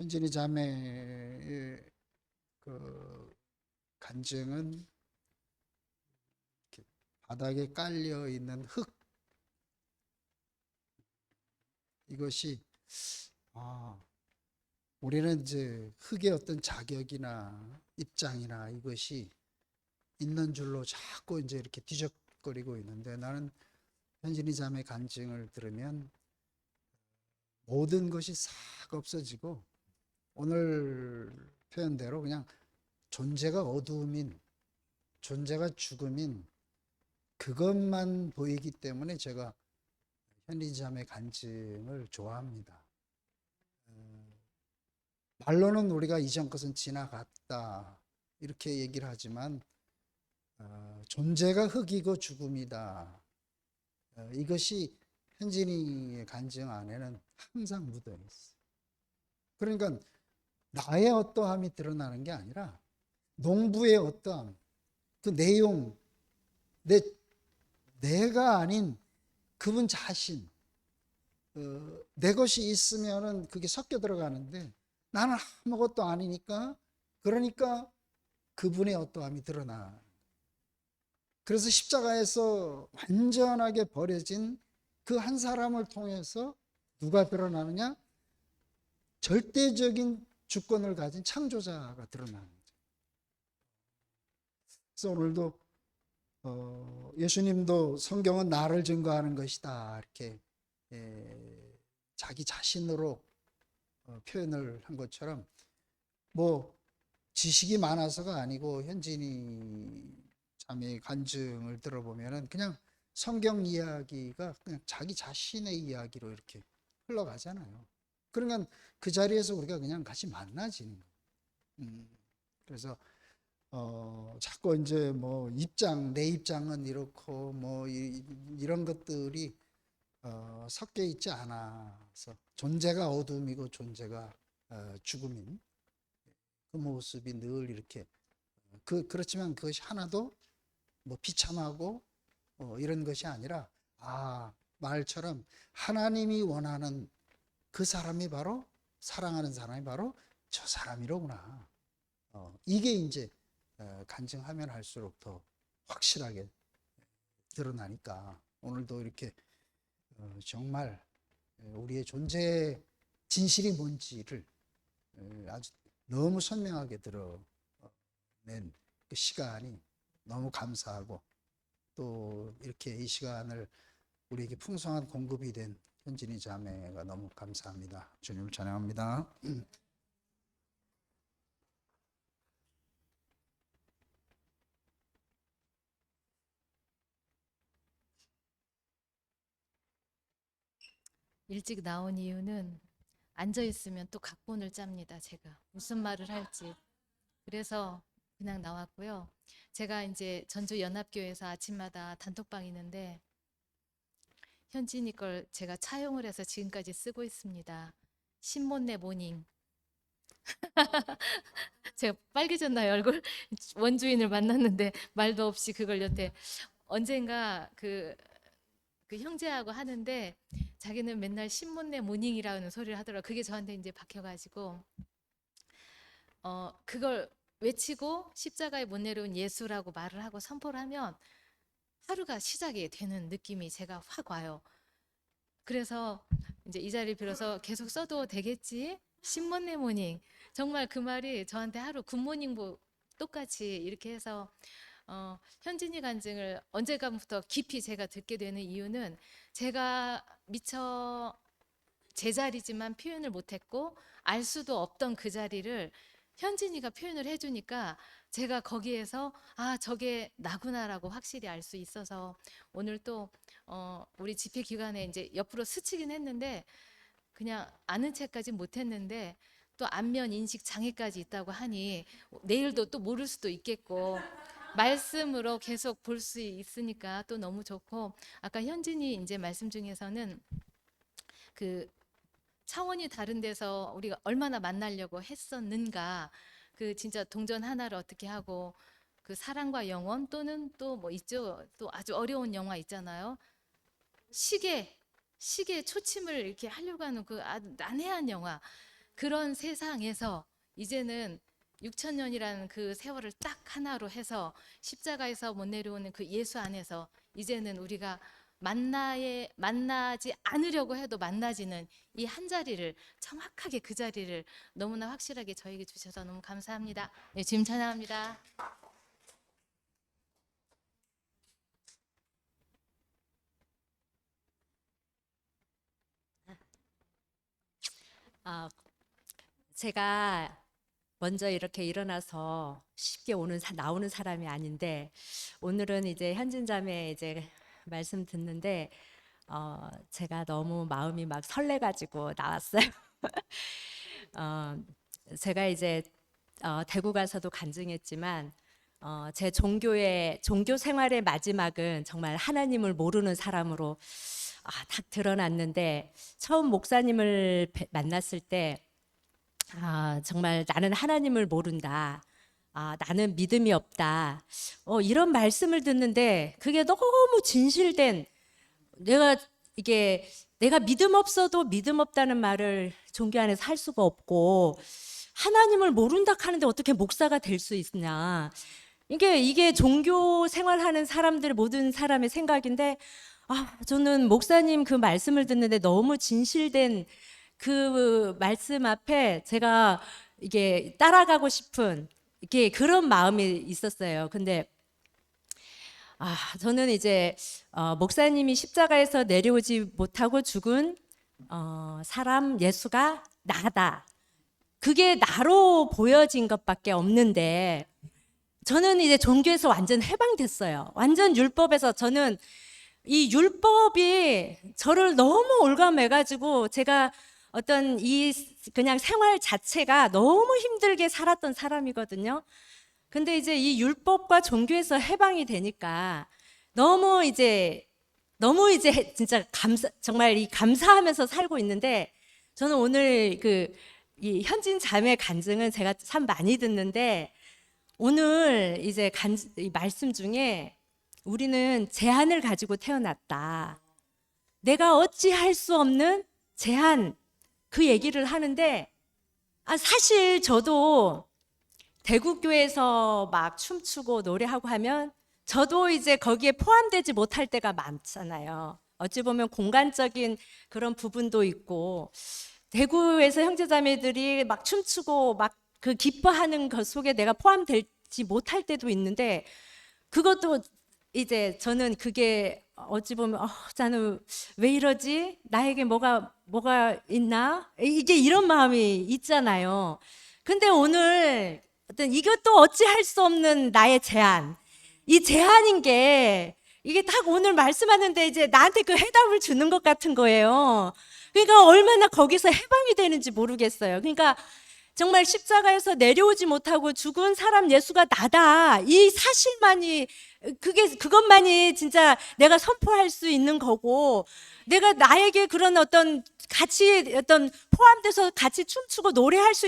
현진이 자매의 그 간증은 이렇게 바닥에 깔려 있는 흙, 이것이 아 우리는 이제 흙의 어떤 자격이나 입장이나 이것이 있는 줄로 자꾸 이제 이렇게 뒤적거리고 있는데, 나는 현진이 자매 간증을 들으면 모든 것이 싹 없어지고, 오늘 표현대로 그냥 존재가 어두움인, 존재가 죽음인 그것만 보이기 때문에 제가 현진이 자매 간증을 좋아합니다. 말로는 우리가 이전 것은 지나갔다 이렇게 얘기를 하지만, 존재가 흙이고 죽음이다, 이것이 현진이의 간증 안에는 항상 묻어 있어. 그러니까 나의 어떠함이 드러나는 게 아니라 농부의 어떠함, 그 내용, 내가 아닌 그분 자신, 내 것이 있으면은 그게 섞여 들어가는데 나는 아무것도 아니니까, 그러니까 그분의 어떠함이 드러나. 그래서 십자가에서 완전하게 버려진 그 한 사람을 통해서 누가 드러나느냐? 절대적인 주권을 가진 창조자가 드러나는 거죠. 그래서 오늘도 예수님도 성경은 나를 증거하는 것이다 이렇게 자기 자신으로 표현을 한 것처럼, 뭐 지식이 많아서가 아니고 현진이 자매의 간증을 들어보면은 그냥 성경 이야기가 그냥 자기 자신의 이야기로 이렇게 흘러가잖아요. 그러니까 그 자리에서 우리가 그냥 같이 만나지는 거예요. 그래서 자꾸 이제 뭐 내 입장은 이렇고 뭐 이런 것들이 섞여 있지 않아서, 존재가 어둠이고 존재가 죽음인 그 모습이 늘 이렇게, 그렇지만 그것이 하나도 뭐 비참하고 이런 것이 아니라, 말처럼 하나님이 원하는 그 사람이 바로, 사랑하는 사람이 바로 저 사람이로구나. 이게 이제 간증하면 할수록 더 확실하게 드러나니까, 오늘도 이렇게 정말 우리의 존재의 진실이 뭔지를 아주 너무 선명하게 드러낸 그 시간이 너무 감사하고, 또 이렇게 이 시간을 우리에게 풍성한 공급이 된 현진이 자매가 너무 감사합니다. 주님을 찬양합니다. 일찍 나온 이유는 앉아 있으면 또 각본을 짭니다. 제가 무슨 말을 할지. 그래서 그냥 나왔고요. 제가 이제 전주 연합교회에서 아침마다 단톡방 있는데 현진이 걸 제가 차용을 해서 지금까지 쓰고 있습니다. 신몬네 모닝. 제가 빨개졌나요, 얼굴? 원주인을 만났는데 말도 없이 그걸 여태 언젠가 그 형제하고 하는데 자기는 맨날 신문내 모닝이라는 소리를 하더라고요. 그게 저한테 이제 박혀가지고 그걸 외치고 십자가에 못 내려온 예수라고 말을 하고 선포를 하면 하루가 시작이 되는 느낌이 제가 확 와요. 그래서 이제 이 자리를 빌어서 계속 써도 되겠지? 신문내 모닝. 정말 그 말이 저한테 하루 굿모닝 똑같이 이렇게 해서 현진이 간증을 언제간부터 깊이 제가 듣게 되는 이유는, 제가 미처 제자리지만 표현을 못했고 알 수도 없던 그 자리를 현진이가 표현을 해주니까 제가 거기에서 저게 나구나라고 확실히 알 수 있어서, 오늘 또 우리 집회 기간에 이제 옆으로 스치긴 했는데 그냥 아는 채까지 못했는데 또 안면 인식 장애까지 있다고 하니 내일도 또 모를 수도 있겠고 말씀으로 계속 볼 수 있으니까 또 너무 좋고, 아까 현진이 이제 말씀 중에서는 그 차원이 다른 데서 우리가 얼마나 만나려고 했었는가, 그 진짜 동전 하나를 어떻게 하고 그 사랑과 영원, 또는 또 뭐 있죠, 또 아주 어려운 영화 있잖아요, 시계 초침을 이렇게 하려고 하는 그 아주 난해한 영화, 그런 세상에서 이제는 6천 년이라는 그 세월을 딱 하나로 해서 십자가에서 못 내려오는 그 예수 안에서 이제는 우리가 만나지 않으려고 해도 만나지는 이 한 자리를, 정확하게 그 자리를 너무나 확실하게 저에게 주셔서 너무 감사합니다. 네, 주님 찬양합니다. 아, 제가 먼저 이렇게 일어나서 쉽게 나오는 사람이 아닌데, 오늘은 이제 현진 자매 이제 말씀 듣는데 제가 너무 마음이 막 설레가지고 나왔어요. 어, 제가 이제 대구 가서도 간증했지만 제 종교 생활의 마지막은 정말 하나님을 모르는 사람으로 딱 드러났는데, 처음 목사님을 만났을 때 정말 나는 하나님을 모른다. 나는 믿음이 없다. 이런 말씀을 듣는데 그게 너무 진실된, 내가 믿음 없어도 믿음 없다는 말을 종교 안에서 할 수가 없고, 하나님을 모른다 하는데 어떻게 목사가 될 수 있냐. 이게 종교 생활하는 사람들, 모든 사람의 생각인데, 저는 목사님 그 말씀을 듣는데 너무 진실된 그 말씀 앞에 제가 이게 따라가고 싶은 그런 마음이 있었어요. 근데 저는 이제 목사님이 십자가에서 내려오지 못하고 죽은 사람 예수가 나다. 그게 나로 보여진 것밖에 없는데, 저는 이제 종교에서 완전 해방됐어요. 완전 율법에서. 저는 이 율법이 저를 너무 올가매가지고, 제가 어떤 그냥 생활 자체가 너무 힘들게 살았던 사람이거든요. 근데 이제 이 율법과 종교에서 해방이 되니까 너무 이제 진짜 정말 감사하면서 살고 있는데, 저는 오늘 이 현진 자매 간증은 제가 참 많이 듣는데, 오늘 이제 이 말씀 중에 우리는 제한을 가지고 태어났다. 내가 어찌할 수 없는 제한, 그 얘기를 하는데, 사실 저도 대구교회에서 막 춤추고 노래하고 하면 저도 이제 거기에 포함되지 못할 때가 많잖아요. 어찌 보면 공간적인 그런 부분도 있고, 대구에서 형제자매들이 막 춤추고 막 그 기뻐하는 것 속에 내가 포함되지 못할 때도 있는데, 그것도 이제 저는 그게 어찌 보면 나는 왜 이러지? 나에게 뭐가 있나? 이게 이런 마음이 있잖아요. 근데 오늘 이것도 어찌할 수 없는 나의 제한, 이 제한인 게 이게 딱 오늘 말씀하는데 이제 나한테 그 해답을 주는 것 같은 거예요. 그러니까 얼마나 거기서 해방이 되는지 모르겠어요. 그러니까 정말 십자가에서 내려오지 못하고 죽은 사람 예수가 나다. 이 사실만이, 그것만이 진짜 내가 선포할 수 있는 거고, 내가 나에게 그런 같이 포함돼서 같이 춤추고 노래할 수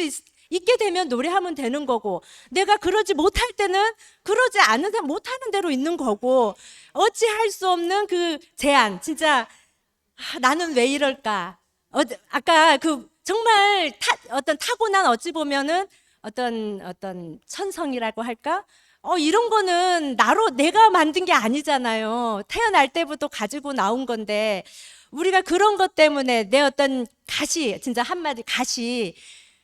있게 되면 노래하면 되는 거고, 내가 그러지 못할 때는 그러지 못하는 대로 있는 거고, 어찌할 수 없는 그 제한, 진짜 나는 왜 이럴까? 아까 정말 타고난, 어찌 보면은 어떤 천성이라고 할까? 이런 거는 내가 만든 게 아니잖아요. 태어날 때부터 가지고 나온 건데, 우리가 그런 것 때문에 내 진짜 한마디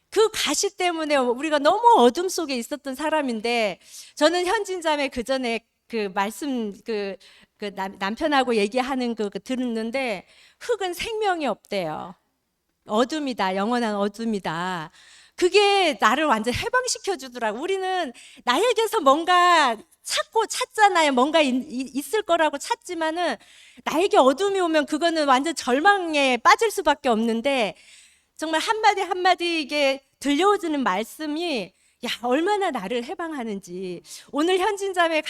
그 가시 때문에 우리가 너무 어둠 속에 있었던 사람인데, 저는 현진 자매 그 전에 그 말씀 남편하고 얘기하는 들었는데, 흙은 생명이 없대요. 어둠이다, 영원한 어둠이다. 그게 나를 완전 해방시켜 주더라고. 우리는 나에게서 뭔가 찾잖아요. 뭔가 있을 거라고 찾지만은, 나에게 어둠이 오면 그거는 완전 절망에 빠질 수밖에 없는데, 정말 한마디 한마디 이게 들려오는 말씀이 얼마나 나를 해방하는지. 오늘 현진 자매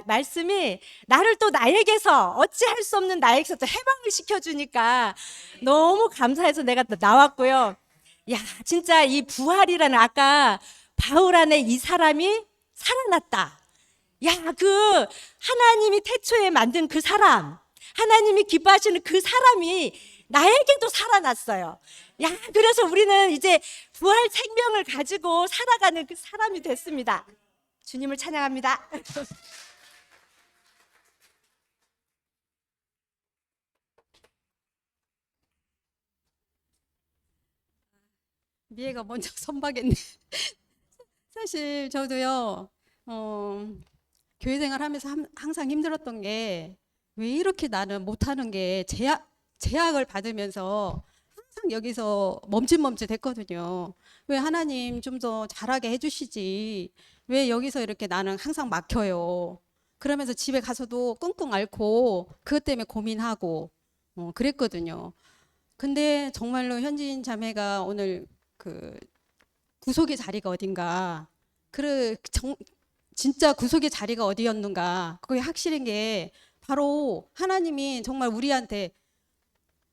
말씀이 나를 또 나에게서, 어찌할 수 없는 나에게서 또 해방을 시켜주니까 너무 감사해서 내가 또 나왔고요. 진짜 이 부활이라는, 아까 바울 안에 이 사람이 살아났다. 하나님이 태초에 만든 그 사람, 하나님이 기뻐하시는 그 사람이 나에게도 살아났어요. 그래서 우리는 이제 부활 생명을 가지고 살아가는 그 사람이 됐습니다. 주님을 찬양합니다. 미애가 먼저 선박했네. 사실 저도요, 교회 생활하면서 항상 힘들었던 게 왜 이렇게 나는 못하는 게 제약을 받으면서 항상 여기서 멈칫멈칫했거든요. 왜 하나님 좀 더 잘하게 해주시지? 왜 여기서 이렇게 나는 항상 막혀요? 그러면서 집에 가서도 끙끙 앓고 그것 때문에 고민하고 그랬거든요. 근데 정말로 현진 자매가 오늘 그 구속의 자리가 어딘가, 진짜 구속의 자리가 어디였는가, 그게 확실한 게 바로 하나님이 정말 우리한테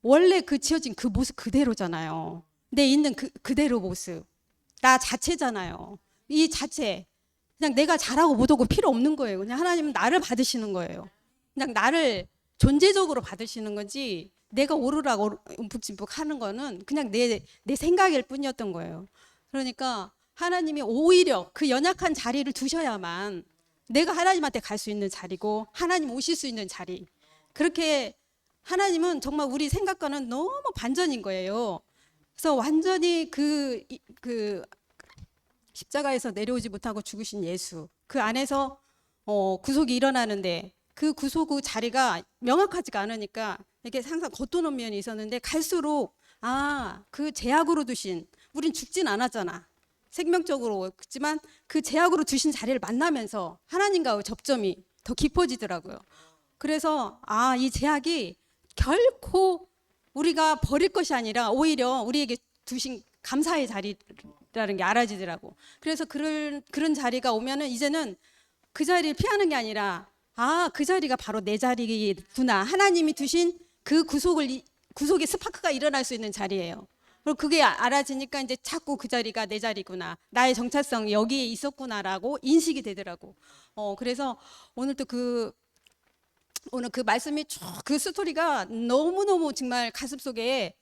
원래 그 지어진 그 모습 그대로잖아요. 내 있는 그대로 모습, 나 자체잖아요. 이 자체, 그냥 내가 잘하고 못하고 필요 없는 거예요. 그냥 하나님은 나를 받으시는 거예요. 그냥 나를 존재적으로 받으시는 거지, 내가 오르락 움푹짐푹 하는 거는 그냥 내 생각일 뿐이었던 거예요. 그러니까 하나님이 오히려 그 연약한 자리를 두셔야만 내가 하나님한테 갈 수 있는 자리고 하나님 오실 수 있는 자리. 그렇게 하나님은 정말 우리 생각과는 너무 반전인 거예요. 그래서 완전히 그 십자가에서 내려오지 못하고 죽으신 예수, 그 안에서 구속이 일어나는데 그 구속 자리가 명확하지가 않으니까 이게 항상 겉도는 면이 있었는데, 갈수록 그 제약으로 두신, 우린 죽진 않았잖아. 생명적으로. 그렇지만 그 제약으로 두신 자리를 만나면서 하나님과의 접점이 더 깊어지더라고요. 그래서 이 제약이 결코 우리가 버릴 것이 아니라 오히려 우리에게 두신 감사의 자리라는 게 알아지더라고. 그래서 그런 자리가 오면은 이제는 그 자리를 피하는 게 아니라 그 자리가 바로 내 자리구나. 하나님이 두신 그 구속의 스파크가 일어날 수 있는 자리예요. 그리고 그게 알아지니까 이제 자꾸 그 자리가 내 자리구나, 나의 정체성이 여기에 있었구나라고 인식이 되더라고. 그래서 오늘 그 말씀이 쭉, 그 스토리가 너무너무 정말 가슴속에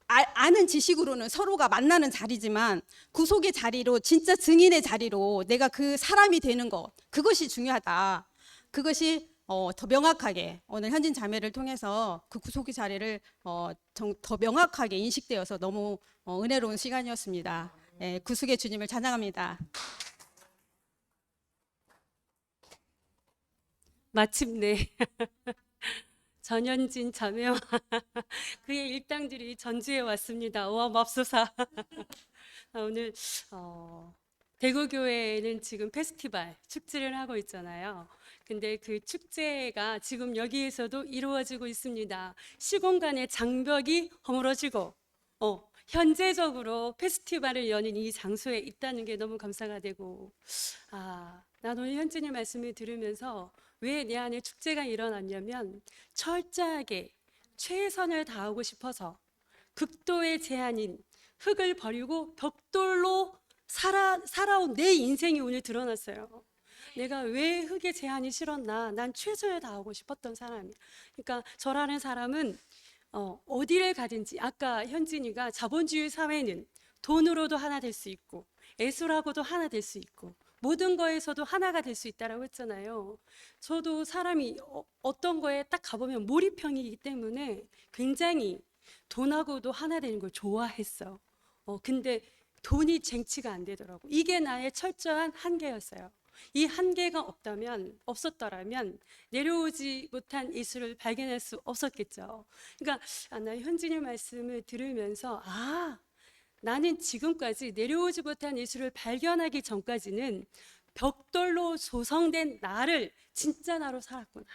아는 지식으로는 서로가 만나는 자리지만 구속의 자리로, 진짜 증인의 자리로 내가 그 사람이 되는 것, 그것이 중요하다. 그것이 더 명확하게 오늘 현진 자매를 통해서 그 구속의 자리를 더 명확하게 인식되어서 너무 은혜로운 시간이었습니다. 구속의 주님을 찬양합니다. 마침내 전현진 자매와 그의 일당들이 전주에 왔습니다. 와, 맙소사. 오늘 대구교회는 지금 페스티벌 축제를 하고 있잖아요. 근데 그 축제가 지금 여기에서도 이루어지고 있습니다. 시공간의 장벽이 허물어지고 현재적으로 페스티벌을 여는 이 장소에 있다는 게 너무 감사가 되고, 난 오늘 현진이 말씀을 들으면서 왜 내 안에 축제가 일어났냐면, 철저하게 최선을 다하고 싶어서 극도의 제한인 흙을 버리고 벽돌로 살아온 내 인생이 오늘 드러났어요. 내가 왜 흙의 제한이 싫었나? 난 최선을 다하고 싶었던 사람이야. 그러니까 저라는 사람은 어디를 가든지, 아까 현진이가 자본주의 사회는 돈으로도 하나 될 수 있고 예술하고도 하나 될 수 있고 모든 거에서도 하나가 될 수 있다라고 했잖아요. 저도 사람이 어떤 거에 딱 가보면 몰입형이기 때문에 굉장히 돈하고도 하나 되는 걸 좋아했어. 근데 돈이 쟁취가 안 되더라고. 이게 나의 철저한 한계였어요. 이 한계가 없었더라면 내려오지 못한 예수를 발견할 수 없었겠죠. 그러니까 나 현진의 말씀을 들으면서 나는 지금까지 내려오지 못한 예수를 발견하기 전까지는 벽돌로 조성된 나를 진짜 나로 살았구나.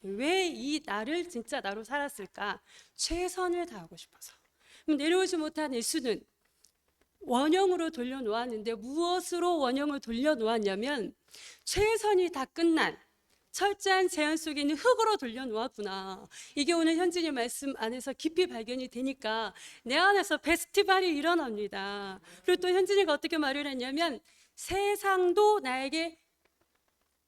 왜 이 나를 진짜 나로 살았을까? 최선을 다하고 싶어서. 내려오지 못한 예수는 원형으로 돌려놓았는데, 무엇으로 원형을 돌려놓았냐면 최선이 다 끝난 철저한 제한 속에 있는 흙으로 돌려놓았구나. 이게 오늘 현진의 말씀 안에서 깊이 발견이 되니까 내 안에서 페스티벌이 일어납니다. 그리고 또 현진이가 어떻게 말을 했냐면, 세상도 나에게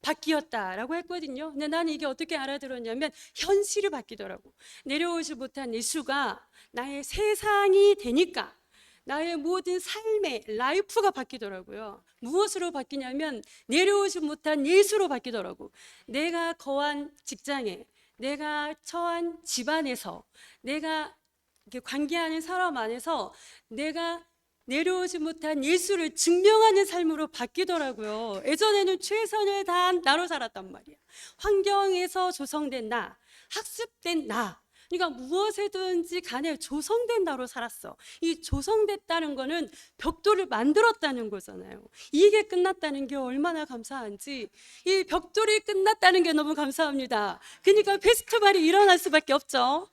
바뀌었다라고 했거든요. 근데 나는 이게 어떻게 알아들었냐면 현실이 바뀌더라고. 내려오지 못한 예수가 나의 세상이 되니까 나의 모든 삶의 라이프가 바뀌더라고요. 무엇으로 바뀌냐면 내려오지 못한 예수로 바뀌더라고. 내가 거한 직장에, 내가 처한 집안에서, 내가 이렇게 관계하는 사람 안에서 내가 내려오지 못한 예수를 증명하는 삶으로 바뀌더라고요. 예전에는 최선을 다한 나로 살았단 말이야. 환경에서 조성된 나, 학습된 나. 그러니까 무엇이든지 간에 조성된 나로 살았어. 이 조성됐다는 거는 벽돌을 만들었다는 거잖아요. 이게 끝났다는 게 얼마나 감사한지. 이 벽돌이 끝났다는 게 너무 감사합니다. 그러니까 페스티벌이 일어날 수밖에 없죠.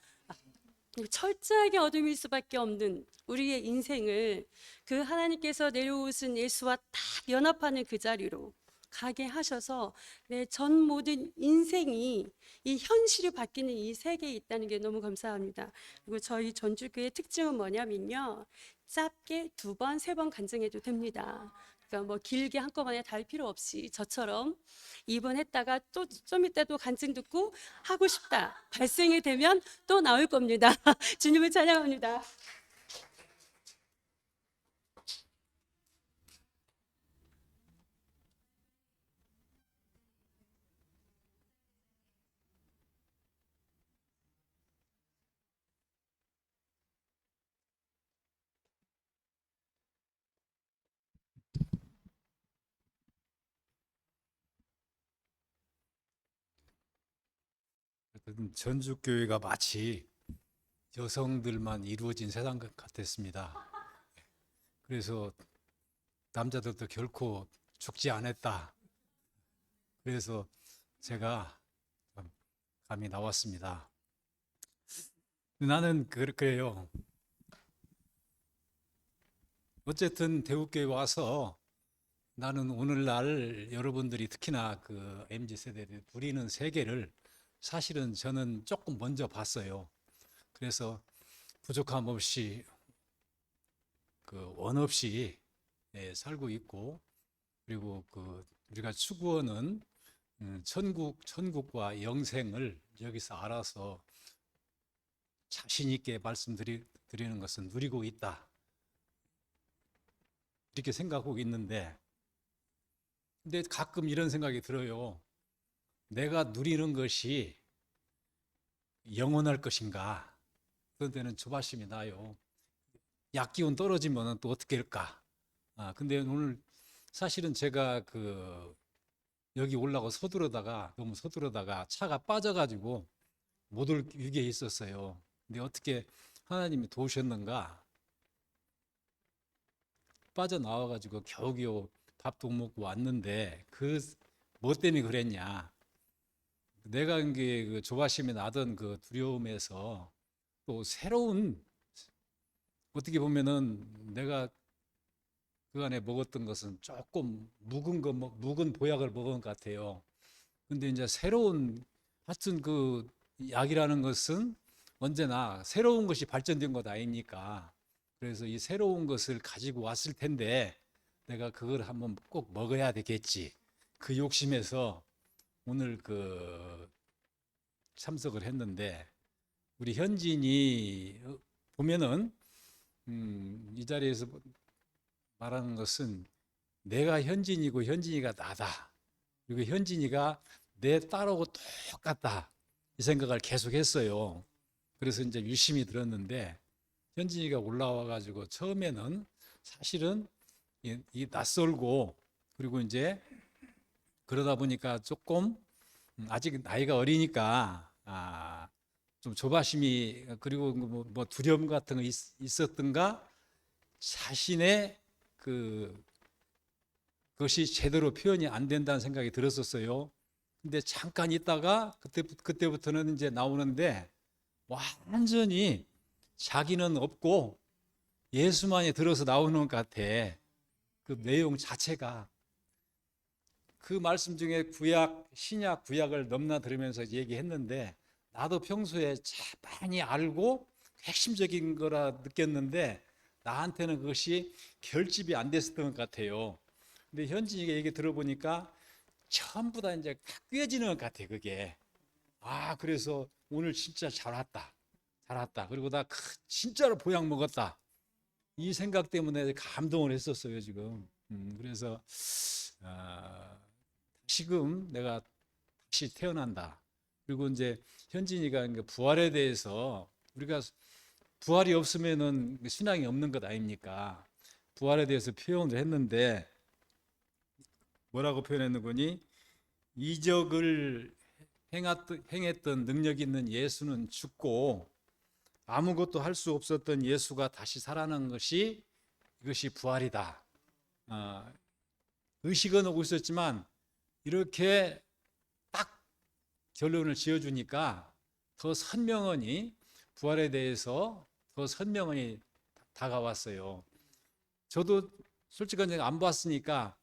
철저하게 어둠일 수밖에 없는 우리의 인생을 그 하나님께서 내려오신 예수와 딱 연합하는 그 자리로 가게 하셔서 내 전 모든 인생이 이 현실이 바뀌는 이 세계에 있다는 게 너무 감사합니다. 그리고 저희 전주교의 특징은 뭐냐면요, 짧게 2번, 3번 간증해도 됩니다. 그러니까 뭐 길게 한꺼번에 다 할 필요 없이 저처럼 2번 했다가 또 좀 이따 또 간증 듣고 하고 싶다 발생이 되면 또 나올 겁니다. 주님을 찬양합니다. 전주교회가 마치 여성들만 이루어진 세상 같았습니다. 그래서 남자들도 결코 죽지 않았다. 그래서 제가 감이 나왔습니다. 나는 그래요. 어쨌든 대우교회 와서 나는 오늘날 여러분들이 특히나 그 MZ세대들이 누리는 세계를 사실은 저는 조금 먼저 봤어요. 그래서 부족함 없이 그 원 없이 살고 있고, 그리고 그 우리가 추구하는 천국과 영생을 여기서 알아서 자신 있게 말씀드리는 것은 누리고 있다, 이렇게 생각하고 있는데, 근데 가끔 이런 생각이 들어요. 내가 누리는 것이 영원할 것인가? 그런 데는 조바심이 나요. 약기운 떨어지면 또 어떻게 할까? 근데 오늘 사실은 제가 여기 올라가 너무 서두르다가 차가 빠져가지고 못 올 위기에 있었어요. 근데 어떻게 하나님이 도우셨는가? 빠져나와가지고 겨우겨우 밥도 먹고 왔는데 뭐 때문에 그랬냐? 내가 그 조바심이 나던 그 두려움에서 또 새로운, 어떻게 보면은 내가 그 안에 먹었던 것은 조금 묵은 보약을 먹은 것 같아요. 근데 이제 새로운, 하여튼 그 약이라는 것은 언제나 새로운 것이 발전된 것 아닙니까? 그래서 이 새로운 것을 가지고 왔을 텐데 내가 그걸 한번 꼭 먹어야 되겠지. 그 욕심에서 오늘 참석을 했는데, 우리 현진이 보면은 이 자리에서 말하는 것은 내가 현진이고 현진이가 나다, 그리고 현진이가 내 딸하고 똑같다, 이 생각을 계속 했어요. 그래서 이제 유심히 들었는데, 현진이가 올라와 가지고 처음에는 사실은 이 낯설고, 그리고 이제 그러다 보니까 조금 아직 나이가 어리니까 좀 조바심이, 그리고 뭐 두려움 같은 거 있었던가, 자신의 그것이 제대로 표현이 안 된다는 생각이 들었었어요. 근데 잠깐 있다가 그때부터는 이제 나오는데 완전히 자기는 없고 예수만이 들어서 나오는 것 같아. 그 내용 자체가. 그 말씀 중에 신약, 구약을 넘나 들으면서 얘기했는데, 나도 평소에 많이 알고 핵심적인 거라 느꼈는데 나한테는 그것이 결집이 안 됐었던 것 같아요. 근데 현진이가 얘기 들어보니까 전부 다 이제 다 꿰어지는 것 같아, 그게. 아, 그래서 오늘 진짜 잘 왔다. 잘 왔다. 그리고 나 진짜로 보약 먹었다. 이 생각 때문에 감동을 했었어요, 지금. 그래서 지금 내가 다시 태어난다. 그리고 이제 현진이가 이제 부활에 대해서 우리가 부활이 없으면은 신앙이 없는 것 아닙니까? 부활에 대해서 표현을 했는데 뭐라고 표현했는 거니? 이적을 행했던 능력 있는 예수는 죽고 아무것도 할 수 없었던 예수가 다시 살아난 것이 이것이 부활이다. 의식은 하고 있었지만 이렇게 딱 결론을 지어주니까 더 선명하니 부활에 대해서 더 선명하니 다가왔어요. 저도 솔직한 안 봤으니까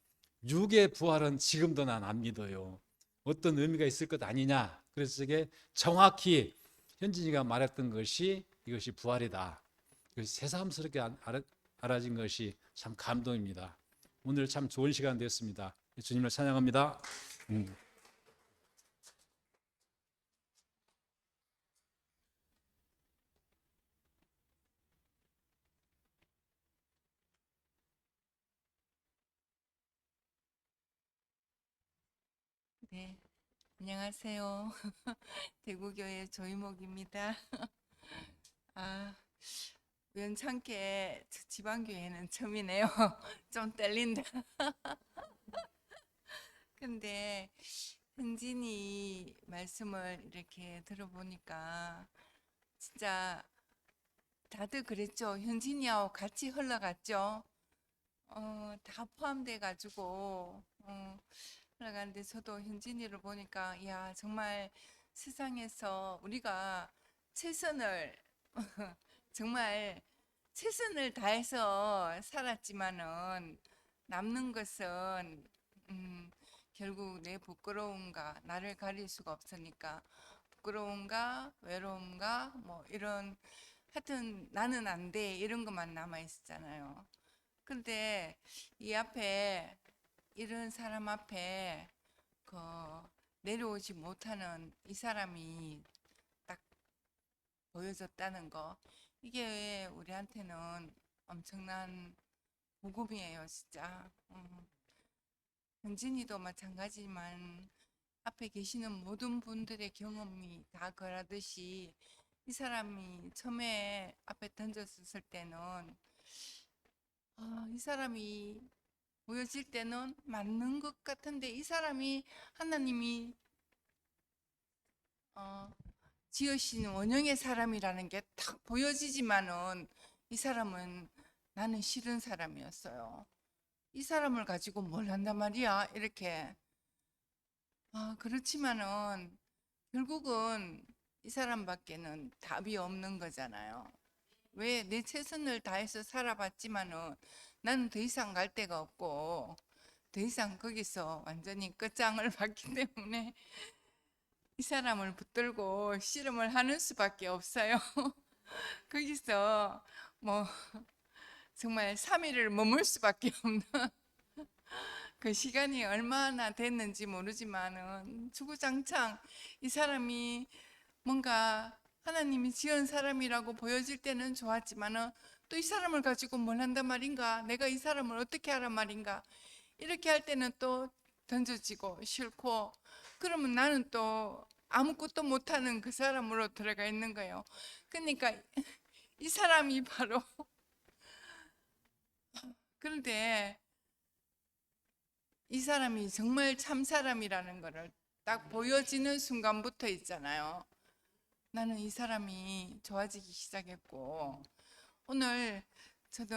육의 부활은 지금도 난 안 믿어요. 어떤 의미가 있을 것 아니냐. 그래서 이게 정확히 현진이가 말했던 것이 이것이 부활이다. 새삼스럽게 알아진 것이 참 감동입니다. 오늘 참 좋은 시간 되었습니다. 주님을 찬양합니다. 네, 안녕하세요. 대구교회 조이목입니다. 아, 우연찮게 지방교회는 처음이네요. 좀 떨린다. 근데 현진이 말씀을 이렇게 들어보니까 진짜 다들 그랬죠. 현진이하고 같이 흘러갔죠. 다 포함돼 가지고 흘러가는데 저도 현진이를 보니까 야 정말 세상에서 우리가 최선을 정말 최선을 다해서 살았지만은 남는 것은 결국 내 부끄러움과 나를 가릴 수가 없으니까 부끄러움과 외로움과 뭐 이런 하여튼 나는 안 돼 이런 것만 남아 있었잖아요. 근데 이 앞에 이런 사람 앞에 그 내려오지 못하는 이 사람이 딱 보여졌다는 거 이게 우리한테는 엄청난 복음이에요, 진짜. 현진이도 마찬가지지만 앞에 계시는 모든 분들의 경험이 다 그러듯이 이 사람이 처음에 앞에 던졌을 때는 이 사람이 보여질 때는 맞는 것 같은데 이 사람이 하나님이 지으신 원형의 사람이라는 게 딱 보여지지만은 이 사람은 나는 싫은 사람이었어요. 이 사람을 가지고 뭘 한단 말이야 이렇게. 그렇지만은 결국은 이 사람밖에는 답이 없는 거잖아요. 왜 내 최선을 다해서 살아봤지만은 나는 더 이상 갈 데가 없고 더 이상 거기서 완전히 끝장을 봤기 때문에 이 사람을 붙들고 씨름을 하는 수밖에 없어요. 거기서 뭐 정말 3일을 머물 수밖에 없는 그 시간이 얼마나 됐는지 모르지만은 주구장창 이 사람이 뭔가 하나님이 지은 사람이라고 보여질 때는 좋았지만은 또 이 사람을 가지고 뭘 한단 말인가? 내가 이 사람을 어떻게 하란 말인가? 이렇게 할 때는 또 던져지고 싫고 그러면 나는 또 아무것도 못하는 그 사람으로 들어가 있는 거예요. 그러니까 이 사람이 바로 그런데 이 사람이 정말 참 사람이라는 거를 딱 보여지는 순간부터 있잖아요. 나는 이 사람이 좋아지기 시작했고 오늘 저도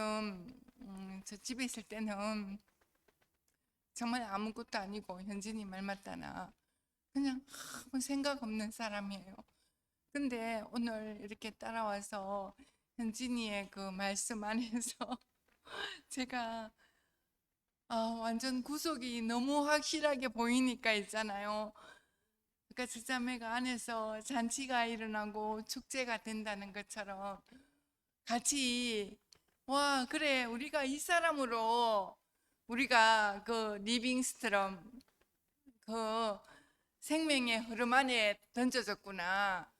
저 집에 있을 때는 정말 아무것도 아니고 현진이 말 맞다나 그냥 아무 생각 없는 사람이에요. 근데 오늘 이렇게 따라와서 현진이의 그 말씀 안에서 제가 완전 구속이 너무 확실하게 보이니까 있잖아요. 그러니까 지자매가 안에서 잔치가 일어나고 축제가 된다는 것처럼 같이 와 그래 우리가 이 사람으로 우리가 그 리빙스트럼 그 생명의 흐름 안에 던져졌구나.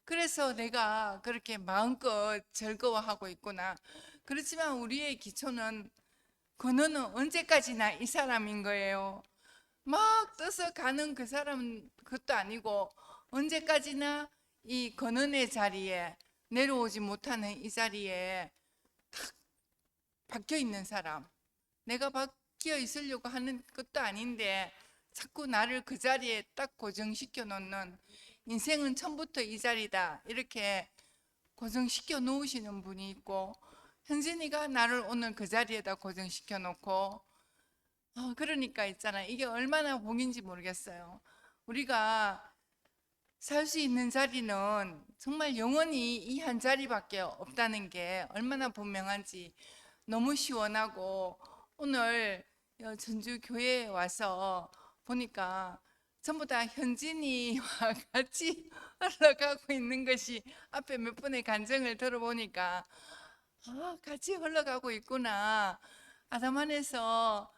그래서 내가 그렇게 마음껏 즐거워하고 있구나. 그렇지만 우리의 기초는 근원은 언제까지나 이 사람인 거예요. 막 떠서 가는 그 사람 그것도 아니고 언제까지나 이 근원의 자리에 내려오지 못하는 이 자리에 탁 박혀 있는 사람. 내가 박혀 있으려고 하는 것도 아닌데 자꾸 나를 그 자리에 딱 고정시켜 놓는, 인생은 처음부터 이 자리다 이렇게 고정시켜 놓으시는 분이 있고, 현진이가 나를 오늘 그 자리에다 고정시켜 놓고, 그러니까 있잖아, 이게 얼마나 복인지 모르겠어요. 우리가 살 수 있는 자리는 정말 영원히 이 한 자리밖에 없다는 게 얼마나 분명한지 너무 시원하고, 오늘 전주 교회에 와서 보니까 전부 다 현진이와 같이 흘러가고 있는 것이, 앞에 몇 분의 간증을 들어보니까 같이 흘러가고 있구나. 아담 안에서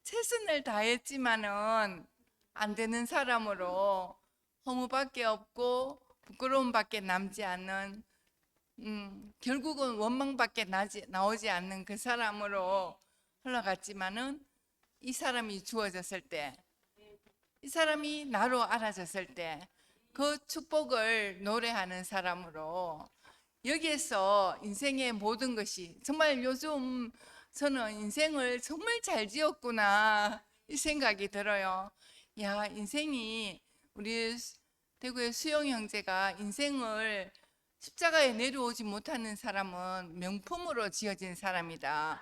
최선을 다했지만은 안 되는 사람으로, 허무밖에 없고 부끄러움밖에 남지 않는, 결국은 원망밖에 나오지 않는 그 사람으로 흘러갔지만은, 이 사람이 주어졌을 때, 이 사람이 나로 알아졌을 때 그 축복을 노래하는 사람으로, 여기에서 인생의 모든 것이, 정말 요즘 저는 인생을 정말 잘 지었구나 이 생각이 들어요. 야, 인생이, 우리 대구의 수영 형제가 인생을 십자가에 내려오지 못하는 사람은 명품으로 지어진 사람이다.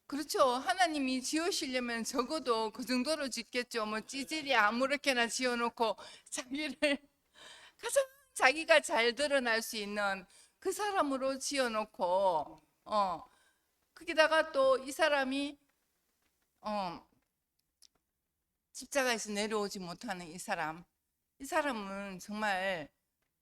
그렇죠. 하나님이 지으시려면 적어도 그 정도로 짓겠죠. 뭐 찌질이 아무렇게나 지어놓고 자기를 가장 자기가 잘 드러날 수 있는 그 사람으로 지어놓고, 거기다가 또 이 사람이 십자가에서 내려오지 못하는 이 사람은 정말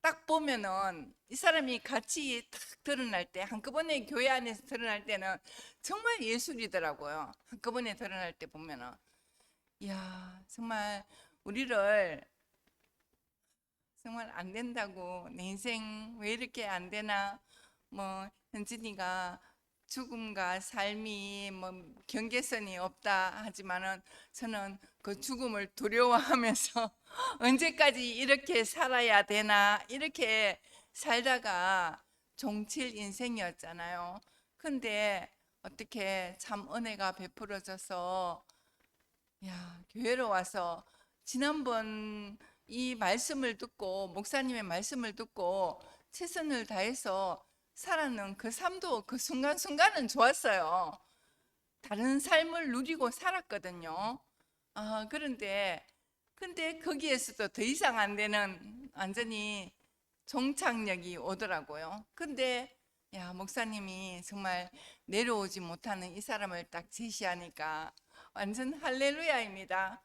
딱 보면은 이 사람이 같이 딱 드러날 때, 한꺼번에 교회 안에서 드러날 때는 정말 예술이더라고요. 한꺼번에 드러날 때 보면은, 이야, 정말 우리를 정말 안 된다고, 내 인생 왜 이렇게 안 되나, 뭐 현진이가 죽음과 삶이 뭐 경계선이 없다 하지만은, 저는 그 죽음을 두려워하면서 언제까지 이렇게 살아야 되나, 이렇게 살다가 종칠 인생이었잖아요. 근데 어떻게 참 은혜가 베풀어져서, 야, 교회로 와서 지난번 이 말씀을 듣고, 목사님의 말씀을 듣고 최선을 다해서 살았는 그 삶도 그 순간순간은 좋았어요. 다른 삶을 누리고 살았거든요. 그런데 거기에서도 더 이상 안 되는 완전히 종착역이 오더라고요. 근데 야, 목사님이 정말 내려오지 못하는 이 사람을 딱 제시하니까 완전 할렐루야입니다.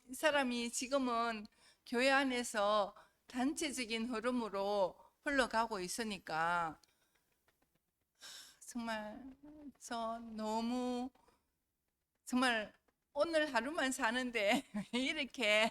이 사람이 지금은 교회 안에서 단체적인 흐름으로 흘러가고 있으니까 정말 저 너무, 정말 오늘 하루만 사는데 왜 이렇게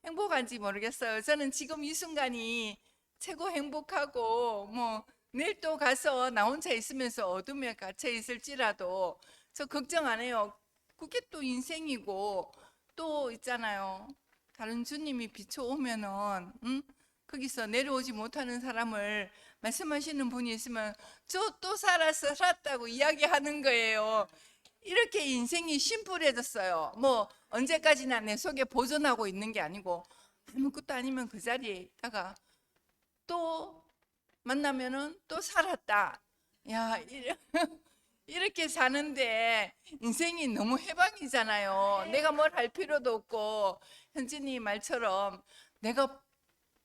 행복한지 모르겠어요. 저는 지금 이 순간이 최고 행복하고, 뭐 내일 또 가서 나 혼자 있으면서 어둠에 갇혀 있을지라도 저 걱정 안 해요. 그게 또 인생이고, 또 있잖아요, 다른 주님이 비춰오면은 거기서 내려오지 못하는 사람을 말씀하시는 분이 있으면 저 또 살았다고 이야기하는 거예요. 이렇게 인생이 심플해졌어요. 뭐 언제까지나 내 속에 보존하고 있는 게 아니고, 아무것도 아니면 그 자리에 있다가 또 만나면은 또 살았다. 야, 이렇게 사는데 인생이 너무 해방이잖아요. 내가 뭘 할 필요도 없고, 현진이 말처럼 내가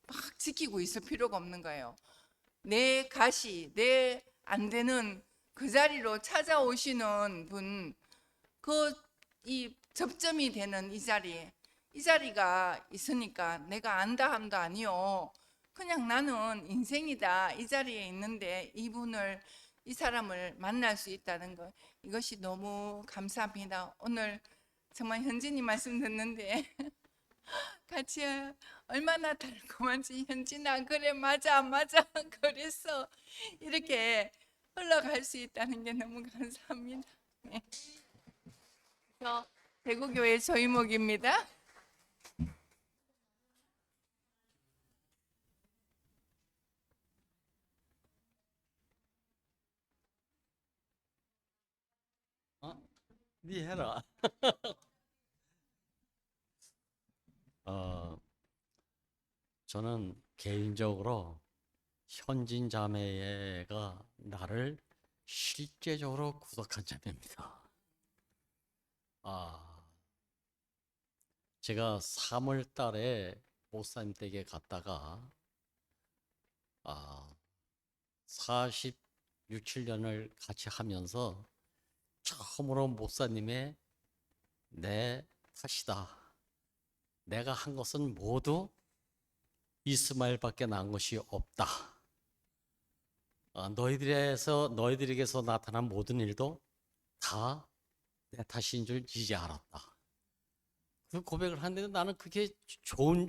막 지키고 있을 필요가 없는 거예요. 내 가시, 내 안 되는 그 자리로 찾아오시는 분, 이 접점이 되는 이 자리가 있으니까 내가 안다 함도 아니요. 그냥 나는 인생이다 이 자리에 있는데 이 사람을 만날 수 있다는 것, 이것이 너무 감사합니다. 오늘 정말 현진이 말씀 듣는데 같이 얼마나 달콤한지 현진아 그래 맞아 맞아 그래서 이렇게 흘러갈 수 있다는 게 너무 감사합니다. 네. 저 대구교회 조이목입니다. 네 해라. 저는 개인적으로 현진 자매가 나를 실제적으로 구속한 자매입니다. 제가 3월 달에 목사님 댁에 갔다가 46, 7년을 같이 하면서 처음으로 목사님의 내 탓이다. 내가 한 것은 모두 이스마엘밖에 난 것이 없다. 너희들에게서 나타난 모든 일도 다 내 탓인 줄 이제 알았다. 그 고백을 하는데 나는 그게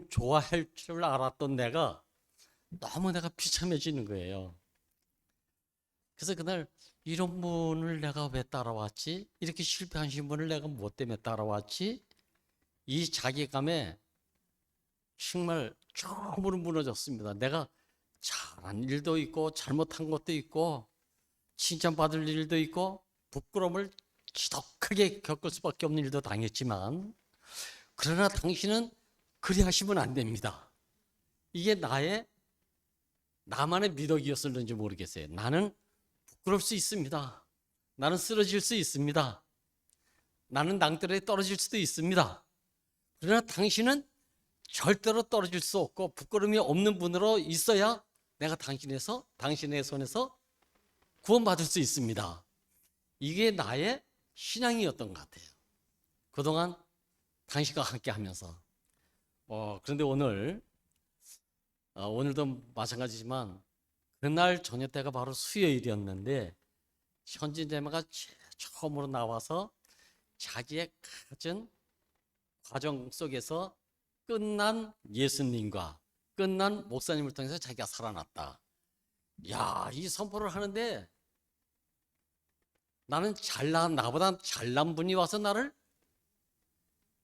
좋아할 줄 알았던 내가 너무 내가 비참해지는 거예요. 그래서 그날 이런 분을 내가 왜 따라왔지? 이렇게 실패하신 분을 내가 무엇 때문에 따라왔지? 이 자괴감에 정말 처음으로 무너졌습니다. 내가 잘한 일도 있고 잘못한 것도 있고 칭찬받을 일도 있고 부끄러움을 지독하게 겪을 수밖에 없는 일도 당했지만 그러나 당신은 그리 하시면 안 됩니다. 이게 나만의 미덕이었을는지 모르겠어요. 나는 부끄러울 수 있습니다. 나는 쓰러질 수 있습니다. 나는 낭떠러지에 떨어질 수도 있습니다. 그러나 당신은 절대로 떨어질 수 없고 부끄러움이 없는 분으로 있어야 내가 당신의 손에서 구원받을 수 있습니다. 이게 나의 신앙이었던 것 같아요. 그동안 당신과 함께 하면서 그런데 오늘도 마찬가지지만 그날 저녁 때가 바로 수요일이었는데 현진 자매가 처음으로 나와서 자기의 가진 과정 속에서 끝난 예수님과 끝난 목사님을 통해서 자기가 살아났다. 야, 이 선포를 하는데 나보다 잘난 분이 와서 나를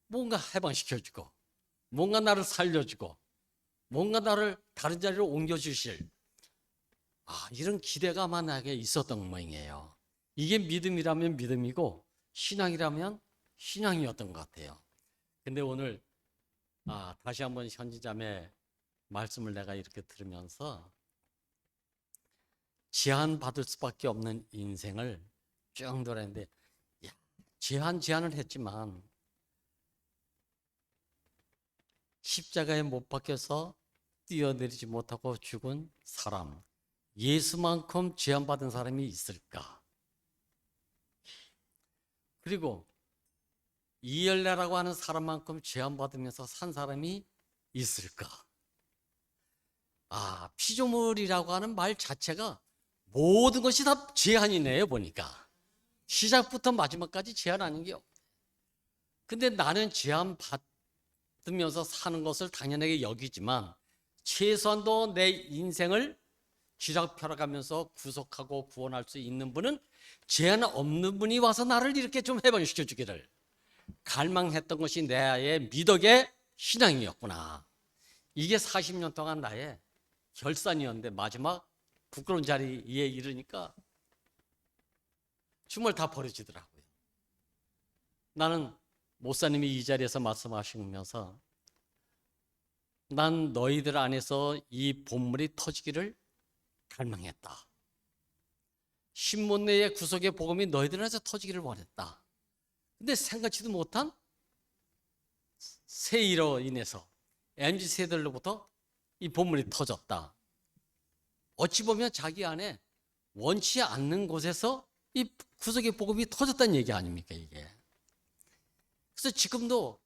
뭔가 해방시켜주고 뭔가 나를 살려주고 뭔가 나를 다른 자리로 옮겨주실 이런 기대가 아마 나에게 있었던 모양이에요. 이게 믿음이라면 믿음이고 신앙이라면 신앙이었던 것 같아요. 근데 오늘 다시 한번 현지자매 말씀을 내가 이렇게 들으면서 제한받을 수밖에 없는 인생을 쭉 돌았는데 제한을 했지만 십자가에 못 박혀서 뛰어내리지 못하고 죽은 사람, 예수만큼 제한받은 사람이 있을까? 그리고 이엘레라고 하는 사람만큼 제한받으면서 산 사람이 있을까? 피조물이라고 하는 말 자체가 모든 것이 다 제한이네요. 보니까 시작부터 마지막까지 제한 아닌 게 없네. 근데 나는 제한 받으면서 사는 것을 당연하게 여기지만 최소한도 내 인생을 쥐락펴락하면서 구속하고 구원할 수 있는 분은 제한 없는 분이 와서 나를 이렇게 좀 해방시켜 주기를 갈망했던 것이 나의 미덕의 신앙이었구나. 이게 40년 동안 나의 결산이었는데 마지막 부끄러운 자리에 이르니까 정말 다 버려지더라고요. 나는 목사님이 이 자리에서 말씀하시면서 난 너희들 안에서 이 본물이 터지기를 갈망했다. 신문내의 구속의 복음이 너희들 안에서 터지기를 원했다. 근데 생각지도 못한 세일로 인해서 MZ세대로부터 이 본물이 터졌다. 어찌 보면 자기 안에 원치 않는 곳에서 이 구속의 복음이 터졌다는 얘기 아닙니까 이게. 그래서 지금도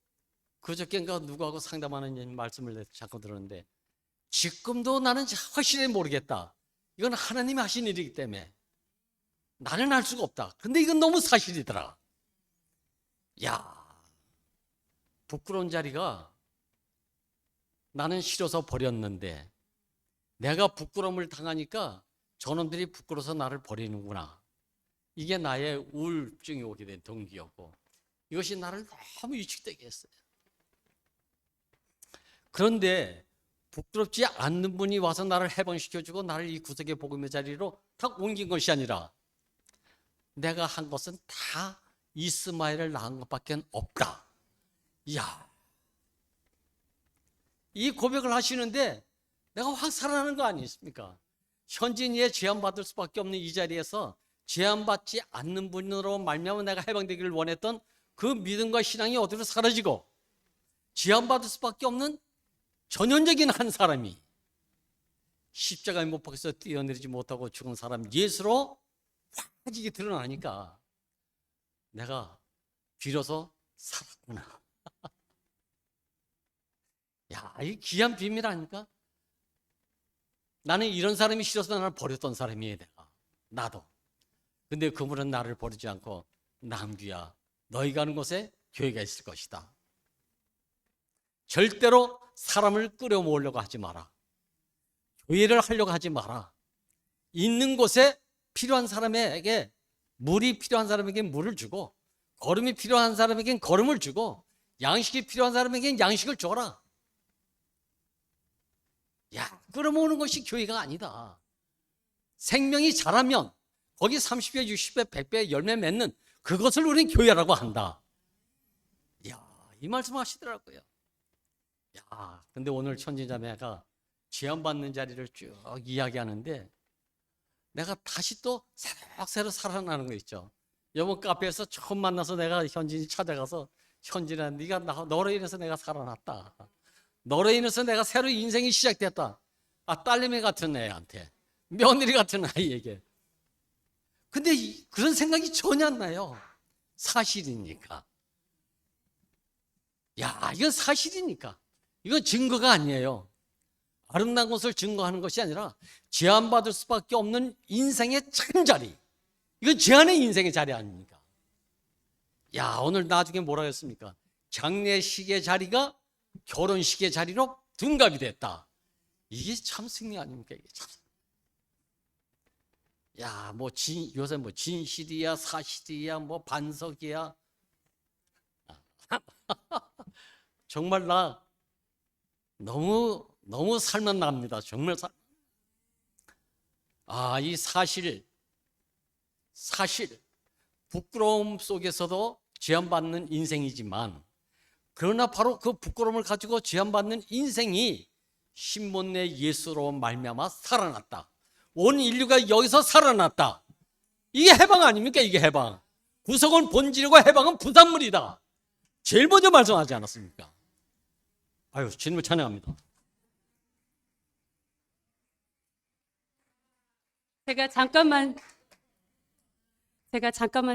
그저께인가 누구하고 상담하는 말씀을 자꾸 들었는데 지금도 나는 확실히 모르겠다. 이건 하나님이 하신 일이기 때문에 나는 알 수가 없다. 근데 이건 너무 사실이더라. 야, 부끄러운 자리가 나는 싫어서 버렸는데 내가 부끄러움을 당하니까 저놈들이 부끄러워서 나를 버리는구나. 이게 나의 우울증이 오게 된 동기였고 이것이 나를 너무 위축되게 했어요. 그런데 부끄럽지 않는 분이 와서 나를 해방시켜주고 나를 이 구석의 복음의 자리로 딱 옮긴 것이 아니라 내가 한 것은 다 이스마엘을 낳은 것밖에 없다. 이야, 이 고백을 하시는데 내가 확 살아나는 거 아니겠습니까? 현진이의 제한받을 수밖에 없는 이 자리에서 제한받지 않는 분으로 말미암아 내가 해방되기를 원했던 그 믿음과 신앙이 어디로 사라지고 제한받을 수밖에 없는 전형적인 한 사람이 십자가에 못 박혀서 뛰어내리지 못하고 죽은 사람 예수로 확 이게 드러나니까 내가 비로소 살았구나. 야, 이 귀한 비밀 아닙니까? 나는 이런 사람이 싫어서 나를 버렸던 사람이에요, 내가. 나도. 근데 그분은 나를 버리지 않고 남규야, 너희 가는 곳에 교회가 있을 것이다. 절대로 사람을 끌어모으려고 하지 마라. 교회를 하려고 하지 마라. 있는 곳에 필요한 사람에게 물이 필요한 사람에게 물을 주고 걸음이 필요한 사람에겐 걸음을 주고 양식이 필요한 사람에겐 양식을 줘라. 야, 끌어모으는 것이 교회가 아니다. 생명이 자라면 거기 30배, 60배, 100배 열매 맺는 그것을 우리는 교회라고 한다. 이야, 이 말씀 하시더라고요. 야, 근데 오늘 천진자매가 제한받는 자리를 쭉 이야기하는데 내가 다시 또 새록새록 살아나는 거 있죠. 여보 카페에서 처음 만나서 내가 현진이 찾아가서 현진아, 네가 너로 인해서 내가 살아났다. 너로 인해서 내가 새로 인생이 시작됐다. 아, 딸내미 같은 애한테, 며느리 같은 아이에게. 근데 그런 생각이 전혀 안 나요. 사실이니까. 야, 이건 사실이니까. 이건 증거가 아니에요. 아름다운 것을 증거하는 것이 아니라 제한받을 수밖에 없는 인생의 참 자리. 이건 제한의 인생의 자리 아닙니까? 야, 오늘 나중에 뭐라 했습니까? 장례식의 자리가 결혼식의 자리로 둔갑이 됐다. 이게 참 승리 아닙니까? 이게 참. 야, 뭐 요새 뭐 진실이야, 사실이야, 뭐 반석이야. 정말 나 너무 살만 납니다. 정말 이 사실 부끄러움 속에서도 제한받는 인생이지만 그러나 바로 그 부끄러움을 가지고 제한받는 인생이 신몬내 예수로 말미암아 살아났다. 온 인류가 여기서 살아났다. 이게 해방 아닙니까? 이게 해방. 구속은 본질이고 해방은 부산물이다. 제일 먼저 말씀하지 않았습니까? 아유, 주님을 찬양합니다. 제가 잠깐만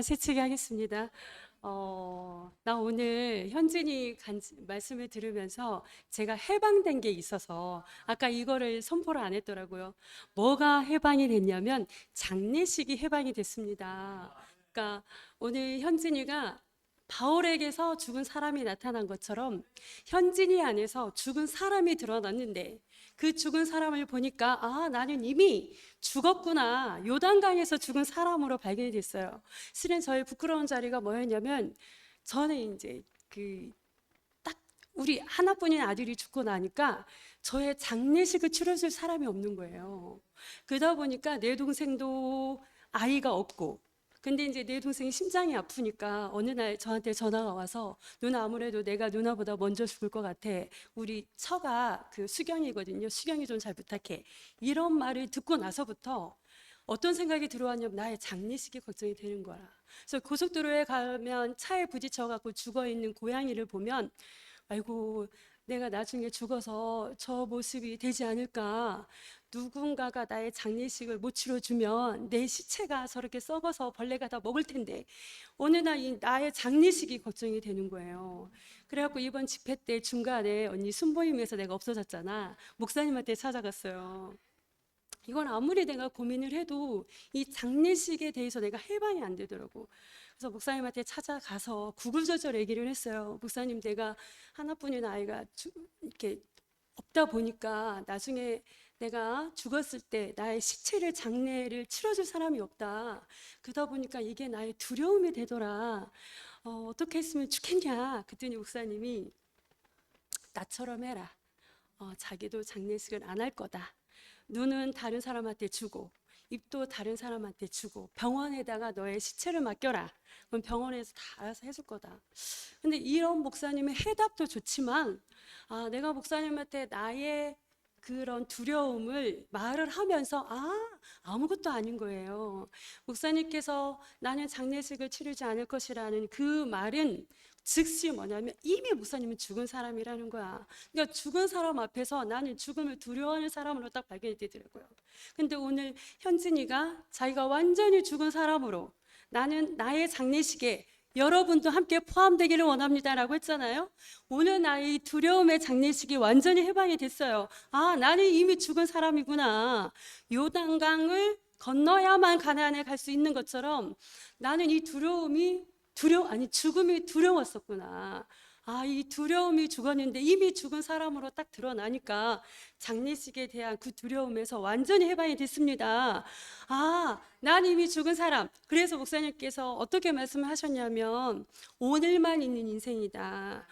새치기 하겠습니다. 나 오늘 현진이 말씀을 들으면서 제가 해방된 게 있어서 아까 이거를 선포를 안 했더라고요. 뭐가 해방이 됐냐면 장례식이 해방이 됐습니다. 그러니까 오늘 현진이가 바울에게서 죽은 사람이 나타난 것처럼 현진이 안에서 죽은 사람이 드러났는데 그 죽은 사람을 보니까 나는 이미 죽었구나. 요단강에서 죽은 사람으로 발견이 됐어요. 실은 저의 부끄러운 자리가 뭐였냐면 저는 이제 딱 우리 하나뿐인 아들이 죽고 나니까 저의 장례식을 치러줄 사람이 없는 거예요. 그러다 보니까 내 동생도 아이가 없고 근데 이제 내 동생이 심장이 아프니까 어느 날 저한테 전화가 와서 누나 아무래도 내가 누나보다 먼저 죽을 것 같아. 우리 처가 수경이거든요. 수경이 좀 잘 부탁해. 이런 말을 듣고 나서부터 어떤 생각이 들어왔냐면 나의 장례식이 걱정이 되는 거야. 그래서 고속도로에 가면 차에 부딪혀갖고 죽어있는 고양이를 보면 아이고 내가 나중에 죽어서 저 모습이 되지 않을까. 누군가가 나의 장례식을 못 치러주면 내 시체가 저렇게 썩어서 벌레가 다 먹을 텐데 어느 날 나의 장례식이 걱정이 되는 거예요. 그래갖고 이번 집회 때 중간에 언니 순보임에서 내가 없어졌잖아. 목사님한테 찾아갔어요. 이건 아무리 내가 고민을 해도 이 장례식에 대해서 내가 해방이 안 되더라고. 그래서 목사님한테 찾아가서 구구절절 얘기를 했어요. 목사님, 내가 하나뿐인 아이가 이렇게 없다 보니까 나중에 내가 죽었을 때 나의 시체를 장례를 치러줄 사람이 없다. 그러다 보니까 이게 나의 두려움이 되더라. 어떻게 했으면 좋겠냐. 그랬더니 목사님이 나처럼 해라. 자기도 장례식을 안 할 거다. 눈은 다른 사람한테 주고 입도 다른 사람한테 주고 병원에다가 너의 시체를 맡겨라. 그럼 병원에서 다 알아서 해줄 거다. 근데 이런 목사님의 해답도 좋지만 내가 목사님한테 나의 그런 두려움을 말을 하면서 아무것도 아닌 거예요. 목사님께서 나는 장례식을 치르지 않을 것이라는 그 말은 즉시 뭐냐면 이미 목사님은 죽은 사람이라는 거야. 그러니까 죽은 사람 앞에서 나는 죽음을 두려워하는 사람으로 딱 발견이 되더라고요. 근데 오늘 현진이가 자기가 완전히 죽은 사람으로 나는 나의 장례식에 여러분도 함께 포함되기를 원합니다라고 했잖아요. 오늘 나의 두려움의 장례식이 완전히 해방이 됐어요. 나는 이미 죽은 사람이구나. 요단강을 건너야만 가나안에 갈 수 있는 것처럼 나는 이 죽음이 두려웠었구나. 이 두려움이 죽었는데 이미 죽은 사람으로 딱 드러나니까 장례식에 대한 그 두려움에서 완전히 해방이 됐습니다. 난 이미 죽은 사람. 그래서 목사님께서 어떻게 말씀을 하셨냐면 오늘만 있는 인생이다.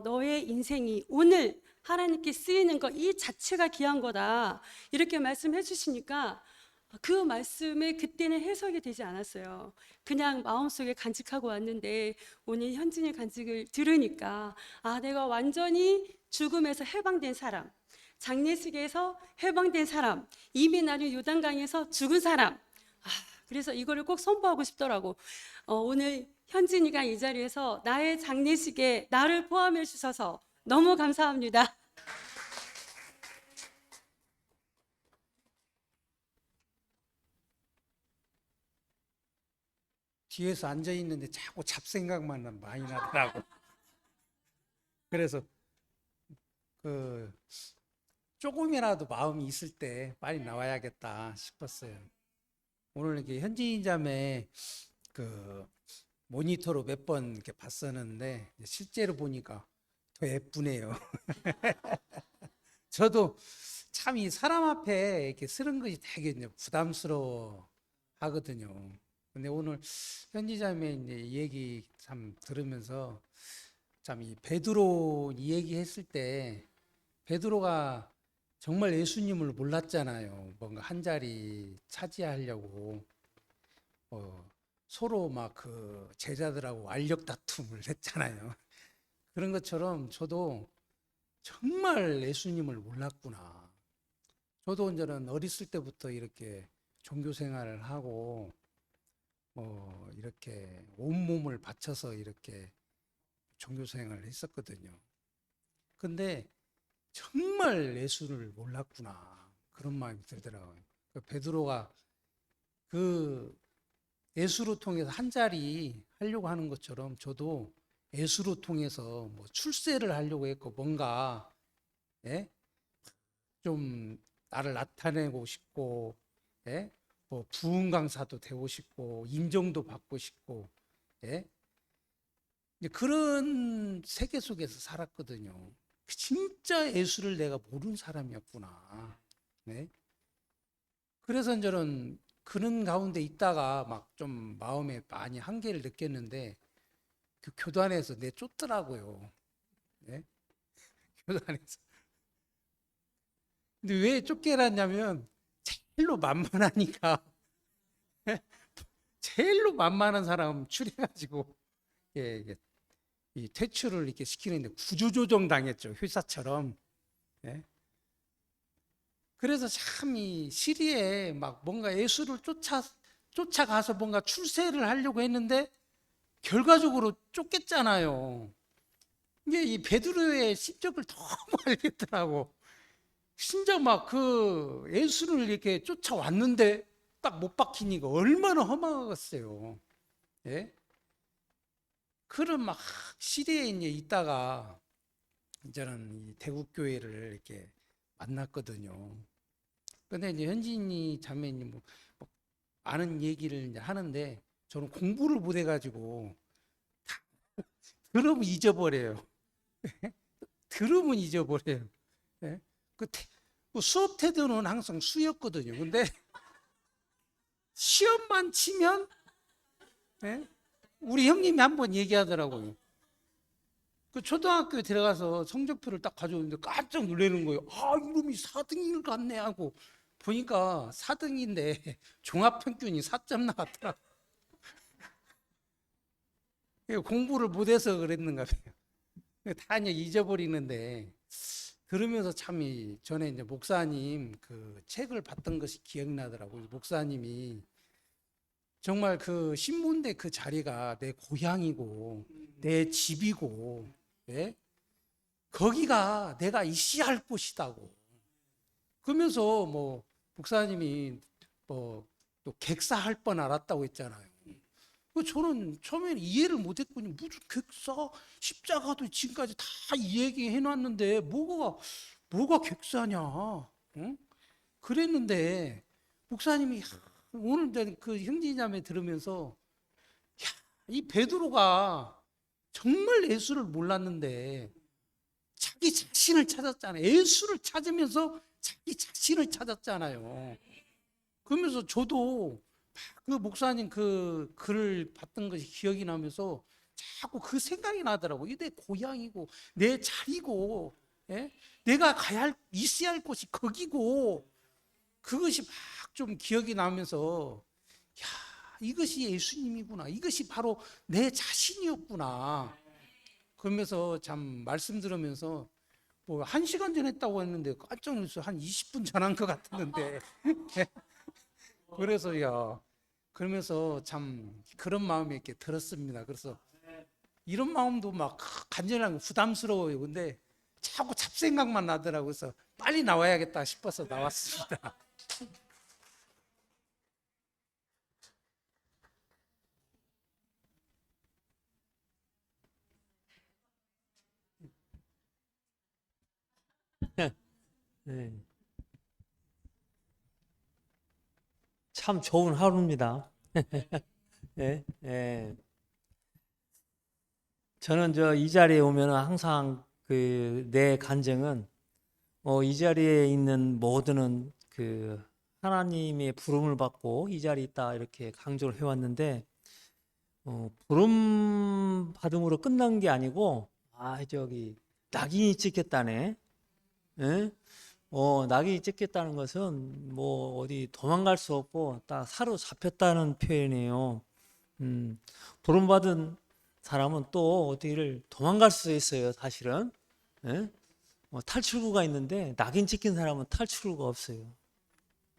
너의 인생이 오늘 하나님께 쓰이는 것 이 자체가 귀한 거다. 이렇게 말씀해 주시니까 그 말씀에 그때는 해석이 되지 않았어요. 그냥 마음속에 간직하고 왔는데 오늘 현진이 간직을 들으니까 내가 완전히 죽음에서 해방된 사람, 장례식에서 해방된 사람, 이미 나는 요단강에서 죽은 사람. 그래서 이거를 꼭 선포하고 싶더라고. 오늘 현진이가 이 자리에서 나의 장례식에 나를 포함해 주셔서 너무 감사합니다. 뒤에서 앉아 있는데 자꾸 잡생각만 많이 나더라고. 그래서 조금이라도 마음이 있을 때 빨리 나와야겠다 싶었어요. 오늘 이렇게 현진 자매 모니터로 몇 번 이렇게 봤었는데 실제로 보니까 더 예쁘네요. 저도 참 이 사람 앞에 이렇게 쓰는 것이 되게 이제 부담스러워 하거든요. 근데 오늘 현지자매 이제 얘기 참 들으면서 참 이 베드로 이 얘기했을 때 베드로가 정말 예수님을 몰랐잖아요. 뭔가 한 자리 차지하려고 서로 막 그 제자들하고 알력 다툼을 했잖아요. 그런 것처럼 저도 정말 예수님을 몰랐구나. 저도 이제는 어렸을 때부터 이렇게 종교 생활을 하고 이렇게 온몸을 바쳐서 이렇게 종교 생활을 했었거든요. 근데 정말 예수를 몰랐구나. 그런 마음이 들더라고요. 베드로가 그 예수로 통해서 한 자리 하려고 하는 것처럼 저도 예수로 통해서 뭐 출세를 하려고 했고 뭔가 좀 나를 나타내고 싶고 뭐 부흥 강사도 되고 싶고 인정도 받고 싶고 이제 그런 세계 속에서 살았거든요. 진짜 예수를 내가 모르는 사람이었구나. 그래서 저는 그런 가운데 있다가 막 좀 마음에 많이 한계를 느꼈는데 그 교단에서 내쫓더라고요. 교단에서. 근데 왜 쫓겨났냐면 제일로 만만하니까 제일로 만만한 사람 추려가지고 이 퇴출을 이렇게 시키는데 구조조정 당했죠. 회사처럼. 그래서 참 이 시리에 막 뭔가 예수를 쫓아가서 뭔가 출세를 하려고 했는데 결과적으로 쫓겼잖아요. 이게 이 베드로의 심정을 너무 알겠더라고. 진짜 막 그 예수를 이렇게 쫓아왔는데 딱 못 박히니까 얼마나 허망하겠어요. 그런 막 시대에 이제 있다가 이제는 이 대국교회를 이렇게 만났거든요. 근데 이제 현진이 자매님 뭐 아는 얘기를 이제 하는데 저는 공부를 못 해가지고 들으면 잊어버려요. 들으면 잊어버려요. 예? 그 수업 태도는 항상 수였거든요. 근데 시험만 치면 예? 우리 형님이 한번 얘기하더라고요. 그 초등학교에 들어가서 성적표를 딱 가져오는데 깜짝 놀라는 거예요. 아, 이놈이 4등을 갔네 하고 보니까 4등인데 종합평균이 4점 나왔더라고요. 공부를 못해서 그랬는가 봐요. 다 이제 잊어버리는데 들으면서 참 전에 이제 목사님 그 책을 봤던 것이 기억나더라고요. 목사님이 정말 그 신문대 그 자리가 내 고향이고 내 집이고 예? 거기가 내가 있어야 할 곳이다고 그러면서 뭐 목사님이 뭐 또 객사할 뻔 알았다고 했잖아요. 저는 처음에는 이해를 못했거든요. 무슨 객사, 십자가도 지금까지 다 얘기해 놨는데 뭐가 객사냐? 응? 그랬는데 목사님이 오늘 그 형제자매 들으면서 야, 이 베드로가 정말 예수를 몰랐는데 자기 자신을 찾았잖아요. 예수를 찾으면서 자기 자신을 찾았잖아요. 그러면서 저도 그 목사님 그 글을 봤던 것이 기억이 나면서 자꾸 그 생각이 나더라고요. 이게 내 고향이고 내 자리고 예? 내가 있어야 할 곳이 거기고 그것이 막 좀 기억이 나면서 야, 이것이 예수님이구나. 이것이 바로 내 자신이었구나. 그러면서 참 말씀 들으면서 뭐 1시간 전 했다고 했는데 깜짝 놀라서 한 20분 전 한 것 같았는데 그래서 그러면서 참 그런 마음이 이렇게 들었습니다. 그래서 이런 마음도 막 간절한 부담스러워요. 근데 자꾸 잡생각만 나더라고요. 그래서 빨리 나와야겠다 싶어서 나왔습니다. 네. 참 좋은 하루입니다. 예, 예. 저는 이 자리에 오면 항상 내 간증은 이 자리에 있는 모두는 그 하나님의 부름을 받고 이 자리에 있다 이렇게 강조를 해왔는데 부름 받음으로 끝난 게 아니고 낙인이 찍혔다네. 예? 낙인이 찍혔다는 것은 뭐 어디 도망갈 수 없고 딱 사로잡혔다는 표현이에요. 부름받은 사람은 또 어디를 도망갈 수 있어요, 사실은. 예? 탈출구가 있는데 낙인 찍힌 사람은 탈출구가 없어요.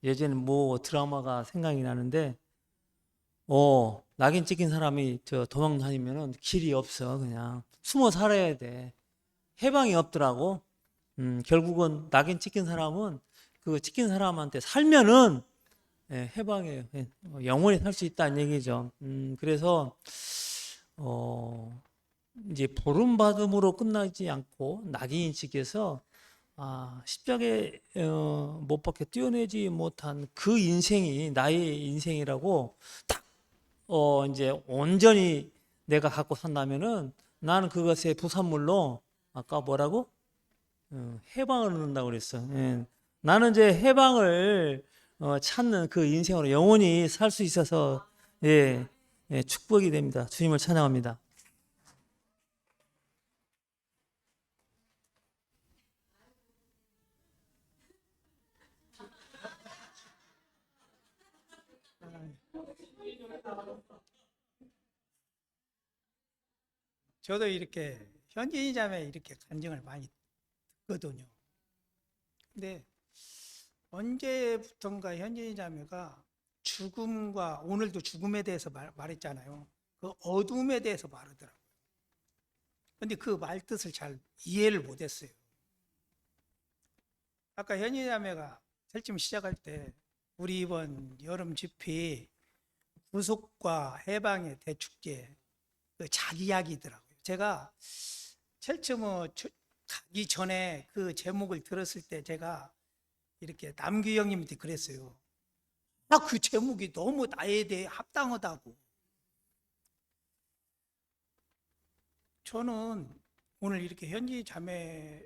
예전에 뭐 드라마가 생각이 나는데 낙인 찍힌 사람이 도망 다니면은 길이 없어. 그냥 숨어 살아야 돼. 해방이 없더라고. 결국은 낙인 찍힌 사람은 그 찍힌 사람한테 살면은 해방이에요. 영원히 살 수 있다는 얘기죠. 그래서 이제 부름받음으로 끝나지 않고 낙인이 찍혀서 십자가에 못 박혀 뛰어내지 못한 그 인생이 나의 인생이라고 딱 이제 온전히 내가 갖고 산다면은 나는 그것의 부산물로 아까 뭐라고? 해방을 얻는다고 그랬어. 예. 나는 이제 해방을 찾는 그 인생으로 영원히 살 수 있어서 축복이 됩니다. 주님을 찬양합니다. 저도 이렇게 현진이 자매 이렇게 간증을 많이 듣거든요. 근데 언제부턴가 현진이 자매가 죽음과 오늘도 죽음에 대해서 말했잖아요. 그 어둠에 대해서 말하더라고요. 근데 그 말 뜻을 잘 이해를 못했어요. 아까 현진이 자매가 설침 시작할 때 우리 이번 여름 집회 구속과 해방의 대축제 그 자기 이야기더라고요. 제가 첼츠모 가기 전에 그 제목을 들었을 때 제가 이렇게 남규형님한테 그랬어요. 그 제목이 너무 나에 대해 합당하다고. 저는 오늘 이렇게 현지 자매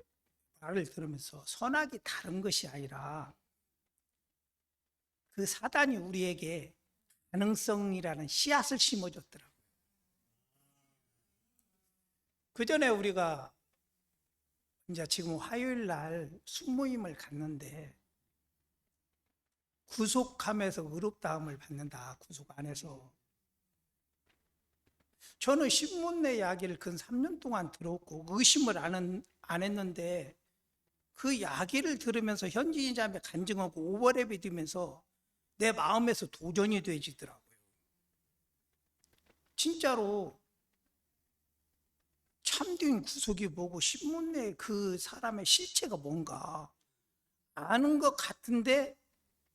말을 들으면서 선악이 다른 것이 아니라 그 사단이 우리에게 가능성이라는 씨앗을 심어줬더라고요. 그 전에 우리가 이제 지금 화요일 날 순모임을 갔는데 구속함에서 의롭다함을 받는다. 구속 안에서. 저는 신문내 이야기를 근 3년 동안 들었고 의심을 안 했는데 그 이야기를 들으면서 현지인 자매 간증하고 오버랩이 되면서 내 마음에서 도전이 되지더라고요. 진짜로 참된 구속이 뭐고 신문내 그 사람의 실체가 뭔가 아는 것 같은데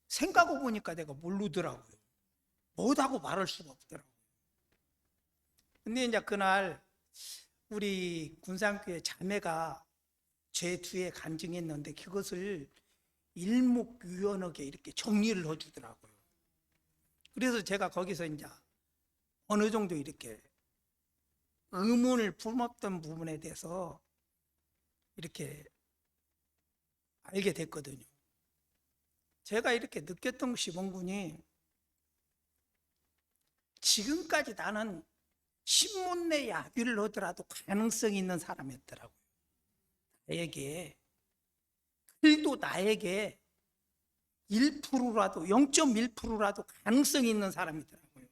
생각해 보니까 내가 모르더라고요. 뭐라고 말할 수가 없더라고요. 근데 이제 그날 우리 군산교회 자매가 제 뒤에 간증했는데 그것을 일목요연하게 이렇게 정리를 해주더라고요. 그래서 제가 거기서 이제 어느 정도 이렇게 의문을 품었던 부분에 대해서 이렇게 알게 됐거든요. 제가 이렇게 느꼈던 것이 뭔군이 지금까지 나는 신문내 야기를 하더라도 가능성이 있는 사람이었더라고요. 나에게 그래도 나에게 1%라도 0.1%라도 가능성이 있는 사람이더라고요.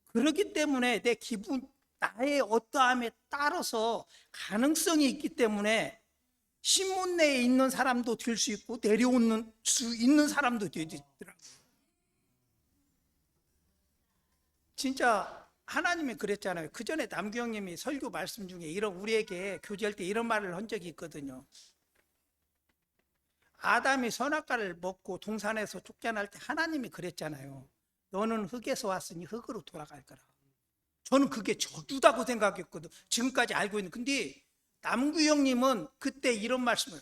그렇기 때문에 내 기분 나의 어떠함에 따라서 가능성이 있기 때문에 신문내에 있는 사람도 될 수 있고 내려오는 수 있는 사람도 되더라고요. 진짜 하나님이 그랬잖아요. 그 전에 남규형님이 설교 말씀 중에 이런 우리에게 교제할 때 이런 말을 한 적이 있거든요. 아담이 선악과를 먹고 동산에서 쫓겨날 때 하나님이 그랬잖아요. 너는 흙에서 왔으니 흙으로 돌아갈 거라. 저는 그게 저주다고 생각했거든. 지금까지 알고 있는. 근데 남규형님은 그때 이런 말씀을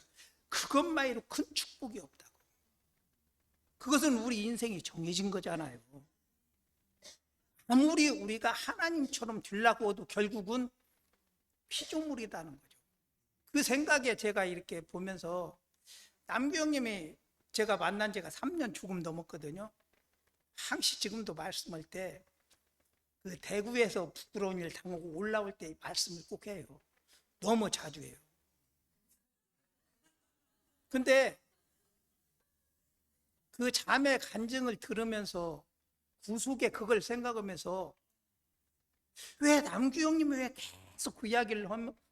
그것만으로 큰 축복이 없다고. 그것은 우리 인생이 정해진 거잖아요. 아무리 우리가 하나님처럼 되려고 해도 결국은 피조물이라는 거죠. 그 생각에 제가 이렇게 보면서 남규형님이 제가 만난 지가 3년 조금 넘었거든요. 항시 지금도 말씀할 때 그 대구에서 부끄러운 일 당하고 올라올 때 말씀을 꼭 해요. 너무 자주 해요. 근데 그 자매 간증을 들으면서 구속에 그걸 생각하면서 왜 남규형님이 왜 계속 그 이야기를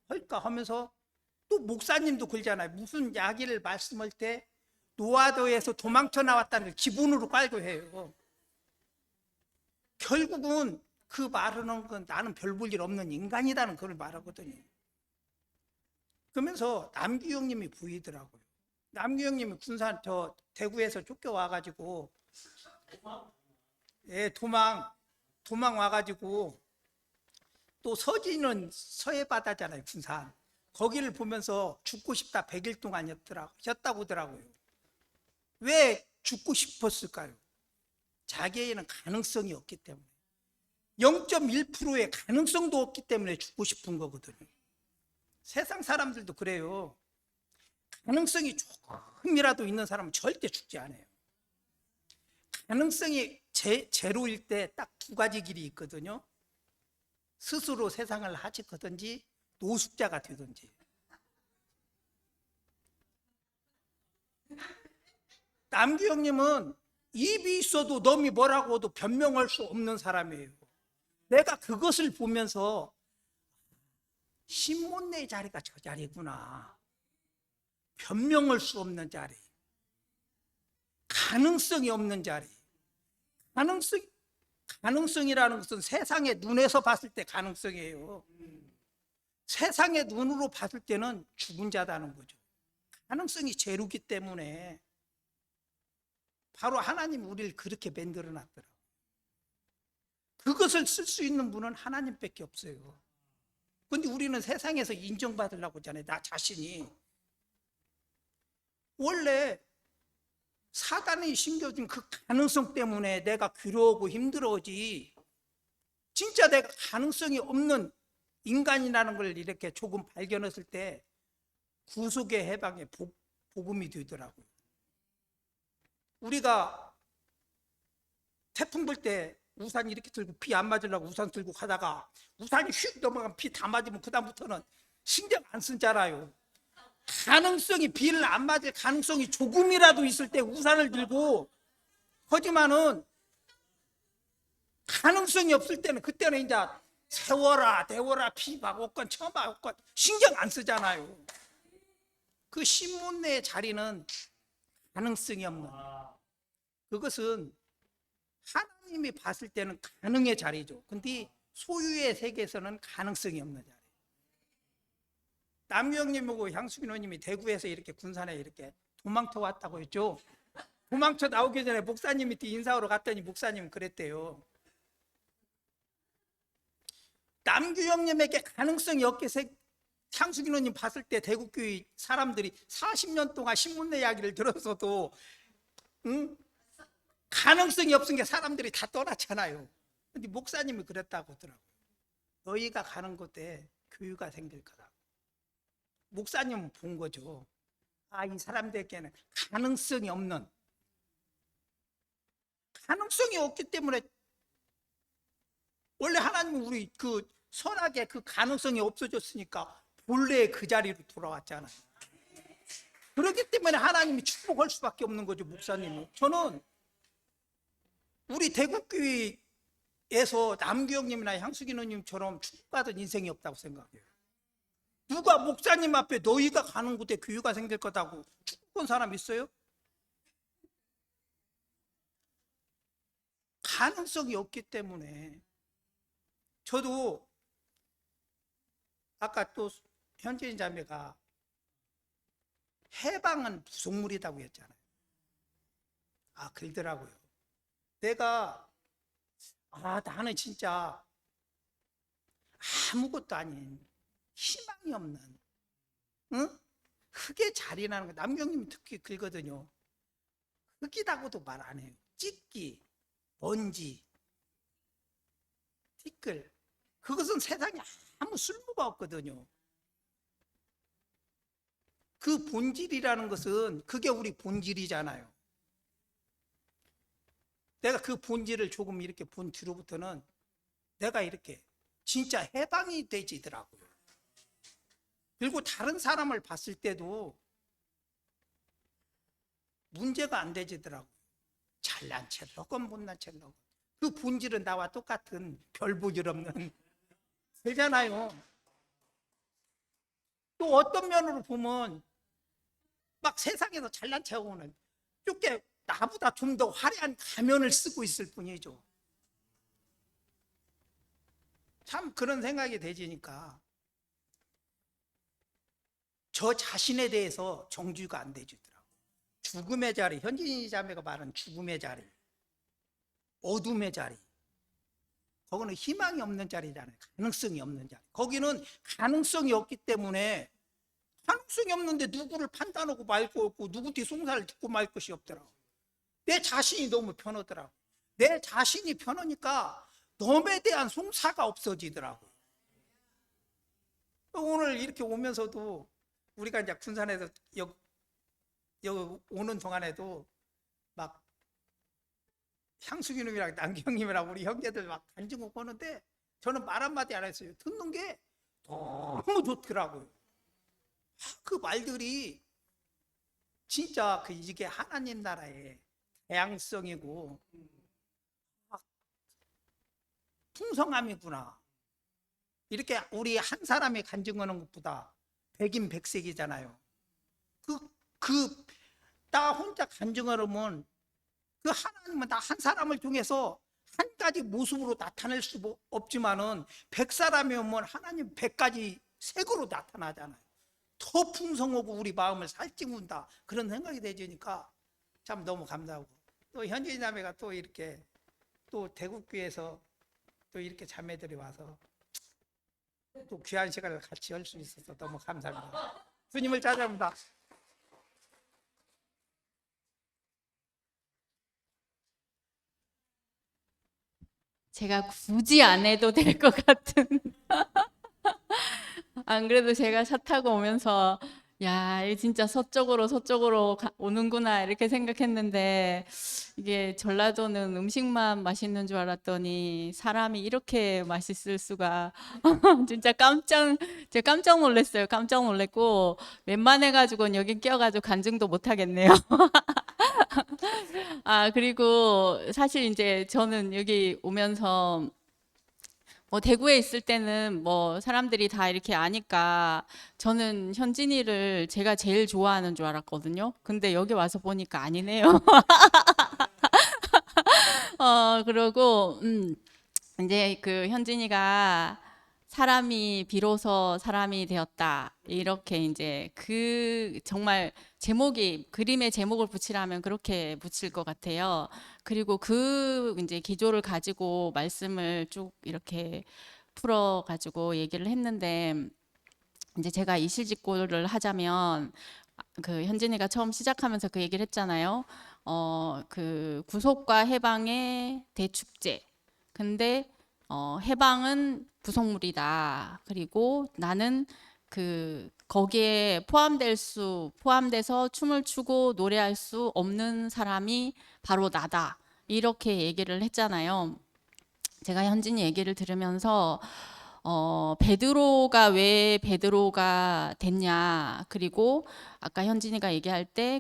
할까 하면서 또 목사님도 그러잖아요. 무슨 이야기를 말씀할 때 노아도에서 도망쳐 나왔다는 걸 기본으로 깔고 해요. 결국은 그 말하는 건 나는 별 볼 일 없는 인간이라는 걸 말하거든요. 그러면서 남규형님이 보이더라고요. 남규형님이 군산 저 대구에서 쫓겨와가지고 도망 와가지고 또 서지는 서해 바다잖아요. 군산 거기를 보면서 죽고 싶다 100일 동안 였다고 하더라고요. 왜 죽고 싶었을까요? 자기에게는 가능성이 없기 때문에 0.1%의 가능성도 없기 때문에 죽고 싶은 거거든요. 세상 사람들도 그래요. 가능성이 조금이라도 있는 사람은 절대 죽지 않아요. 가능성이 제로일 때 딱 두 가지 길이 있거든요. 스스로 세상을 하직하든지 노숙자가 되든지. 남규형님은 입이 있어도 넘이 뭐라고 해도 변명할 수 없는 사람이에요. 내가 그것을 보면서 신문내 자리가 저 자리구나. 변명할 수 없는 자리. 가능성이 없는 자리. 가능성이라는 것은 세상의 눈에서 봤을 때 가능성이에요. 세상의 눈으로 봤을 때는 죽은 자다는 거죠. 가능성이 제로기 때문에 바로 하나님이 우리를 그렇게 만들어 놨더라고요. 그것을 쓸 수 있는 분은 하나님밖에 없어요. 근데 우리는 세상에서 인정받으려고 하잖아요. 나 자신이. 원래 사단이 심겨준 그 가능성 때문에 내가 괴로우고 힘들어지, 진짜 내가 가능성이 없는 인간이라는 걸 이렇게 조금 발견했을 때 구속의 해방의 복음이 되더라고요. 우리가 태풍 불 때 우산 이렇게 들고 비 안 맞으려고 우산 들고 가다가 우산이 휙 넘어가면 비 다 맞으면 그다음부터는 신경 안 쓰잖아요. 가능성이, 비를 안 맞을 가능성이 조금이라도 있을 때 우산을 들고, 하지만은 가능성이 없을 때는, 그때는 이제 세워라 대워라 비막 옷건 쳐봐 옷건 신경 안 쓰잖아요. 그 신문의 자리는 가능성이 없는, 그것은 하나님이 봤을 때는 가능의 자리죠. 근데 소유의 세계에서는 가능성이 없는 자리. 남경님하고 향수기 누님이 대구에서 이렇게 군산에 이렇게 도망쳐 왔다고 했죠. 도망쳐 나오기 전에 목사님 밑에 인사하러 갔더니 목사님은 그랬대요. 남규형님에게 가능성이 없게 향수기 누님 봤을 때 대구교회 사람들이 40년 동안 신문내 이야기를 들어서도 가능성이 없은 게 사람들이 다 떠났잖아요. 근데 목사님이 그랬다고 하더라고요. 너희가 가는 곳에 교회가 생길 거다. 목사님은 본 거죠. 아, 이 사람들에게는 가능성이 없는, 가능성이 없기 때문에 원래 하나님은 우리 그 선악의 그 가능성이 없어졌으니까 본래의 그 자리로 돌아왔잖아요. 그렇기 때문에 하나님이 축복할 수밖에 없는 거죠, 목사님은. 저는 우리 대구교회에서 남규형님이나 향수기 누님처럼 축복받은 인생이 없다고 생각해요. 누가 목사님 앞에 너희가 가는 곳에 교회가 생길 거다고 축복한 사람 있어요? 가능성이 없기 때문에. 저도 아까 또 현진 자매가 해방은 부속물이라고 했잖아요. 아, 그러더라고요. 내가 나는 진짜 아무것도 아닌 희망이 없는 흙의 자리라는 거, 남경님이 특히 그거든요. 흙이라고도 말 안 해요. 찢기, 먼지, 티끌, 그것은 세상에 아무 쓸모가 없거든요. 그 본질이라는 것은 그게 우리 본질이잖아요. 내가 그 본질을 조금 이렇게 본 뒤로부터는 내가 이렇게 진짜 해방이 되지더라고요. 그리고 다른 사람을 봤을 때도 문제가 안 되지더라고요. 잘난 척하건 못난 척하건 그 본질은 나와 똑같은 별 볼 일 없는 되잖아요. 또 어떤 면으로 보면 막 세상에서 잘난 척하고는 좁게 나보다 좀 더 화려한 가면을 쓰고 있을 뿐이죠. 참 그런 생각이 되지니까 저 자신에 대해서 정죄가 안 되지더라고요. 죽음의 자리, 현진이 자매가 말한 죽음의 자리, 어둠의 자리, 거기는 희망이 없는 자리잖아요. 가능성이 없는 자리. 거기는 가능성이 없기 때문에, 가능성이 없는데 누구를 판단하고 말 거 없고 누구 뒤 송사를 듣고 말 것이 없더라고요. 내 자신이 너무 편하더라고요. 내 자신이 편하니까 놈에 대한 송사가 없어지더라고요. 오늘 이렇게 오면서도 우리가 이제 군산에서 여기 오는 동안에도 막 향수기님이랑 남경님이랑 우리 형제들 막 간증하고 오는데 저는 말 한마디 안 했어요. 듣는 게 너무 좋더라고요. 그 말들이 진짜 이게 하나님 나라의 다양성이고 풍성함이구나. 이렇게 우리 한 사람이 간증하는 것보다 백인 백색이잖아요. 나 혼자 간증하려면 그 하나님은 나 한 사람을 통해서 한 가지 모습으로 나타낼 수 없지만은 100사람이면 하나님 100가지 색으로 나타나잖아요. 더 풍성하고 우리 마음을 살찌운다 그런 생각이 되니까 참 너무 감사하고, 또 현진이 자매가 또 이렇게 또 대구교회에서 또 이렇게 자매들이 와서 또 귀한 시간을 같이 할 수 있어서 너무 감사합니다. 주님을 찾아옵니다. 제가 굳이 안 해도 될 것 같은. 안 그래도 제가 차 타고 오면서 야, 이 진짜 서쪽으로 오는구나 이렇게 생각했는데 이게 전라도는 음식만 맛있는 줄 알았더니 사람이 이렇게 맛있을 수가 진짜 제가 깜짝 놀랐어요. 깜짝 놀랐고 웬만해가지고는 여기 껴가지고 간증도 못 하겠네요. 아, 그리고 사실 이제 저는 여기 오면서 뭐 대구에 있을 때는 뭐 사람들이 다 이렇게 아니까 저는 현진이를 제가 제일 좋아하는 줄 알았거든요. 근데 여기 와서 보니까 아니네요. 그러고 이제 그 현진이가 사람이 비로소 사람이 되었다. 이렇게 이제 그 정말 그림의 제목을 붙이라면 그렇게 붙일 것 같아요. 그리고 그 이제 기조를 가지고 말씀을 쭉 이렇게 풀어 가지고 얘기를 했는데 이제 제가 이실직고를 하자면 그 현진이가 처음 시작하면서 그 얘기를 했잖아요. 그 구속과 해방의 대축제. 근데 해방은 부속물이다. 그리고 나는 거기에 포함돼서 춤을 추고 노래할 수 없는 사람이 바로 나다. 이렇게 얘기를 했잖아요. 제가 현진이 얘기를 들으면서 베드로가 왜 베드로가 됐냐. 그리고 아까 현진이가 얘기할 때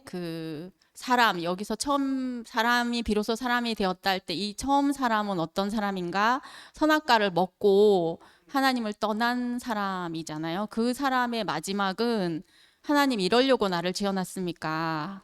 여기서 처음 사람이 비로소 사람이 되었다 할 때 이 처음 사람은 어떤 사람인가? 선악과를 먹고 하나님을 떠난 사람이잖아요. 그 사람의 마지막은 하나님 이러려고 나를 지어놨습니까?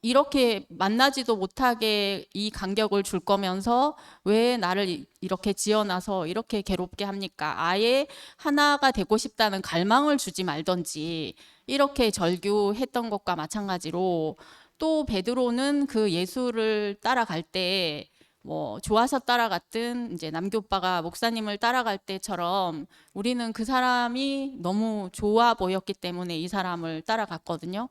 이렇게 만나지도 못하게 이 간격을 줄 거면서 왜 나를 이렇게 지어놔서 이렇게 괴롭게 합니까? 아예 하나가 되고 싶다는 갈망을 주지 말던지 이렇게 절규했던 것과 마찬가지로 또 베드로는 그 예수를 따라갈 때 뭐 좋아서 따라갔든 이제 남규 오빠가 목사님을 따라갈 때처럼 우리는 그 사람이 너무 좋아 보였기 때문에 이 사람을 따라갔거든요.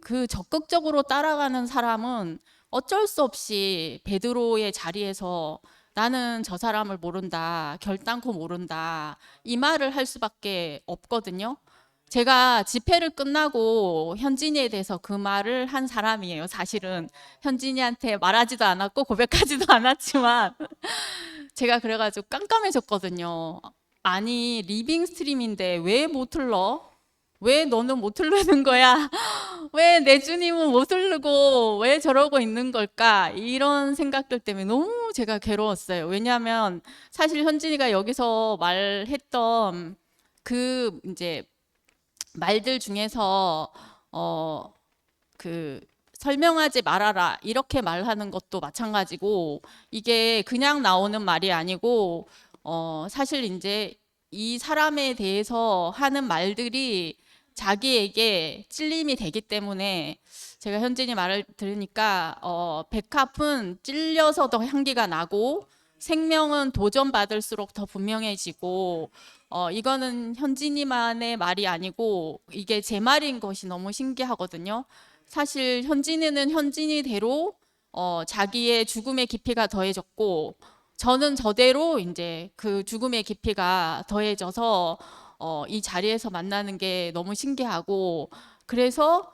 그 적극적으로 따라가는 사람은 어쩔 수 없이 베드로의 자리에서 나는 저 사람을 모른다, 결단코 모른다 이 말을 할 수밖에 없거든요. 제가 집회를 끝나고 현진이에 대해서 그 말을 한 사람이에요. 사실은 현진이한테 말하지도 않았고 고백하지도 않았지만 제가 그래가지고 깜깜해졌거든요. 아니 리빙 스트림인데 왜 못 흘러? 왜 너는 못 흐르는 거야? 왜 내 주님은 못 흐르고 왜 저러고 있는 걸까? 이런 생각들 때문에 너무 제가 괴로웠어요. 왜냐하면 사실 현진이가 여기서 말했던 그 이제 말들 중에서 설명하지 말아라 이렇게 말하는 것도 마찬가지고 이게 그냥 나오는 말이 아니고 사실 이제 이 사람에 대해서 하는 말들이 자기에게 찔림이 되기 때문에 제가 현진이 말을 들으니까 백합은 찔려서 더 향기가 나고 생명은 도전받을수록 더 분명해지고 이거는 현진이만의 말이 아니고 이게 제 말인 것이 너무 신기하거든요. 사실 현진이는 현진이대로 자기의 죽음의 깊이가 더해졌고 저는 저대로 이제 그 죽음의 깊이가 더해져서 이 자리에서 만나는 게 너무 신기하고 그래서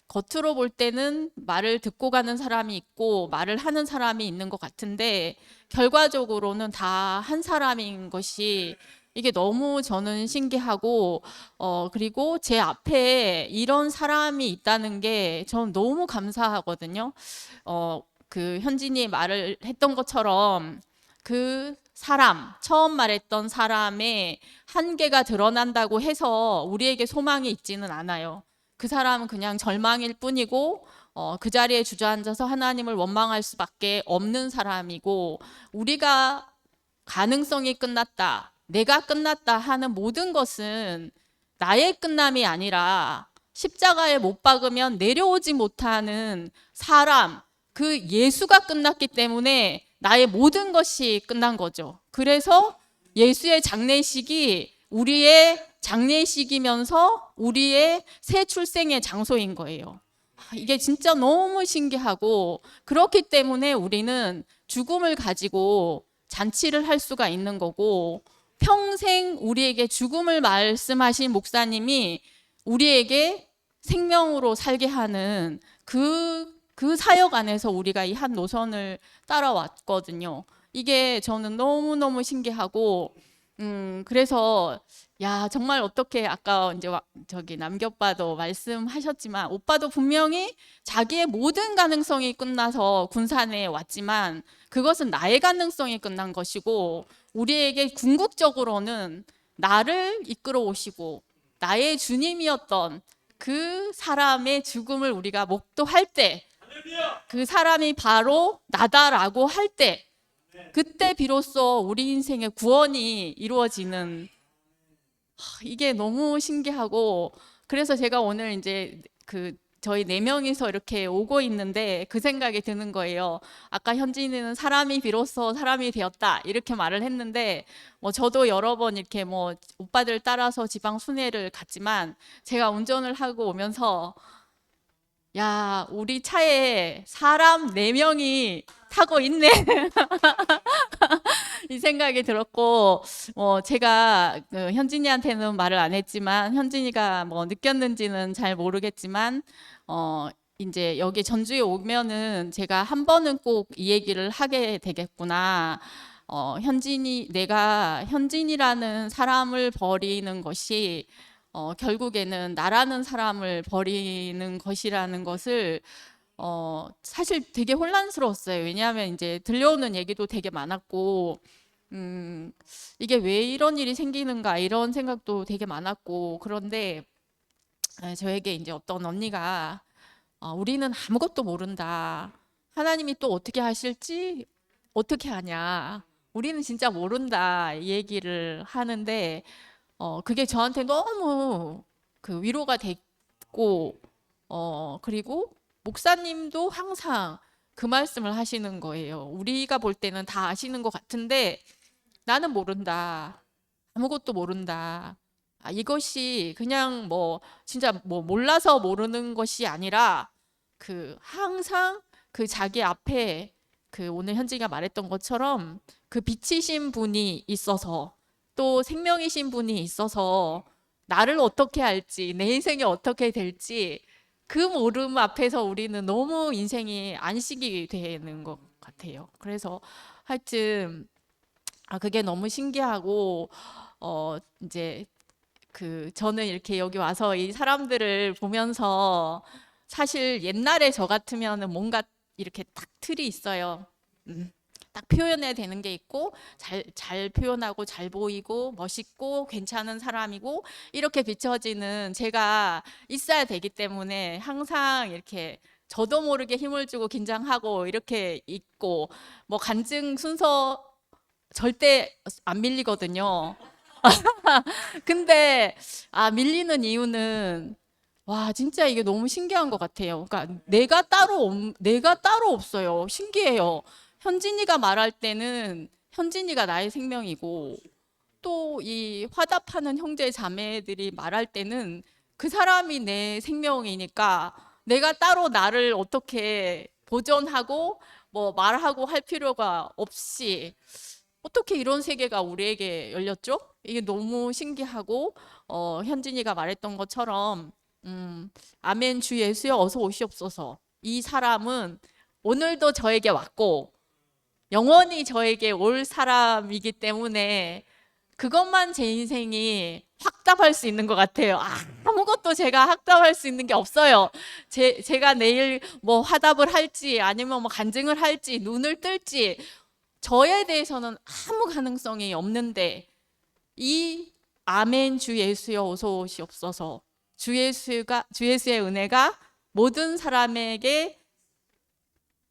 겉으로 볼 때는 말을 듣고 가는 사람이 있고 말을 하는 사람이 있는 것 같은데 결과적으로는 다 한 사람인 것이 이게 너무 저는 신기하고 그리고 제 앞에 이런 사람이 있다는 게 저는 너무 감사하거든요. 그 현진이 말을 했던 것처럼 그 사람, 처음 말했던 사람의 한계가 드러난다고 해서 우리에게 소망이 있지는 않아요. 그 사람은 그냥 절망일 뿐이고 그 자리에 주저앉아서 하나님을 원망할 수밖에 없는 사람이고 우리가 가능성이 끝났다, 내가 끝났다 하는 모든 것은 나의 끝남이 아니라 십자가에 못 박으면 내려오지 못하는 사람, 그 예수가 끝났기 때문에 나의 모든 것이 끝난 거죠. 그래서 예수의 장례식이 우리의 장례식이면서 우리의 새 출생의 장소인 거예요. 이게 진짜 너무 신기하고 그렇기 때문에 우리는 죽음을 가지고 잔치를 할 수가 있는 거고, 평생 우리에게 죽음을 말씀하신 목사님이 우리에게 생명으로 살게 하는 그 사역 안에서 우리가 이 한 노선을 따라왔거든요. 이게 저는 너무너무 신기하고, 그래서 야, 정말 어떻게 아까 이제 저기 남기 오빠도 말씀하셨지만, 오빠도 분명히 자기의 모든 가능성이 끝나서 군산에 왔지만 그것은 나의 가능성이 끝난 것이고, 우리에게 궁극적으로는 나를 이끌어 오시고 나의 주님이었던 그 사람의 죽음을 우리가 목도할 때, 그 사람이 바로 나다라고 할 때, 그때 비로소 우리 인생의 구원이 이루어지는, 이게 너무 신기하고, 그래서 제가 오늘 이제 저희 4명이서 이렇게 오고 있는데 그 생각이 드는 거예요. 아까 현진이는 사람이 비로소 사람이 되었다 이렇게 말을 했는데, 뭐 저도 여러 번 이렇게 뭐 오빠들 따라서 지방 순회를 갔지만 제가 운전을 하고 오면서 야, 우리 차에 사람 4명이 타고 있네. 이 생각이 들었고, 제가 현진이한테는 말을 안 했지만 현진이가 뭐 느꼈는지는 잘 모르겠지만, 이제 여기 전주에 오면은 제가 한 번은 꼭 이 얘기를 하게 되겠구나. 내가 현진이라는 사람을 버리는 것이 결국에는 나라는 사람을 버리는 것이라는 것을 사실 되게 혼란스러웠어요. 왜냐하면 이제 들려오는 얘기도 되게 많았고, 이게 왜 이런 일이 생기는가 이런 생각도 되게 많았고, 그런데 저에게 이제 어떤 언니가 우리는 아무것도 모른다. 하나님이 또 어떻게 하실지 어떻게 하냐. 우리는 진짜 모른다. 이 얘기를 하는데 그게 저한테 너무 위로가 됐고, 그리고 목사님도 항상 그 말씀을 하시는 거예요. 우리가 볼 때는 다 아시는 것 같은데 나는 모른다. 아무것도 모른다. 이것이 그냥 뭐 진짜 뭐 몰라서 모르는 것이 아니라 항상 자기 앞에 오늘 현지가 말했던 것처럼 빛이신 분이 있어서, 또 생명이신 분이 있어서 나를 어떻게 할지, 내 인생이 어떻게 될지 그 모름 앞에서 우리는 너무 인생이 안식이 되는 것 같아요. 그래서 하여튼 그게 너무 신기하고, 이제 저는 이렇게 여기 와서 이 사람들을 보면서 사실 옛날에 저 같으면은 뭔가 이렇게 딱 틀이 있어요. 딱 표현해야 되는 게 있고, 잘 표현하고 잘 보이고 멋있고 괜찮은 사람이고 이렇게 비춰지는 제가 있어야 되기 때문에 항상 이렇게 저도 모르게 힘을 주고 긴장하고 이렇게 있고, 뭐 간증 순서 절대 안 밀리거든요. 근데 밀리는 이유는, 와, 진짜 이게 너무 신기한 것 같아요. 그러니까 내가 따로 없어요. 신기해요. 현진이가 말할 때는 현진이가 나의 생명이고, 또 이 화답하는 형제 자매들이 말할 때는 그 사람이 내 생명이니까 내가 따로 나를 어떻게 보존하고 뭐 말하고 할 필요가 없이 어떻게 이런 세계가 우리에게 열렸죠? 이게 너무 신기하고, 현진이가 말했던 것처럼 아멘 주 예수여 어서 오시옵소서. 이 사람은 오늘도 저에게 왔고 영원히 저에게 올 사람이기 때문에 그것만 제 인생이 확답할 수 있는 것 같아요. 아무것도 제가 확답할 수 있는 게 없어요. 제가 내일 뭐 화답을 할지 아니면 뭐 간증을 할지 눈을 뜰지 저에 대해서는 아무 가능성이 없는데, 이 아멘 주 예수여 어서 오시옵소서, 주 예수의 은혜가 모든 사람에게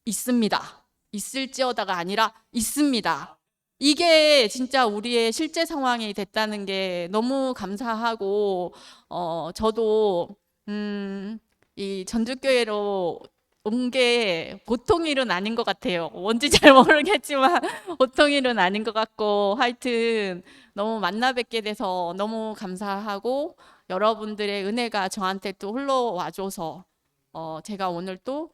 있습니다. 있을지어다가 아니라 있습니다. 이게 진짜 우리의 실제 상황이 됐다는 게 너무 감사하고, 저도 이 전주교회로 온 게 보통 일은 아닌 것 같아요. 뭔지 잘 모르겠지만 보통 일은 아닌 것 같고, 하여튼 너무 만나 뵙게 돼서 너무 감사하고, 여러분들의 은혜가 저한테 또 흘러와줘서 제가 오늘 또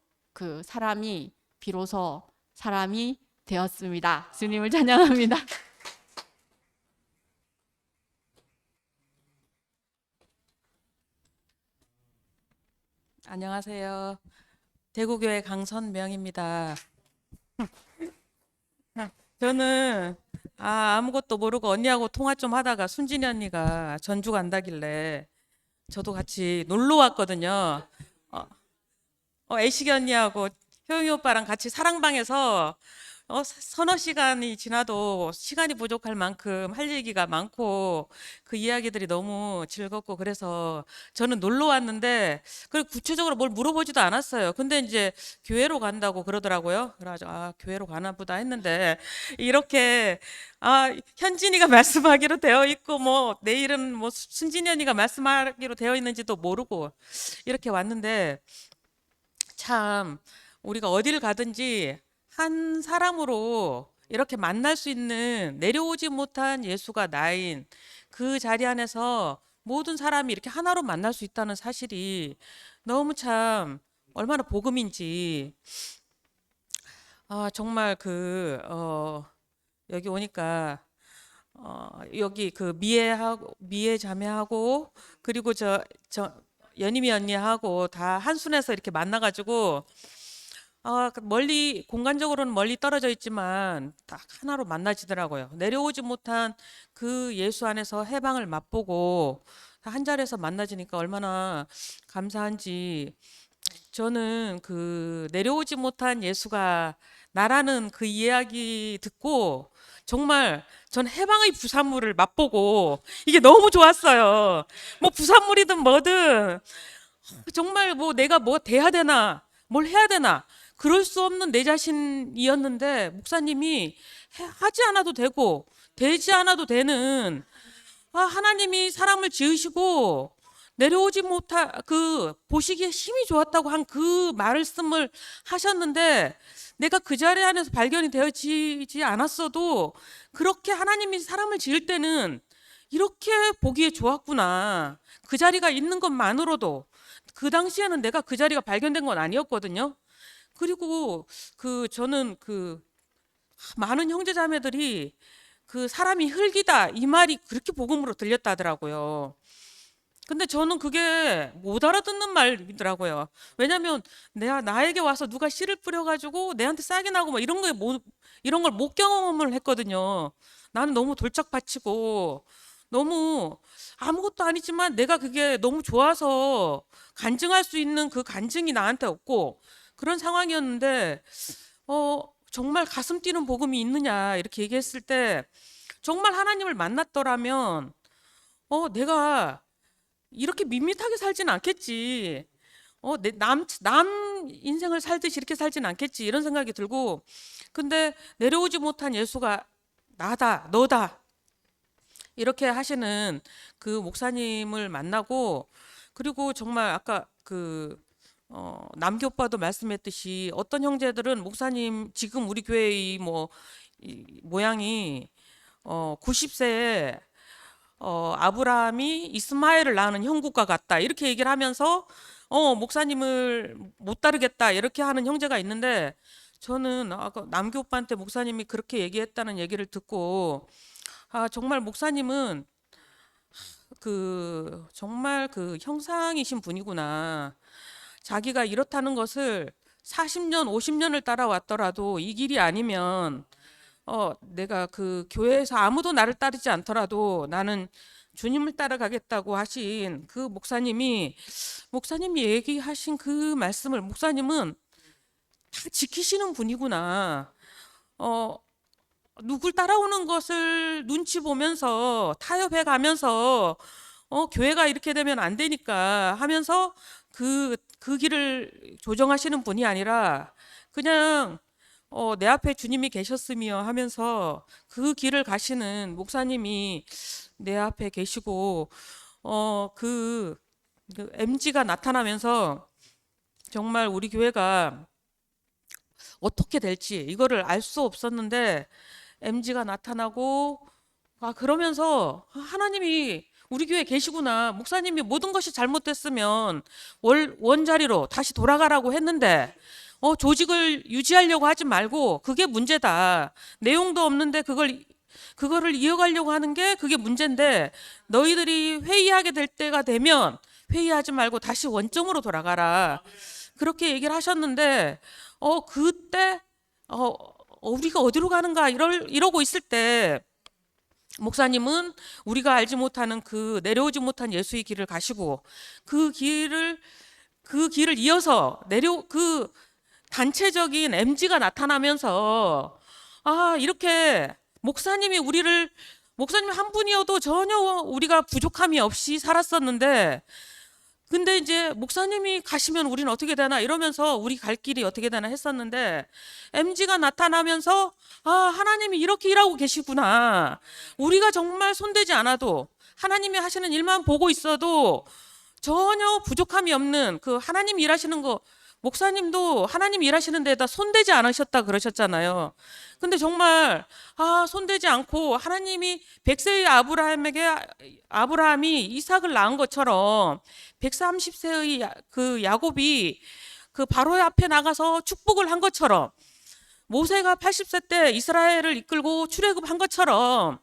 사람이 비로소 사람이 되었습니다. 주님을 찬양합니다. 안녕하세요. 대구교회 강선명입니다. 저는 아무것도 모르고 언니하고 통화 좀 하다가 순진이 언니가 전주 간다길래 저도 같이 놀러 왔거든요. 애식이 언니하고 효영이 오빠랑 같이 사랑방에서 서너 시간이 지나도 시간이 부족할 만큼 할 얘기가 많고 그 이야기들이 너무 즐겁고 그래서 저는 놀러 왔는데 그리고 구체적으로 뭘 물어보지도 않았어요. 근데 이제 교회로 간다고 그러더라고요. 그래가지고 교회로 가나 보다 했는데 이렇게 현진이가 말씀하기로 되어 있고 뭐 내일은 뭐 순진이 언니가 말씀하기로 되어 있는지도 모르고 이렇게 왔는데 참 우리가 어디를 가든지 한 사람으로 이렇게 만날 수 있는 내려오지 못한 예수가 나인 그 자리 안에서 모든 사람이 이렇게 하나로 만날 수 있다는 사실이 너무 참 얼마나 복음인지 정말 여기 오니까 여기 미애 자매하고 그리고 연희미 언니하고 다 한순에서 이렇게 만나가지고 멀리 공간적으로는 멀리 떨어져 있지만 딱 하나로 만나지더라고요. 내려오지 못한 그 예수 안에서 해방을 맛보고 한 자리에서 만나지니까 얼마나 감사한지. 저는 그 내려오지 못한 예수가 나라는 그 이야기 듣고 정말 전 해방의 부산물을 맛보고 이게 너무 좋았어요. 뭐 부산물이든 뭐든 정말 뭐 내가 뭐 돼야 되나 뭘 해야 되나 그럴 수 없는 내 자신이었는데 목사님이 하지 않아도 되고 되지 않아도 되는 하나님이 사람을 지으시고 내려오지 못한 보시기에 힘이 좋았다고 한 그 말씀을 하셨는데 내가 그 자리 안에서 발견이 되어지지 않았어도 그렇게 하나님이 사람을 지을 때는 이렇게 보기에 좋았구나. 그 자리가 있는 것만으로도 그 당시에는 내가 그 자리가 발견된 건 아니었거든요. 그리고 저는 많은 형제자매들이 사람이 흙이다 이 말이 그렇게 복음으로 들렸다 하더라고요. 근데 저는 그게 못 알아듣는 말이더라고요. 왜냐면 나에게 와서 누가 씨를 뿌려가지고 내한테 싹이 나고 막 이런 걸 못 경험을 했거든요. 나는 너무 돌짝밭이고 너무 아무것도 아니지만 내가 그게 너무 좋아서 간증할 수 있는 그 간증이 나한테 없고 그런 상황이었는데 정말 가슴 뛰는 복음이 있느냐 이렇게 얘기했을 때 정말 하나님을 만났더라면 내가 이렇게 밋밋하게 살진 않겠지. 남 인생을 살듯이 이렇게 살진 않겠지 이런 생각이 들고 근데 내려오지 못한 예수가 나다 너다 이렇게 하시는 그 목사님을 만나고 그리고 정말 아까 남교 오빠도 말씀했듯이 어떤 형제들은 목사님 지금 우리 교회의 모양이 90세에 아브라함이 이스마엘을 낳는 형국과 같다 이렇게 얘기를 하면서 목사님을 못 따르겠다 이렇게 하는 형제가 있는데 저는 아까 남교 오빠한테 목사님이 그렇게 얘기했다는 얘기를 듣고 정말 목사님은 정말 형상이신 분이구나. 자기가 이렇다는 것을 40년, 50년을 따라왔더라도 이 길이 아니면 내가 교회에서 아무도 나를 따르지 않더라도 나는 주님을 따라가겠다고 하신 그 목사님이 얘기하신 그 말씀을 목사님은 다 지키시는 분이구나. 누굴 따라오는 것을 눈치 보면서 타협해 가면서 교회가 이렇게 되면 안 되니까 하면서 그 길을 조정하시는 분이 아니라 그냥 내 앞에 주님이 계셨으며 하면서 그 길을 가시는 목사님이 내 앞에 계시고 MG가 나타나면서 정말 우리 교회가 어떻게 될지 이거를 알 수 없었는데 MG가 나타나고 그러면서 하나님이 우리 교회에 계시구나. 목사님이 모든 것이 잘못됐으면 원자리로 다시 돌아가라고 했는데 조직을 유지하려고 하지 말고 그게 문제다. 내용도 없는데 그거를 이어가려고 하는 게 그게 문제인데 너희들이 회의하게 될 때가 되면 회의하지 말고 다시 원점으로 돌아가라. 그렇게 얘기를 하셨는데 그때 우리가 어디로 가는가 이러고 있을 때 목사님은 우리가 알지 못하는 그 내려오지 못한 예수의 길을 가시고 그 길을 이어서 그 단체적인 MG가 나타나면서 이렇게 목사님 한 분이어도 전혀 우리가 부족함이 없이 살았었는데 근데 이제 목사님이 가시면 우리는 어떻게 되나 이러면서 우리 갈 길이 어떻게 되나 했었는데 MG가 나타나면서 하나님이 이렇게 일하고 계시구나. 우리가 정말 손대지 않아도 하나님이 하시는 일만 보고 있어도 전혀 부족함이 없는 그 하나님 일하시는 거 목사님도 하나님 일하시는 데다 손대지 않으셨다 그러셨잖아요. 근데 정말 손대지 않고 하나님이 100세의 아브라함이 이삭을 낳은 것처럼 130세의 그 야곱이 그 바로의 앞에 나가서 축복을 한 것처럼 모세가 80세 때 이스라엘을 이끌고 출애굽한 것처럼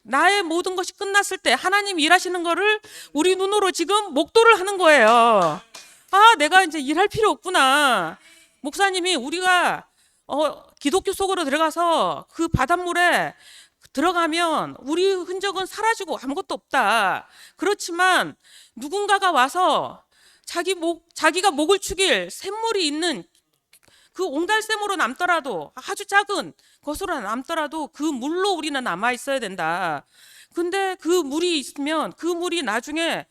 나의 모든 것이 끝났을 때 하나님 일하시는 거를 우리 눈으로 지금 목도를 하는 거예요. 내가 이제 일할 필요 없구나. 목사님이 우리가 기독교 속으로 들어가서 그 바닷물에 들어가면 우리 흔적은 사라지고 아무것도 없다. 그렇지만 누군가가 와서 자기가 목을 축일 샘물이 있는 그 옹달샘으로 남더라도 아주 작은 것으로 남더라도 그 물로 우리는 남아 있어야 된다. 근데 그 물이 있으면 그 물이 나중에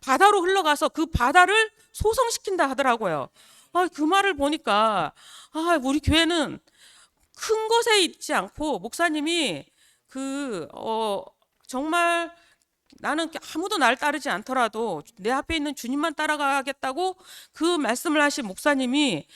바다로 흘러가서 그 바다를 소성시킨다 하더라고요. 그 말을 보니까 우리 교회는 큰 것에 있지 않고 목사님이 정말 나는 아무도 날 따르지 않더라도 내 앞에 있는 주님만 따라가겠다고 그 말씀을 하신 목사님이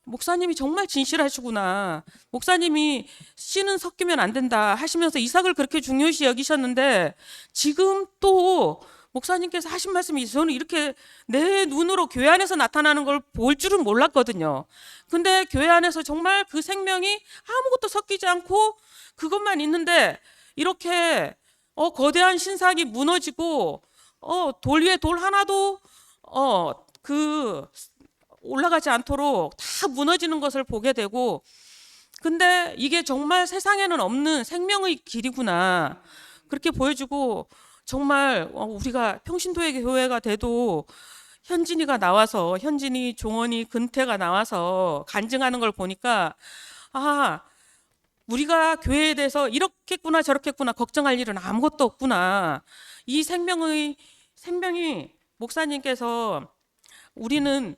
목사님이 정말 진실하시구나. 목사님이 씨는 섞이면 안 된다 하시면서 이삭을 그렇게 중요시 여기셨는데 지금 또 목사님께서 하신 말씀이 저는 이렇게 내 눈으로 교회 안에서 나타나는 걸 볼 줄은 몰랐거든요. 근데 교회 안에서 정말 그 생명이 아무것도 섞이지 않고 그것만 있는데 이렇게 거대한 신상이 무너지고 돌 위에 돌 하나도 올라가지 않도록 다 무너지는 것을 보게 되고 근데 이게 정말 세상에는 없는 생명의 길이구나 그렇게 보여주고 정말 우리가 평신도의 교회가 돼도 현진이, 종원이, 근태가 나와서 간증하는 걸 보니까 우리가 교회에 대해서 이렇겠구나 저렇겠구나 걱정할 일은 아무것도 없구나. 이 생명이 목사님께서 우리는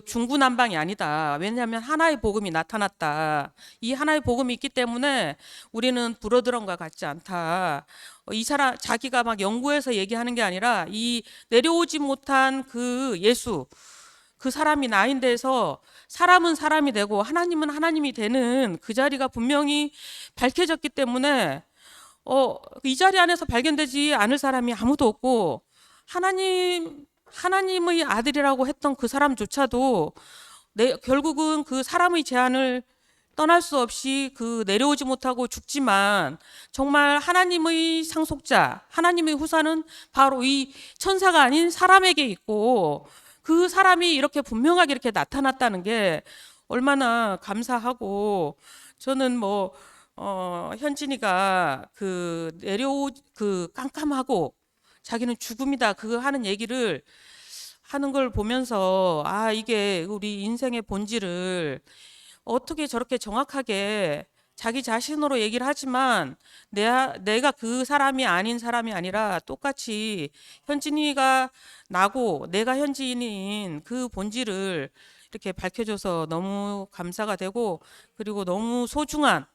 중구난방이 아니다. 왜냐하면 하나의 복음이 나타났다. 이 하나의 복음이 있기 때문에 우리는 불어드럼과 같지 않다. 이 사람 자기가 막 연구해서 얘기하는 게 아니라 이 내려오지 못한 그 예수 그 사람이 나인 데서 사람은 사람이 되고 하나님은 하나님이 되는 그 자리가 분명히 밝혀졌기 때문에 이 자리 안에서 발견되지 않을 사람이 아무도 없고 하나님의 아들이라고 했던 그 사람조차도 결국은 그 사람의 제한을 떠날 수 없이 내려오지 못하고 죽지만 정말 하나님의 상속자, 하나님의 후사는 바로 이 천사가 아닌 사람에게 있고 그 사람이 이렇게 분명하게 이렇게 나타났다는 게 얼마나 감사하고 저는 현진이가 깜깜하고 자기는 죽음이다 하는 얘기를 하는 걸 보면서 이게 우리 인생의 본질을 어떻게 저렇게 정확하게 자기 자신으로 얘기를 하지만 내가 그 사람이 아닌 사람이 아니라 똑같이 현진이가 나고 내가 현진인 그 본질을 이렇게 밝혀줘서 너무 감사가 되고 그리고 너무 소중한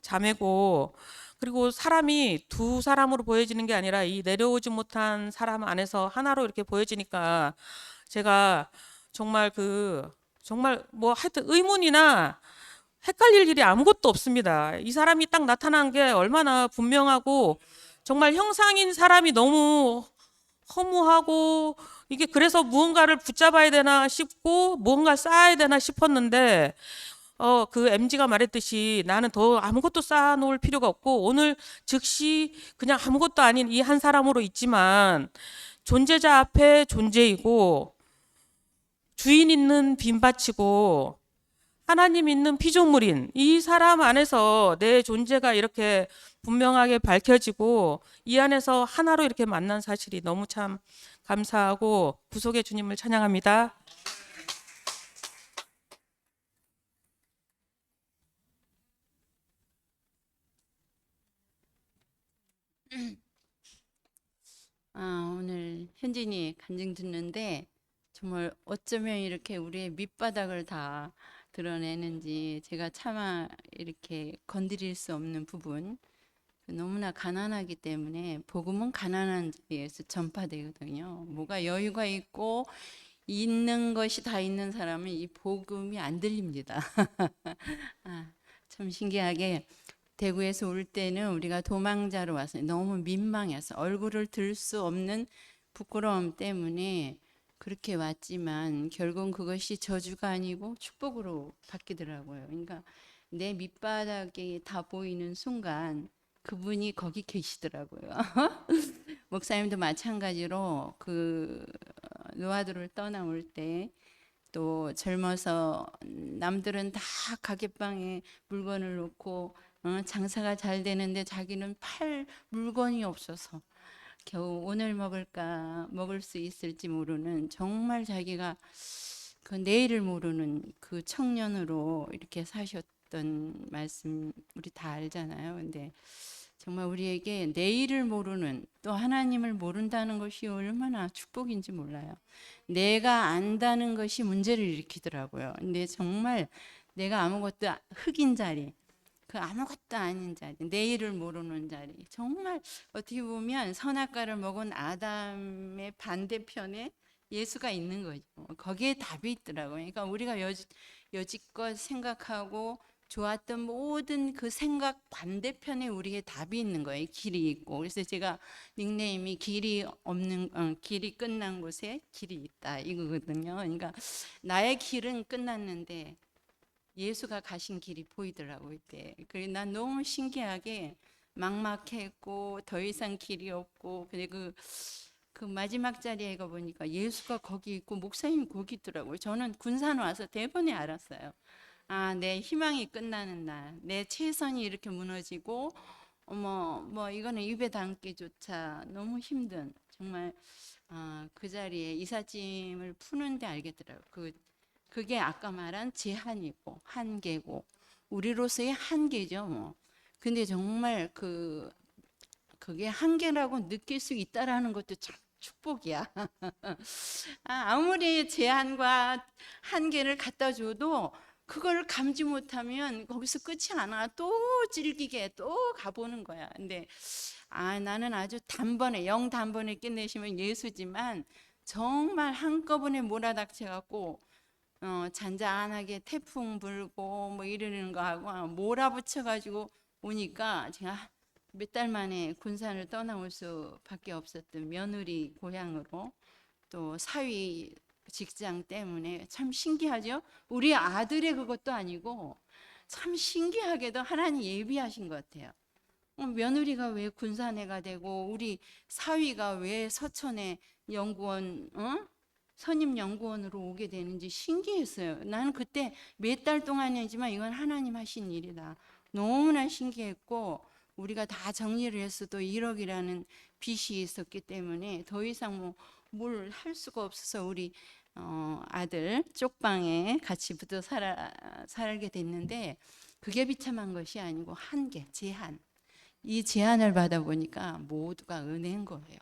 자매고 그리고 사람이 두 사람으로 보여지는 게 아니라 이 내려오지 못한 사람 안에서 하나로 이렇게 보여지니까 제가 정말 하여튼 의문이나 헷갈릴 일이 아무것도 없습니다. 이 사람이 딱 나타난 게 얼마나 분명하고 정말 형상인 사람이 너무 허무하고 이게 그래서 무언가를 붙잡아야 되나 싶고 무언가 쌓아야 되나 싶었는데 그 MG가 말했듯이 나는 더 아무것도 쌓아놓을 필요가 없고 오늘 즉시 그냥 아무것도 아닌 이 한 사람으로 있지만 존재자 앞에 존재이고 주인 있는 빈밭이고 하나님 있는 피조물인 이 사람 안에서 내 존재가 이렇게 분명하게 밝혀지고 이 안에서 하나로 이렇게 만난 사실이 너무 참 감사하고 구속의 주님을 찬양합니다. 오늘 현진이 간증 듣는데 정말 어쩌면 이렇게 우리의 밑바닥을 다 드러내는지 제가 차마 이렇게 건드릴 수 없는 부분, 너무나 가난하기 때문에 복음은 가난한 자리에서 전파되거든요. 뭐가 여유가 있고 있는 것이 다 있는 사람은 이 복음이 안 들립니다. 참 신기하게 대구에서 올 때는 우리가 도망자로 왔어요. 너무 민망해서 얼굴을 들 수 없는 부끄러움 때문에 그렇게 왔지만 결국은 그것이 저주가 아니고 축복으로 바뀌더라고요. 그러니까 내 밑바닥이 다 보이는 순간 그분이 거기 계시더라고요. 목사님도 마찬가지로 그 노아들을 떠나올 때 또 젊어서 남들은 다 가게방에 물건을 놓고 장사가 잘 되는데 자기는 팔 물건이 없어서 겨우 오늘 먹을까 먹을 수 있을지 모르는 정말 자기가 그 내일을 모르는 그 청년으로 이렇게 사셨던 말씀 우리 다 알잖아요. 근데 정말 우리에게 내일을 모르는 또 하나님을 모른다는 것이 얼마나 축복인지 몰라요. 내가 안다는 것이 문제를 일으키더라고요. 근데 정말 내가 아무것도 흙인 자리, 그 아무것도 아닌 자리, 내일을 모르는 자리, 정말 어떻게 보면 선악과를 먹은 아담의 반대편에 예수가 있는 거죠. 거기에 답이 있더라고요. 그러니까 우리가 여지껏 생각하고 좋았던 모든 그 생각 반대편에 우리의 답이 있는 거예요. 길이 있고. 그래서 제가 닉네임이 길이 끝난 곳에 길이 있다 이거거든요. 그러니까 나의 길은 끝났는데 예수가 가신 길이 보이더라고요. 이때. 그래서 난 너무 신기하게 막막했고 더 이상 길이 없고 근데 그 마지막 자리에 가 보니까 예수가 거기 있고 목사님이 거기 있더라고요. 저는 군산 와서 대번에 알았어요. 내 희망이 끝나는 날, 내 최선이 이렇게 무너지고 뭐 이거는 입에 담기조차 너무 힘든 정말 그 자리에 이삿짐을 푸는데 알겠더라고요. 그게 아까 말한 제한이고 한계고 우리로서의 한계죠. 뭐. 근데 정말 그게 한계라고 느낄 수 있다라는 것도 참 축복이야. 아무리 제한과 한계를 갖다 줘도 그걸 감지 못하면 거기서 끝이 안 와. 또 질기게 또 가보는 거야. 근데 나는 아주 단번에 단번에 끝내시면 예수지만 정말 한꺼번에 몰아닥쳐 갖고 잔잔하게 태풍 불고 뭐 이러는 거 하고 몰아붙여 가지고 오니까 제가 몇 달 만에 군산을 떠나올 수밖에 없었던 며느리 고향으로 또 사위 직장 때문에 참 신기하죠. 우리 아들의 그것도 아니고 참 신기하게도 하나님 예비하신 것 같아요. 며느리가 왜 군산에가 되고 우리 사위가 왜 서천에 연구원 선임 연구원으로 오게 되는지 신기했어요. 나는 그때 몇 달 동안이지만 이건 하나님 하신 일이다. 너무나 신기했고 우리가 다 정리를 했어도 1억이라는 빚이 있었기 때문에 더 이상 뭘 할 수가 없어서 우리 아들 쪽방에 같이 붙어 살게 됐는데 그게 비참한 것이 아니고 한계, 제한. 이 제한을 받아보니까 모두가 은혜인 거예요.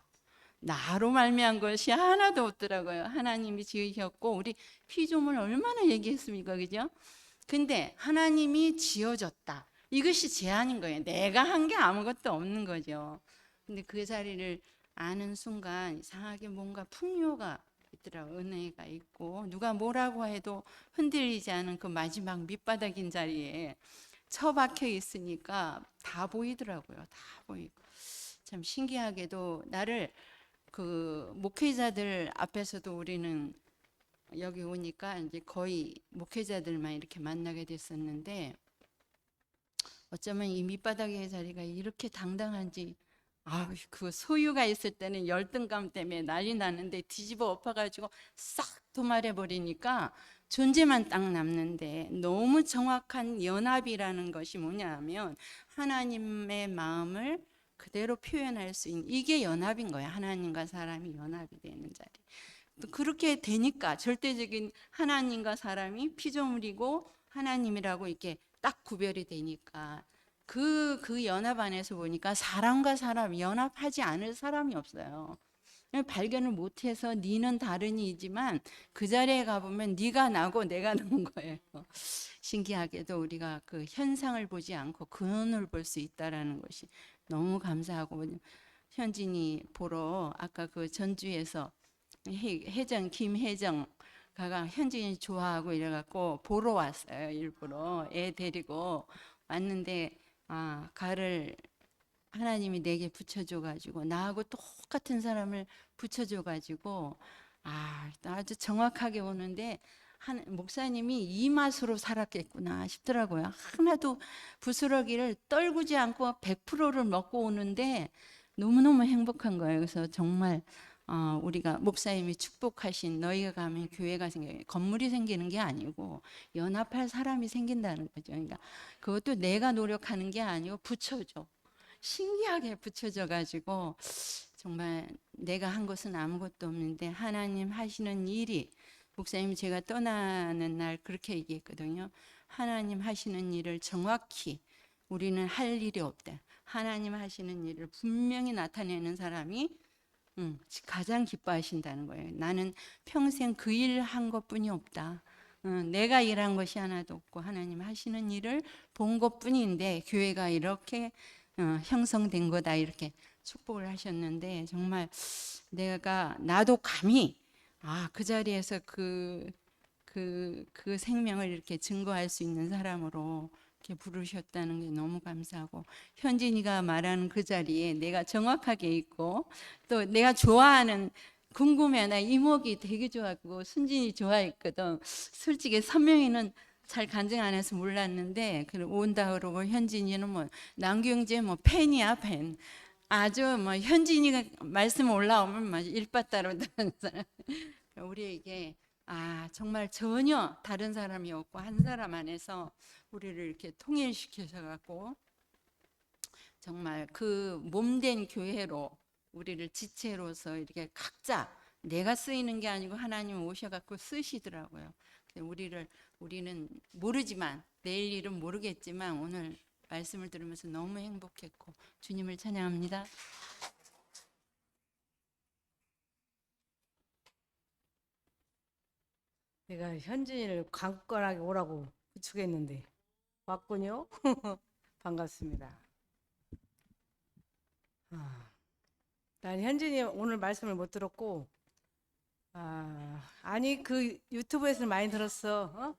나로 말미암은 것이 하나도 없더라고요. 하나님이 지으셨고 우리 피조물 얼마나 얘기했습니까, 그죠? 근데 하나님이 지어졌다. 이것이 제한인 거예요. 내가 한 게 아무것도 없는 거죠. 근데 그 자리를 아는 순간 이상하게 뭔가 풍요가 있더라고요. 은혜가 있고 누가 뭐라고 해도 흔들리지 않은 그 마지막 밑바닥인 자리에 처박혀 있으니까 다 보이더라고요. 다 보이고 참 신기하게도 나를 그 목회자들 앞에서도 우리는 여기 오니까 이제 거의 목회자들만 이렇게 만나게 됐었는데 어쩌면 이 밑바닥의 자리가 이렇게 당당한지 그 소유가 있을 때는 열등감 때문에 난리 나는데 뒤집어 엎어가지고 싹 도말해 버리니까 존재만 딱 남는데 너무 정확한 연합이라는 것이 뭐냐면 하나님의 마음을 그대로 표현할 수 있는 이게 연합인 거예요. 하나님과 사람이 연합이 되는 자리. 또 그렇게 되니까 절대적인 하나님과 사람이 피조물이고 하나님이라고 이렇게 딱 구별이 되니까 그 연합 안에서 보니까 사람과 사람 연합하지 않을 사람이 없어요. 발견을 못해서 니는 다른이지만 그 자리에 가보면 니가 나고 내가 나는 거예요. 신기하게도 우리가 그 현상을 보지 않고 근원을 볼 수 있다라는 것이 너무 감사하고 현진이 보러 아까 그 전주에서 김혜정 가가 현진이 좋아하고 이래갖고 보러 왔어요. 일부러 애 데리고 왔는데 가를 하나님이 내게 붙여줘가지고 나하고 똑같은 사람을 붙여줘가지고 아주 정확하게 오는데 목사님이 이 맛으로 살았겠구나 싶더라고요. 하나도 부스러기를 떨구지 않고 100%를 먹고 오는데 너무너무 행복한 거예요. 그래서 정말 우리가 목사님이 축복하신 너희가 가면 교회가 생겨요. 건물이 생기는 게 아니고 연합할 사람이 생긴다는 거죠. 그러니까 그것도 내가 노력하는 게 아니고 붙여줘. 신기하게 붙여져 가지고 정말 내가 한 것은 아무것도 없는데 하나님 하시는 일이 목사님 제가 떠나는 날 그렇게 얘기했거든요. 하나님 하시는 일을 정확히 우리는 할 일이 없다. 하나님 하시는 일을 분명히 나타내는 사람이 가장 기뻐하신다는 거예요. 나는 평생 그 일 한 것뿐이 없다. 내가 일한 것이 하나도 없고 하나님 하시는 일을 본 것뿐인데 교회가 이렇게 형성된 거다 이렇게 축복을 하셨는데 정말 나도 감히 그 자리에서 그 생명을 이렇게 증거할 수 있는 사람으로 이렇게 부르셨다는 게 너무 감사하고 현진이가 말하는 그 자리에 내가 정확하게 있고 또 내가 좋아하는 궁금해 나 이목이 되게 좋아하고 순진이 좋아했거든. 솔직히 선명이는 잘 간증 안 해서 몰랐는데 온다 그러고 현진이는 뭐 남경재 뭐 팬이야 팬. 아주 뭐 현진이가 말씀 올라오면 막 일바따로 다른 사람. 우리에게 정말 전혀 다른 사람이 없고 한 사람 안에서 우리를 이렇게 통일시켜서 갖고 정말 그 몸된 교회로 우리를 지체로서 이렇게 각자 내가 쓰이는 게 아니고 하나님 오셔갖고 쓰시더라고요. 우리는 모르지만 내일 일은 모르겠지만 오늘 말씀을 들으면서 너무 행복했고 주님을 찬양합니다. 내가 현진이를 강건하게 오라고 부축했는데 왔군요. 반갑습니다. 난 현진이 오늘 말씀을 못 들었고 아니 그 유튜브에서 많이 들었어.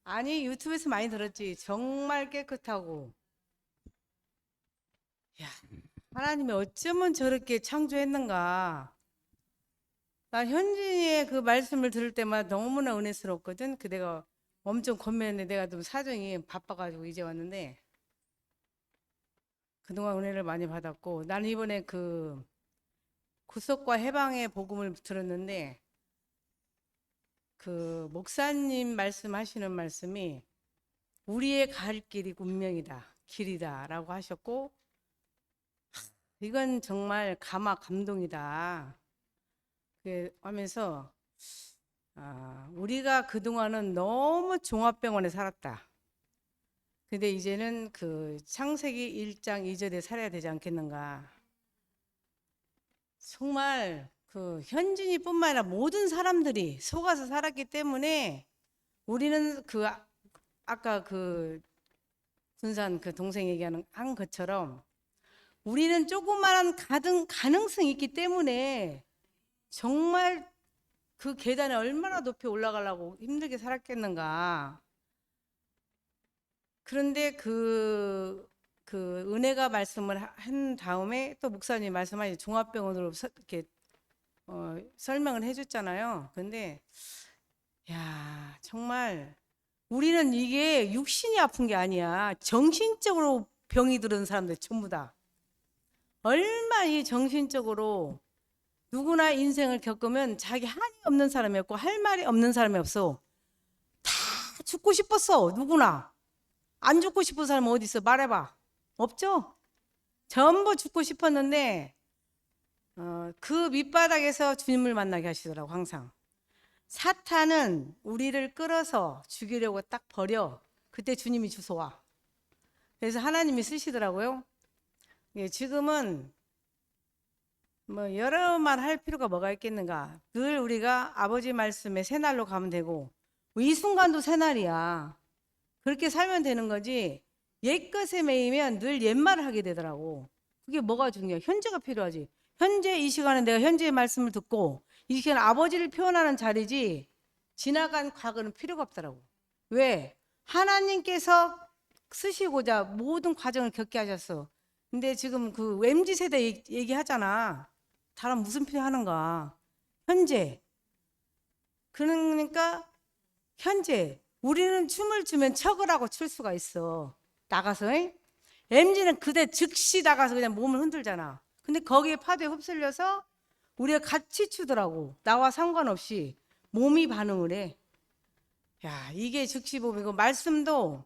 아니 유튜브에서 많이 들었지. 정말 깨끗하고 하나님이 어쩌면 저렇게 창조했는가. 난 현진이의 그 말씀을 들을 때마다 너무나 은혜스럽거든. 내가 엄청 고민했는데 내가 좀 사정이 바빠가지고 이제 왔는데 그동안 은혜를 많이 받았고 나는 이번에 그 구속과 해방의 복음을 들었는데 그 목사님 말씀하시는 말씀이 우리의 갈 길이 운명이다 길이다 라고 하셨고 이건 정말 감동이다 하면서 우리가 그동안은 너무 종합병원에 살았다. 근데 이제는 그 창세기 1장 2절에 살아야 되지 않겠는가. 정말 그 현진이뿐만 아니라 모든 사람들이 속아서 살았기 때문에 우리는 그 아까 그 군산 그 동생 얘기하는 한 것처럼 우리는 조그마한 가능성이 있기 때문에 정말 그 계단에 얼마나 높이 올라가려고 힘들게 살았겠는가. 그런데 그 그 은혜가 말씀을 한 다음에 또 목사님 말씀하신 종합병원으로 이렇게 설명을 해줬잖아요. 근데 야 정말 우리는 이게 육신이 아픈 게 아니야. 정신적으로 병이 들은 사람들 전부 다. 얼마나 이 정신적으로 누구나 인생을 겪으면 자기 한이 없는 사람이 없고 할 말이 없는 사람이 없어. 다 죽고 싶었어. 누구나. 안 죽고 싶은 사람은 어디 있어? 말해봐. 없죠? 전부 죽고 싶었는데 그 밑바닥에서 주님을 만나게 하시더라고 항상. 사탄은 우리를 끌어서 죽이려고 딱 버려. 그때 주님이 주워와. 그래서 하나님이 쓰시더라고요. 예, 지금은 뭐 여러 말 할 필요가 뭐가 있겠는가. 늘 우리가 아버지 말씀에 새날로 가면 되고 이 순간도 새날이야. 그렇게 살면 되는 거지. 옛것에 매이면 늘 옛말을 하게 되더라고. 그게 뭐가 중요해? 현재가 필요하지. 현재 이 시간에 내가 현재의 말씀을 듣고 이 시간에 아버지를 표현하는 자리지 지나간 과거는 필요가 없더라고. 왜? 하나님께서 쓰시고자 모든 과정을 겪게 하셨어. 근데 지금 그 MZ세대 얘기하잖아. 다른 무슨 필요하는가? 현재. 그러니까 현재. 우리는 춤을 추면 척을 하고 출 수가 있어. 나가서. MZ는 그대 즉시 나가서 그냥 몸을 흔들잖아. 근데 거기에 파도에 휩쓸려서 우리가 같이 추더라고. 나와 상관없이 몸이 반응을 해. 야, 이게 즉시 몸이고 말씀도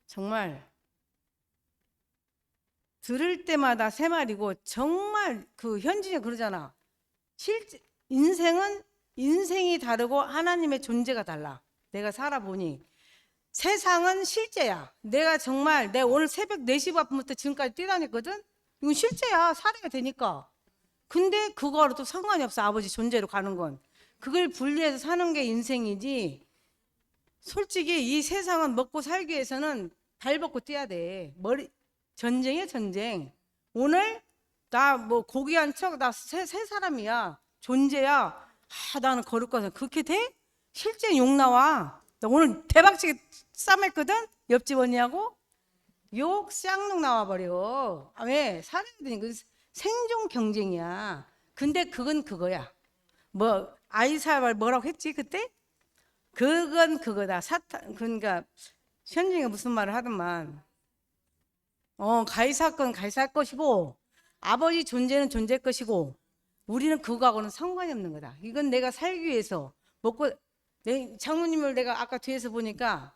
정말 들을 때마다 새 말이고 정말 그 현진이 그러잖아. 실제 인생이 다르고 하나님의 존재가 달라. 내가 살아보니 세상은 실제야. 내가 정말 내가 오늘 새벽 4시 반부터 지금까지 뛰다녔거든. 이건 실제야. 살아야 되니까. 근데 그거로 또 상관이 없어. 아버지 존재로 가는 건. 그걸 분리해서 사는 게 인생이지. 솔직히 이 세상은 먹고 살기 위해서는 발 벗고 뛰어야 돼. 전쟁이야 전쟁. 오늘 나 뭐 고귀한 척 나 새 사람이야. 존재야. 나는 거룩 가서 그렇게 돼? 실제 욕 나와. 나 오늘 대박치게 싸맸거든? 옆집 언니하고 욕 쌍욕 나와버려. 왜? 살아야 되니까. 생존 경쟁이야. 근데 그건 그거야. 뭐 아이사발 뭐라고 했지 그때? 그건 그거다. 사탄. 그러니까 현진이가 무슨 말을 하더만 가이사 건 가이사 것이고 아버지 존재는 존재 것이고 우리는 그거하고는 상관이 없는 거다. 이건 내가 살기 위해서 먹고 장모님을 내가 아까 뒤에서 보니까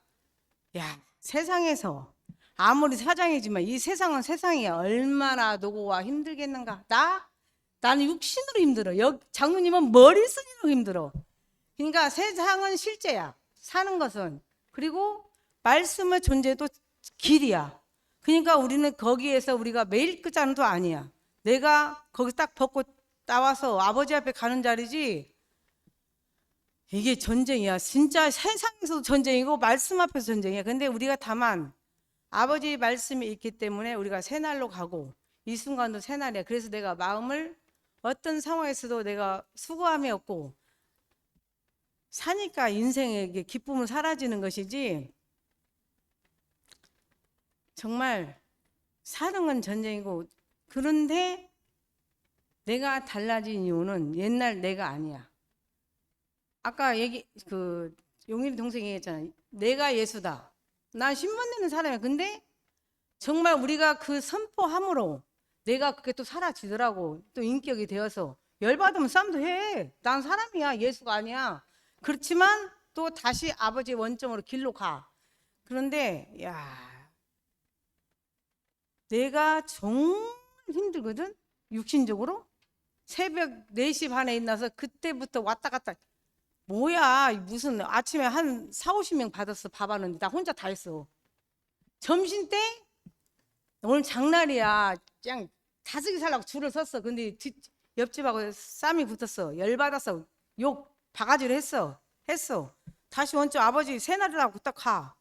야 세상에서 아무리 사장이지만 이 세상은 세상이야. 얼마나 노고와 힘들겠는가. 나는 육신으로 힘들어. 장모님은 머릿속으로 힘들어. 그러니까 세상은 실제야. 사는 것은. 그리고 말씀의 존재도 길이야. 그러니까 우리는 거기에서 우리가 매일 끝자는도 아니야. 내가 거기 딱 벗고 나와서 아버지 앞에 가는 자리지. 이게 전쟁이야. 진짜 세상에서도 전쟁이고 말씀 앞에서 전쟁이야. 근데 우리가 다만 아버지 말씀이 있기 때문에 우리가 새날로 가고 이 순간도 새날이야. 그래서 내가 마음을 어떤 상황에서도 내가 수고함이 없고 사니까 인생의 기쁨은 사라지는 것이지. 정말 사는 건 전쟁이고 그런데 내가 달라진 이유는 옛날 내가 아니야. 아까 용일이 동생이 얘기했잖아. 내가 예수다. 난 신문 내는 사람이야. 근데 정말 우리가 그 선포함으로 내가 그게 또 사라지더라고. 또 인격이 되어서 열받으면 싸움도 해. 난 사람이야. 예수가 아니야. 그렇지만 또 다시 아버지 원점으로 길로 가. 그런데 내가 정말 힘들거든. 육신적으로. 새벽 4시 반에 일어나서 그때부터 왔다 갔다. 뭐야 무슨 아침에 한 40-50명 받았어. 밥 하는데 나 혼자 다 했어. 점심 때 오늘 장날이야. 그냥 다스기 살라고 줄을 섰어. 근데 옆집하고 싸움이 붙었어. 열받았어. 욕 바가지로 했어. 다시 원점 아버지 새날이라고 딱 가.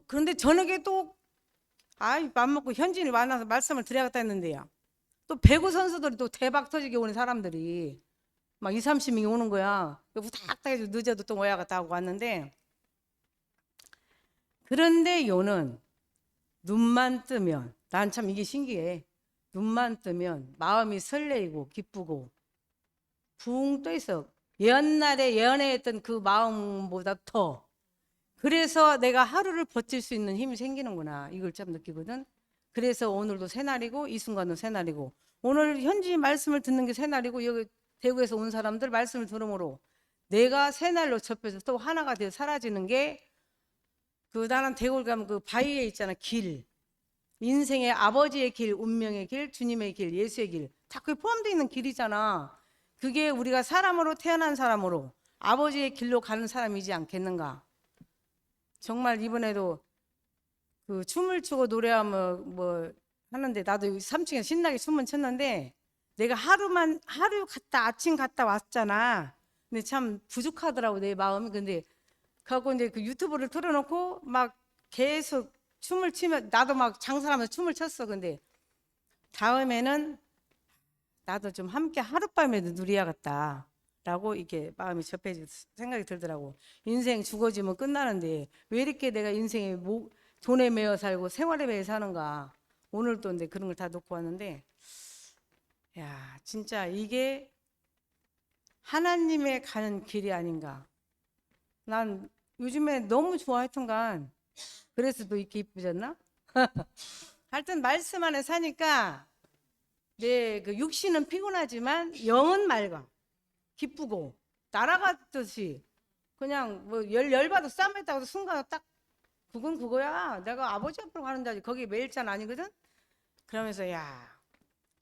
그런데 저녁에 또 맘먹고 현진이 만나서 말씀을 드려야겠다 했는데요. 또 배구 선수들이 또 대박 터지게 오는 사람들이 막 20-30명이 오는 거야. 후딱딱 해서 늦어도 또 와야겠다 하고 왔는데 그런데 요는 눈만 뜨면 난 참 이게 신기해. 눈만 뜨면 마음이 설레이고 기쁘고 붕 떠 있어. 옛날에 연애했던 그 마음보다 더. 그래서 내가 하루를 버틸 수 있는 힘이 생기는구나. 이걸 참 느끼거든. 그래서 오늘도 새날이고 이 순간도 새날이고 오늘 현지 말씀을 듣는 게 새날이고 여기 대구에서 온 사람들 말씀을 들으므로 내가 새날로 접해서 또 하나가 되어 사라지는 게 그 나는 대구를 가면 그 바위에 있잖아. 길. 인생의 아버지의 길, 운명의 길, 주님의 길, 예수의 길. 다 그게 포함되어 있는 길이잖아. 그게 우리가 사람으로 태어난 사람으로 아버지의 길로 가는 사람이지 않겠는가. 정말 이번에도 그 춤을 추고 노래하면 뭐 하는데 나도 3층에 신나게 춤은 췄는데 내가 하루 갔다 아침 갔다 왔잖아. 근데 참 부족하더라고 내 마음이. 근데 그하고 이제 그 유튜브를 틀어놓고 막 계속 춤을 추면 나도 막 장사하면서 춤을 췄어. 근데 다음에는 나도 좀 함께 하룻밤에도 누려야겠다 라고 이렇게 마음이 접해질 생각이 들더라고. 인생 죽어지면 끝나는데 왜 이렇게 내가 인생에 돈에 매여 살고 생활에 매여 사는가. 오늘 또 근데 그런 걸 다 놓고 왔는데 야 진짜 이게 하나님의 가는 길이 아닌가. 난 요즘에 너무 좋아했던간 그래서 또 이렇게 이쁘졌나? 하여튼 말씀 안에 사니까 내 그 육신은 피곤하지만 영은 맑아. 기쁘고 날아갔듯이 그냥 뭐 열받아 싸움했다고 순간 딱 그건 그거야. 내가 아버지 앞으로 가는 자지 거기 매일잔 아니거든. 그러면서 야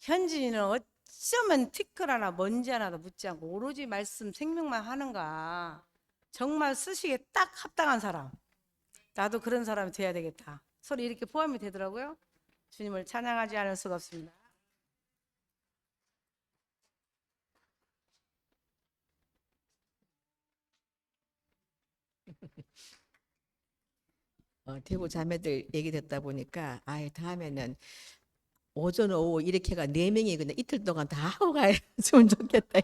현진이는 어쩌면 티끌 하나 먼지 하나도 묻지 않고 오로지 말씀 생명만 하는가. 정말 쓰시기에 딱 합당한 사람. 나도 그런 사람이 돼야 되겠다. 서로 이렇게 포함이 되더라고요. 주님을 찬양하지 않을 수가 없습니다. 대구 자매들 얘기 듣다 보니까 아예 다음에는 오전 오후 이렇게가 4명이 그냥 이틀 동안 다 하고 가야면 좋겠다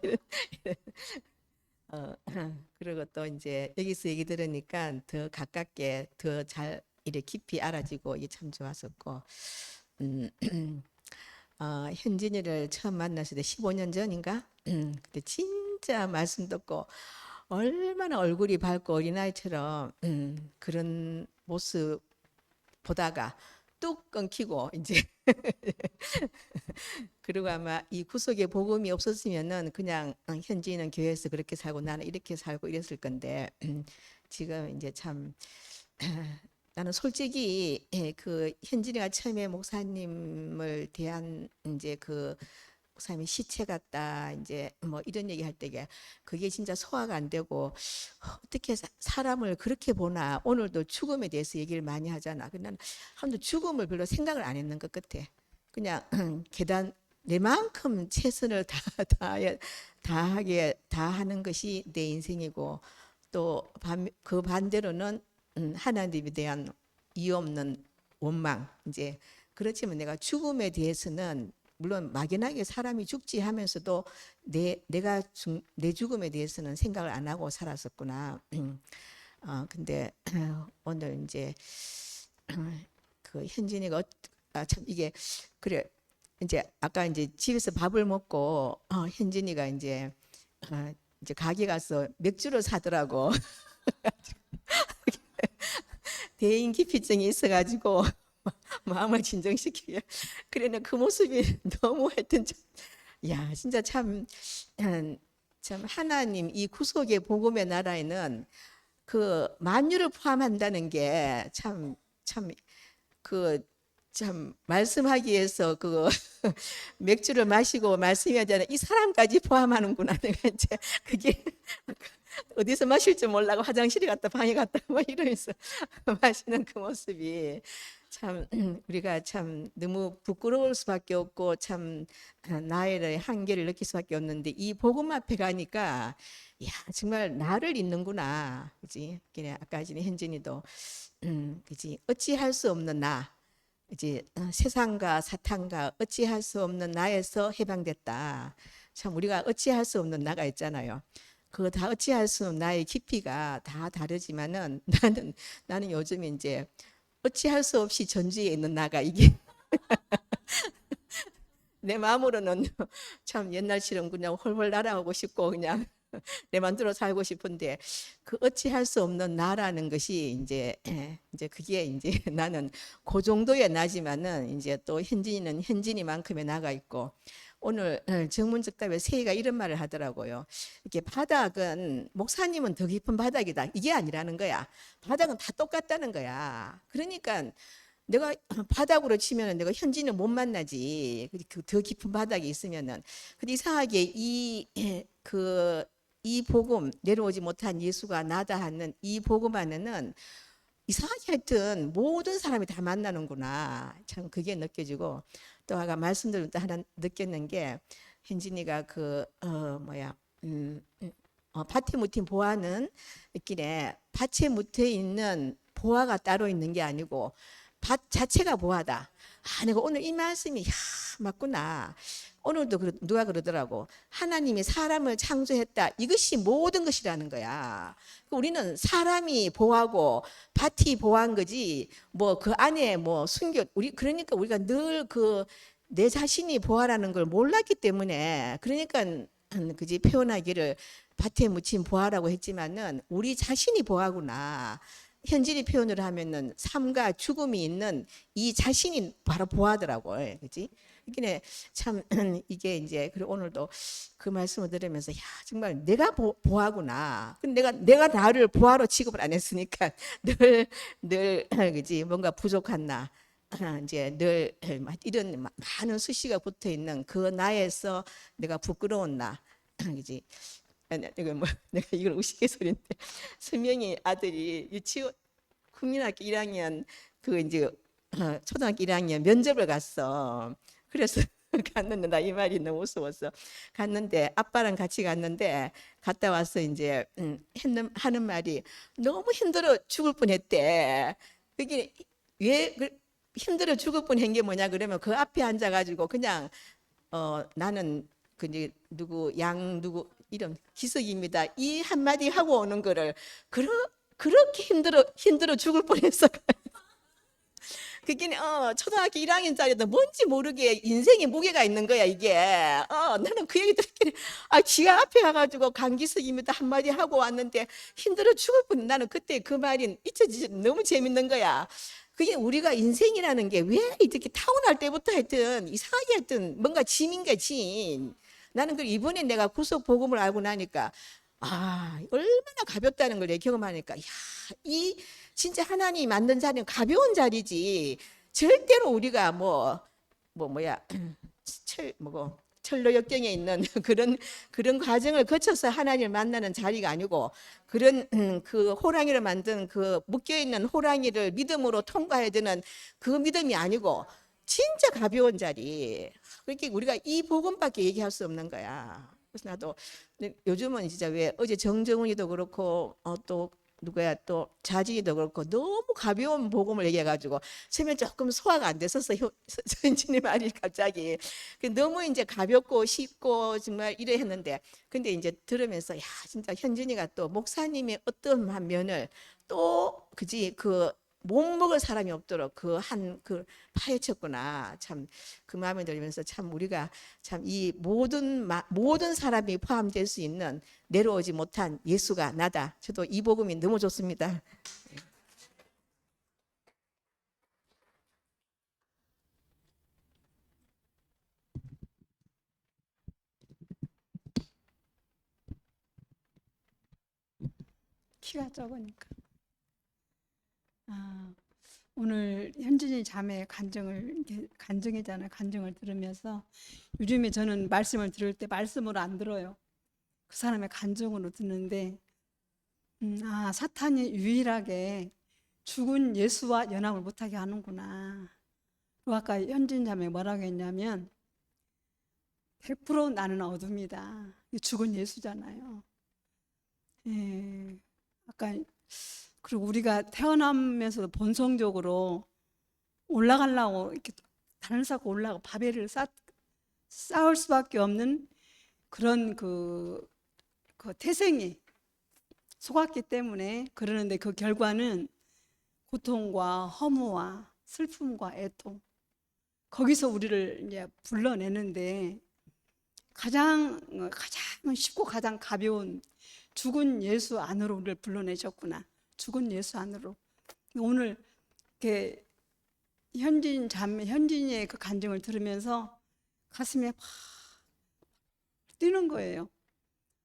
그리고 또 이제 여기서 얘기 들으니까 더 가깝게 더 잘 이렇게 깊이 알아지고 이게 참 좋았었고 현진이를 처음 만났을 때 15년 전인가 그때 진짜 말씀 듣고 얼마나 얼굴이 밝고 어린아이처럼 그런 모습 보다가 뚝 끊기고 이제 그리고 아마 이 구속의 복음이 없었으면은 그냥 현지는 교회에서 그렇게 살고 나는 이렇게 살고 이랬을 건데 지금 이제 참 나는 솔직히 그 현진이가 처음에 목사님을 대한 이제 그 목사님이 시체 같다 이제 뭐 이런 얘기 할 때게 그게 진짜 소화가 안 되고 어떻게 사람을 그렇게 보나. 오늘도 죽음에 대해서 얘기를 많이 하잖아. 나는 한 번도 죽음을 별로 생각을 안 했는 것 같아. 그냥 계단 내만큼 최선을 다하는 것이 내 인생이고 또 그 반대로는 하나님에 대한 이유 없는 원망. 이제 그렇지만 내가 죽음에 대해서는 물론 막연하게 사람이 죽지 하면서도 내 죽음에 대해서는 생각을 안 하고 살았었구나. 근데 오늘 이제 그 현진이가 참 이게 그래 이제 아까 이제 집에서 밥을 먹고 현진이가 이제 가게 가서 맥주를 사더라고. 대인 기피증이 있어가지고 마음을 진정시키게. 그래 그 모습이 너무 하여튼 야 진짜 참 하나님 이 구속의 복음의 나라에는 그 만유를 포함한다는 게 참 말씀하기 위해서 그 맥주를 마시고 말씀해야 되는 이 사람까지 포함하는구나. 내가 이제 그게 어디서 마실 줄 몰라고 화장실에 갔다 방에 갔다 뭐 이러면서 마시는 그 모습이 참 우리가 참 너무 부끄러울 수밖에 없고 참 나의 한계를 느낄 수밖에 없는데 이 복음 앞에 가니까 야 정말 나를 잊는구나. 그지? 아까 전에 현진이도 그지? 어찌할 수 없는 나. 이제 세상과 사탄과 어찌할 수 없는 나에서 해방됐다. 참 우리가 어찌할 수 없는 나가 있잖아요. 그거 다 어찌할 수 없는 나의 깊이가 다 다르지만은 나는 요즘에 이제 어찌할 수 없이 전주에 있는 나가 이게 내 마음으로는 참 옛날처럼 그냥 홀홀 날아오고 싶고 그냥 내 맘대로 살고 싶은데 그 어찌할 수 없는 나라는 것이 이제 그게 이제 나는 그 정도의 나지만은 이제 또 현진이는 현진이만큼의 나가 있고 오늘 정문적답에 세희가 이런 말을 하더라고요. 이렇게 바닥은 목사님은 더 깊은 바닥이다. 이게 아니라는 거야. 바닥은 다 똑같다는 거야. 그러니까 내가 바닥으로 치면은 내가 현진을 못 만나지. 더 깊은 바닥이 있으면은. 근데 이상하게 이 복음 내려오지 못한 예수가 나다 하는 이 복음 안에는 이상하게 하여튼 모든 사람이 다 만나는구나. 참 그게 느껴지고 또 아까 말씀드릴 때 하나 느꼈는 게 현진이가 밭에 묻힌 보화는 있길래 밭에 묻혀 있는 보화가 따로 있는 게 아니고 밭 자체가 보화다. 아, 내가 오늘 이 말씀이 맞구나. 오늘도 누가 그러더라고. 하나님이 사람을 창조했다. 이것이 모든 것이라는 거야. 우리는 사람이 보화고 밭이 보화인 거지. 뭐 그 안에 뭐 숨겨 그러니까 우리가 늘 내 자신이 보화라는 걸 몰랐기 때문에 그러니까 그지 표현하기를 밭에 묻힌 보화라고 했지만은 우리 자신이 보화구나. 현진이 표현을 하면은 삶과 죽음이 있는 이 자신이 바로 보화더라고, 그렇지? 이게 참 이게 이제 그리고 오늘도 그 말씀을 들으면서 야 정말 내가 보화구나. 근데 내가 나를 보화로 취급을 안 했으니까 늘 그지 뭔가 부족한 나. 이제 늘 이런 많은 수식어가 붙어 있는 그 나에서 내가 부끄러운 나, 그지? 내가 이걸 우스갯소리인데 서명이 아들이 유치원 국민학교 1학년 이제 초등학교 1학년 면접을 갔어. 그래서 갔는데 나 이 말이 너무 무서웠어. 갔는데 아빠랑 같이 갔는데 갔다 와서 이제 하는 말이 너무 힘들어 죽을 뻔했대. 그게 왜 힘들어 죽을 뻔한 게 뭐냐 그러면 그 앞에 앉아가지고 그냥 나는 이제 누구 이름 기석입니다. 이 한마디 하고 오는 거를 그렇게 힘들어 죽을 뻔했어. 그게 초등학교 1학년짜리도 뭔지 모르게 인생에 무게가 있는 거야 이게. 나는 그 얘기 듣기에 지가 앞에 가가지고 강기석입니다 한마디 하고 왔는데 힘들어 죽을 뻔. 나는 그때 그 말이 잊혀지지 너무 재밌는 거야. 그게 우리가 인생이라는 게 왜 이렇게 타고날 때부터 하여튼 이상하게 하여튼 뭔가 짐인가 짐. 나는 이번에 내가 구속 복음을 알고 나니까 얼마나 가볍다는 걸 경험하니까 이 진짜 하나님이 만든 자리는 가벼운 자리지. 절대로 우리가 철로 역경에 있는 그런 과정을 거쳐서 하나님을 만나는 자리가 아니고 그런 그 호랑이를 만든 그 묶여 있는 호랑이를 믿음으로 통과해야 되는 그 믿음이 아니고 진짜 가벼운 자리. 그렇게 우리가 이 복음밖에 얘기할 수 없는 거야. 그래서 나도 요즘은 진짜 왜 어제 정정훈이도 그렇고 또 누구야 또 자진이도 그렇고 너무 가벼운 복음을 얘기해가지고 처음에 조금 소화가 안 됐었어. 현진이 말이 갑자기 너무 이제 가볍고 쉽고 정말 이래 했는데 근데 이제 들으면서 야 진짜 현진이가 또 목사님의 어떤 면을 또 그지 못 먹을 사람이 없도록 파헤쳤구나. 참 그 마음에 들면서 참 우리가 참 이 모든 사람이 포함될 수 있는 내려오지 못한 예수가 나다. 저도 이 복음이 너무 좋습니다. 키가 적으니까. 오늘 현진이 자매 간증이잖아요. 간증을 들으면서 요즘에 저는 말씀을 들을 때 말씀으로 안 들어요. 그 사람의 간증으로 듣는데 사탄이 유일하게 죽은 예수와 연합을 못하게 하는구나. 그리고 아까 현진 자매 뭐라고 했냐면 100% 나는 어둠이다. 죽은 예수잖아요. 아까 그리고 우리가 태어나면서 본성적으로 올라가려고 이렇게 단을 쌓고 올라가 바벨을 쌓을 수밖에 없는 그런 그 태생이 속았기 때문에 그러는데 그 결과는 고통과 허무와 슬픔과 애통 거기서 우리를 이제 불러내는데 가장 쉽고 가장 가벼운 죽은 예수 안으로 우리를 불러내셨구나. 죽은 예수 안으로. 오늘 이렇게 현진이의 그 간증을 들으면서 가슴에 팍 뛰는 거예요.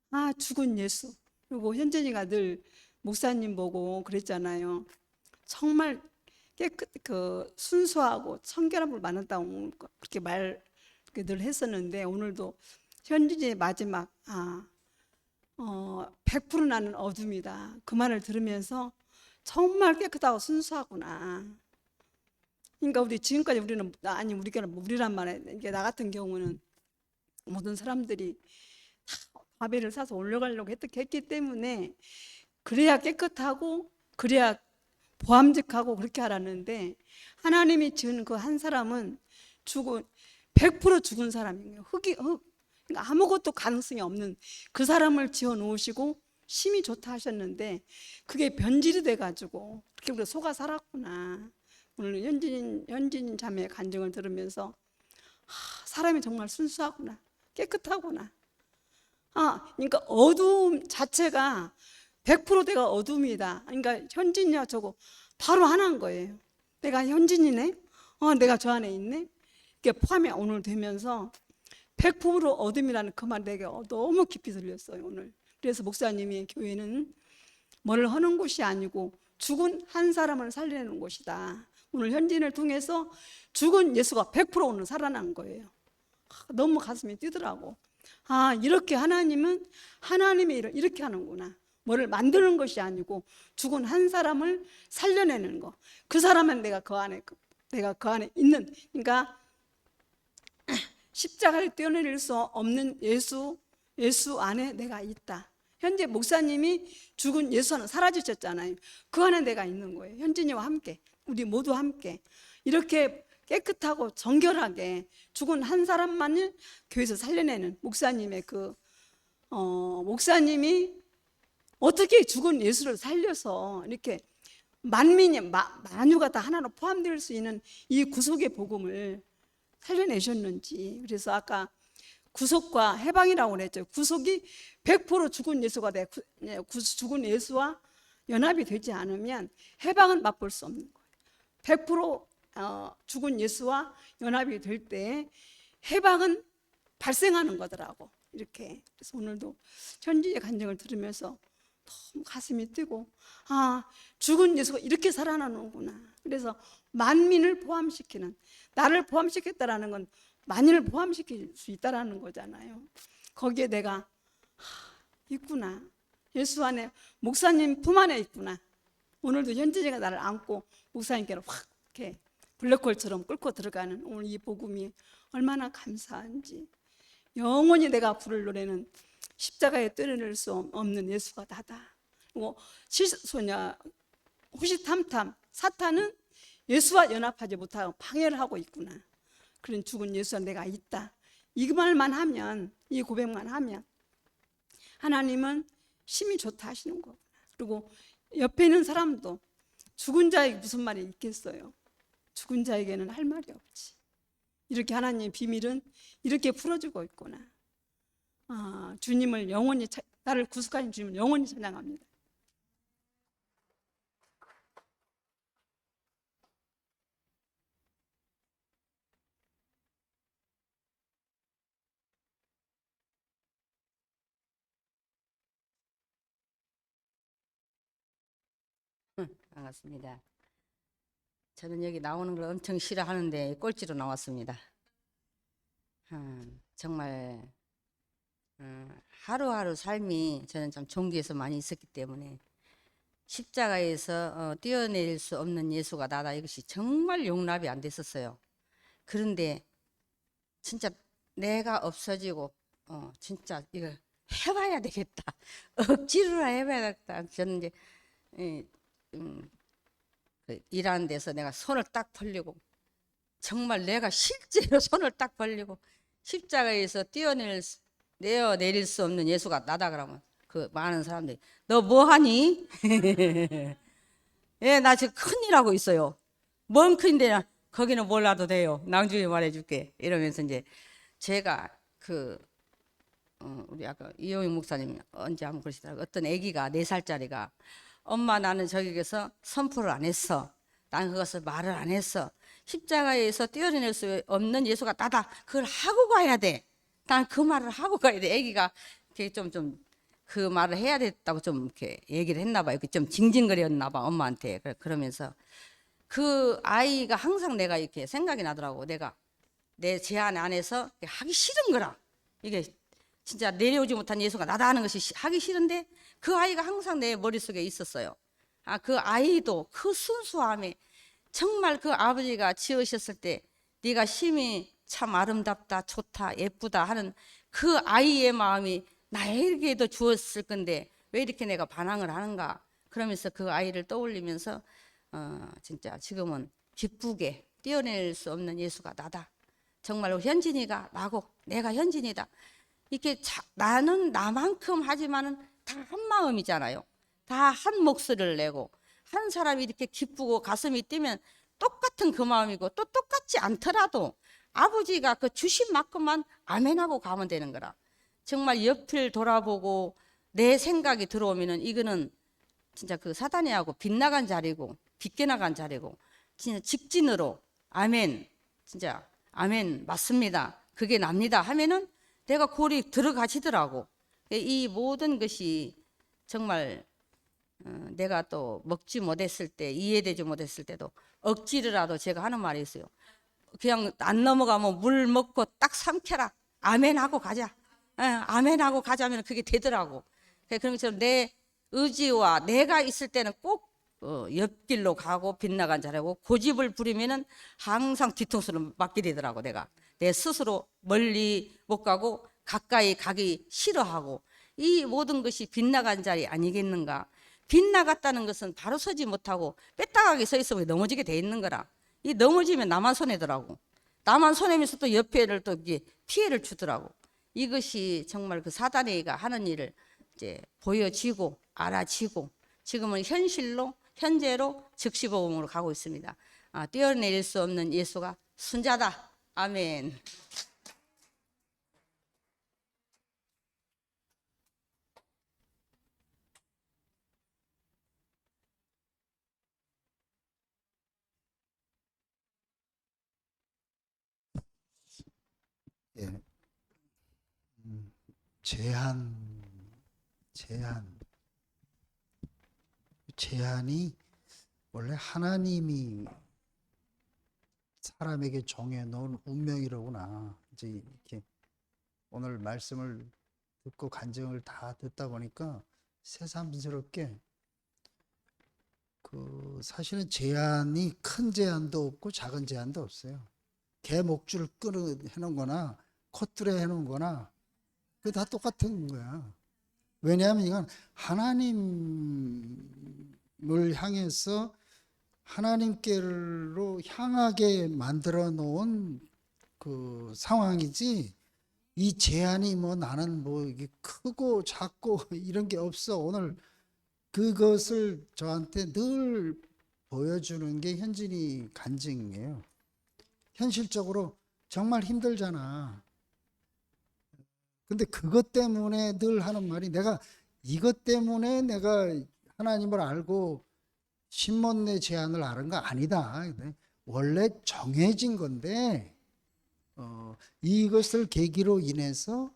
아, 죽은 예수. 그리고 현진이가 늘 목사님 보고 그랬잖아요. 정말 순수하고 청결한 분 많았다고 그렇게 늘 했었는데 오늘도 현진이의 마지막 100% 나는 어둠이다. 그 말을 들으면서 정말 깨끗하고 순수하구나. 그러니까 지금까지 우리란 말에 이게 나 같은 경우는 모든 사람들이 다 바벨을 사서 올려가려고 했기 때문에 그래야 깨끗하고 그래야 보암직하고 그렇게 알았는데 하나님이 지은 그 한 사람은 100% 죽은 사람이에요. 그러니까 아무것도 가능성이 없는 그 사람을 지어 놓으시고 심히 좋다 하셨는데 그게 변질이 돼가지고 그렇게 우리가 속아 살았구나. 오늘 현진 자매의 간증을 들으면서 사람이 정말 순수하구나, 깨끗하구나. 그러니까 어두움 자체가 100% 내가 어둠이다. 그러니까 현진이야 저거 바로 하나인 거예요. 내가 현진이네. 내가 저 안에 있네. 이게 포함이 오늘 되면서 100% 어둠이라는 그 말 내게 너무 깊이 들렸어요 오늘. 그래서 목사님이 교회는 뭘 하는 곳이 아니고 죽은 한 사람을 살리는 곳이다. 오늘 현진을 통해서 죽은 예수가 100% 오늘 살아난 거예요. 너무 가슴이 뛰더라고. 이렇게 하나님이 이렇게 하는구나. 뭐를 만드는 것이 아니고 죽은 한 사람을 살려내는 거. 그 사람은 내가 그 안에 있는. 그러니까 십자가를 떼어내릴 수 없는 예수 안에 내가 있다. 현재 목사님이 죽은 예수 안에 사라지셨잖아요. 그 안에 내가 있는 거예요. 현진이와 함께, 우리 모두 함께 이렇게 깨끗하고 정결하게 죽은 한 사람만을 교회에서 살려내는 목사님의 목사님이 어떻게 죽은 예수를 살려서 이렇게 만유가 다 하나로 포함될 수 있는 이 구속의 복음을 살려내셨는지. 그래서 아까 구속과 해방이라고 그랬죠. 구속이 100% 죽은 예수가 죽은 예수와 연합이 되지 않으면 해방은 맛볼 수 없는 거예요. 100% 죽은 예수와 연합이 될 때 해방은 발생하는 거더라고. 이렇게. 그래서 오늘도 현지의 간증을 들으면서 너무 가슴이 뛰고 죽은 예수가 이렇게 살아나는구나. 그래서 만민을 포함시키는, 나를 포함시켰다라는 건 만인을 포함시킬 수 있다라는 거잖아요. 거기에 내가 있구나. 예수 안에, 목사님 품 안에 있구나. 오늘도 현진이가 나를 안고 목사님께로 확 이렇게 블랙홀처럼 끌고 들어가는 오늘 이 복음이 얼마나 감사한지. 영원히 내가 부를 노래는 십자가에 떼어낼 수 없는 예수가 나다. 그리고 호시탐탐 사탄은 예수와 연합하지 못하고 방해를 하고 있구나. 그런 죽은 예수와 내가 있다. 이 말만 하면, 이 고백만 하면 하나님은 심히 좋다 하시는 거구나. 그리고 옆에 있는 사람도 죽은 자에게 무슨 말이 있겠어요? 죽은 자에게는 할 말이 없지. 이렇게 하나님의 비밀은 이렇게 풀어주고 있구나. 주님을 영원히, 나를 구속하신 주님을 영원히 찬양합니다. 반갑습니다. 저는 여기 나오는 걸 엄청 싫어하는데 꼴찌로 나왔습니다. 정말 하루하루 삶이 저는 참 종교에서 많이 있었기 때문에 십자가에서 떼어낼 수 없는 예수가 나다, 이것이 정말 용납이 안 됐었어요. 그런데 진짜 내가 없어지고 진짜 이거 해봐야 되겠다. 억지로 해봐야겠다. 저는 이제 일하는 데서 내가 손을 딱 벌리고, 정말 내가 실제로 손을 딱 벌리고 십자가에서 내어내릴 수 없는 예수가 나다 그러면 그 많은 사람들이 너 뭐하니? 예, 나 지금 큰일 하고 있어요. 뭔 큰일이냐? 거기는 몰라도 돼요. 나중에 말해줄게. 이러면서 이제 제가 우리 아까 이호영 목사님 언제 한번 그러시더라고요. 어떤 아기가 4살짜리가 엄마 나는 저기에서 선포를 안 했어. 난 그것을 말을 안 했어. 십자가에서 떼어낼 수 없는 예수가 나다. 그걸 하고 가야 돼. 난 그 말을 하고 가야 돼. 아기가 좀 그 말을 해야 됐다고 좀 이렇게 얘기를 했나 봐요. 좀 징징거렸나 봐 엄마한테. 그러면서 그 아이가 항상 내가 이렇게 생각이 나더라고. 내가 내 제안 안에서 하기 싫은 거라. 이게 진짜 내려오지 못한 예수가 나다 하는 것이 하기 싫은데 그 아이가 항상 내 머릿속에 있었어요. 그 아이도 그 순수함에 정말 그 아버지가 지으셨을 때 네가 심히 참 아름답다, 좋다, 예쁘다 하는 그 아이의 마음이 나에게도 주었을 건데 왜 이렇게 내가 반항을 하는가. 그러면서 그 아이를 떠올리면서 진짜 지금은 기쁘게 떼어낼 수 없는 예수가 나다. 정말로 현진이가 나고 내가 현진이다. 이렇게 나는 나만큼 하지만은 다 한 마음이잖아요. 다 한 목소리를 내고 한 사람이 이렇게 기쁘고 가슴이 뛰면 똑같은 그 마음이고 또 똑같지 않더라도 아버지가 그 주신 만큼만 아멘하고 가면 되는 거라. 정말 옆을 돌아보고 내 생각이 들어오면은 이거는 진짜 그 사단이하고 빗나간 자리고 빗겨나간 자리고 진짜 직진으로 아멘 진짜 아멘 맞습니다. 그게 납니다 하면은 내가 골이 들어가시더라고. 이 모든 것이 정말 내가 또 먹지 못했을 때 이해되지 못했을 때도 억지로라도 제가 하는 말이 있어요. 그냥 안 넘어가면 물 먹고 딱 삼켜라. 아멘하고 가자. 아멘하고 가자면 그게 되더라고. 그런 것처럼 내 의지와 내가 있을 때는 꼭 옆길로 가고 빗나간 자라고 고집을 부리면은 항상 뒤통수를 맞게 되더라고. 내가 내 스스로 멀리 못 가고 가까이 가기 싫어하고 이 모든 것이 빗나간 자리 아니겠는가. 빗나갔다는 것은 바로 서지 못하고 빼딱하게 서 있으면 넘어지게 돼 있는 거라. 이 넘어지면 나만 손해더라고. 나만 손해면서 또 옆에를 또 피해를 주더라고. 이것이 정말 그 사단이가 하는 일을 이제 보여지고 알아지고 지금은 현실로 현재로 즉시복음으로 가고 있습니다. 떼어낼 수 없는 예수가 순자다. 아멘. 예. 제한이 원래 하나님이 사람에게 정해놓은 운명이로구나. 이제 이렇게 오늘 말씀을 듣고 간증을 다 듣다 보니까 새삼스럽게 사실은 제한이 큰 제한도 없고 작은 제한도 없어요. 개 목줄을 해놓은 거나 콧줄에 해놓은 거나 그게 다 똑같은 거야. 왜냐하면 이건 하나님을 향해서 하나님께로 향하게 만들어 놓은 그 상황이지 이 제한이 뭐 나는 뭐 이게 크고 작고 이런 게 없어. 오늘 그것을 저한테 늘 보여주는 게 현진이 간증이에요. 현실적으로 정말 힘들잖아. 근데 그것 때문에 늘 하는 말이 내가 이것 때문에 내가 하나님을 알고 신몬의 제안을 아는 거 아니다. 원래 정해진 건데 이것을 계기로 인해서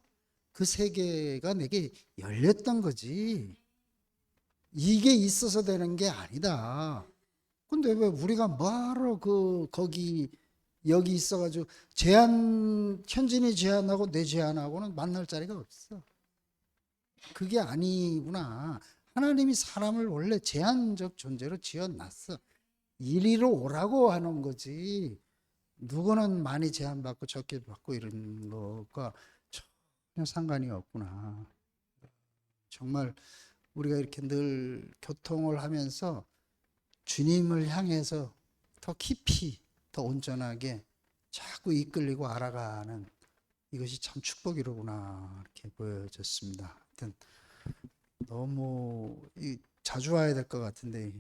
그 세계가 내게 열렸던 거지. 이게 있어서 되는 게 아니다. 근데 왜 우리가 뭐하러 거기 여기 있어가지고 현진이 제안하고 내 제안하고는 만날 자리가 없어. 그게 아니구나. 하나님이 사람을 원래 제한적 존재로 지어놨어. 이리로 오라고 하는 거지. 누구는 많이 제한받고 적게 받고 이런 거가 전혀 상관이 없구나. 정말 우리가 이렇게 늘 교통을 하면서 주님을 향해서 더 깊이 더 온전하게 자꾸 이끌리고 알아가는 이것이 참 축복이로구나 이렇게 보여졌습니다. 하여튼 너무 자주 와야 될 것 같은데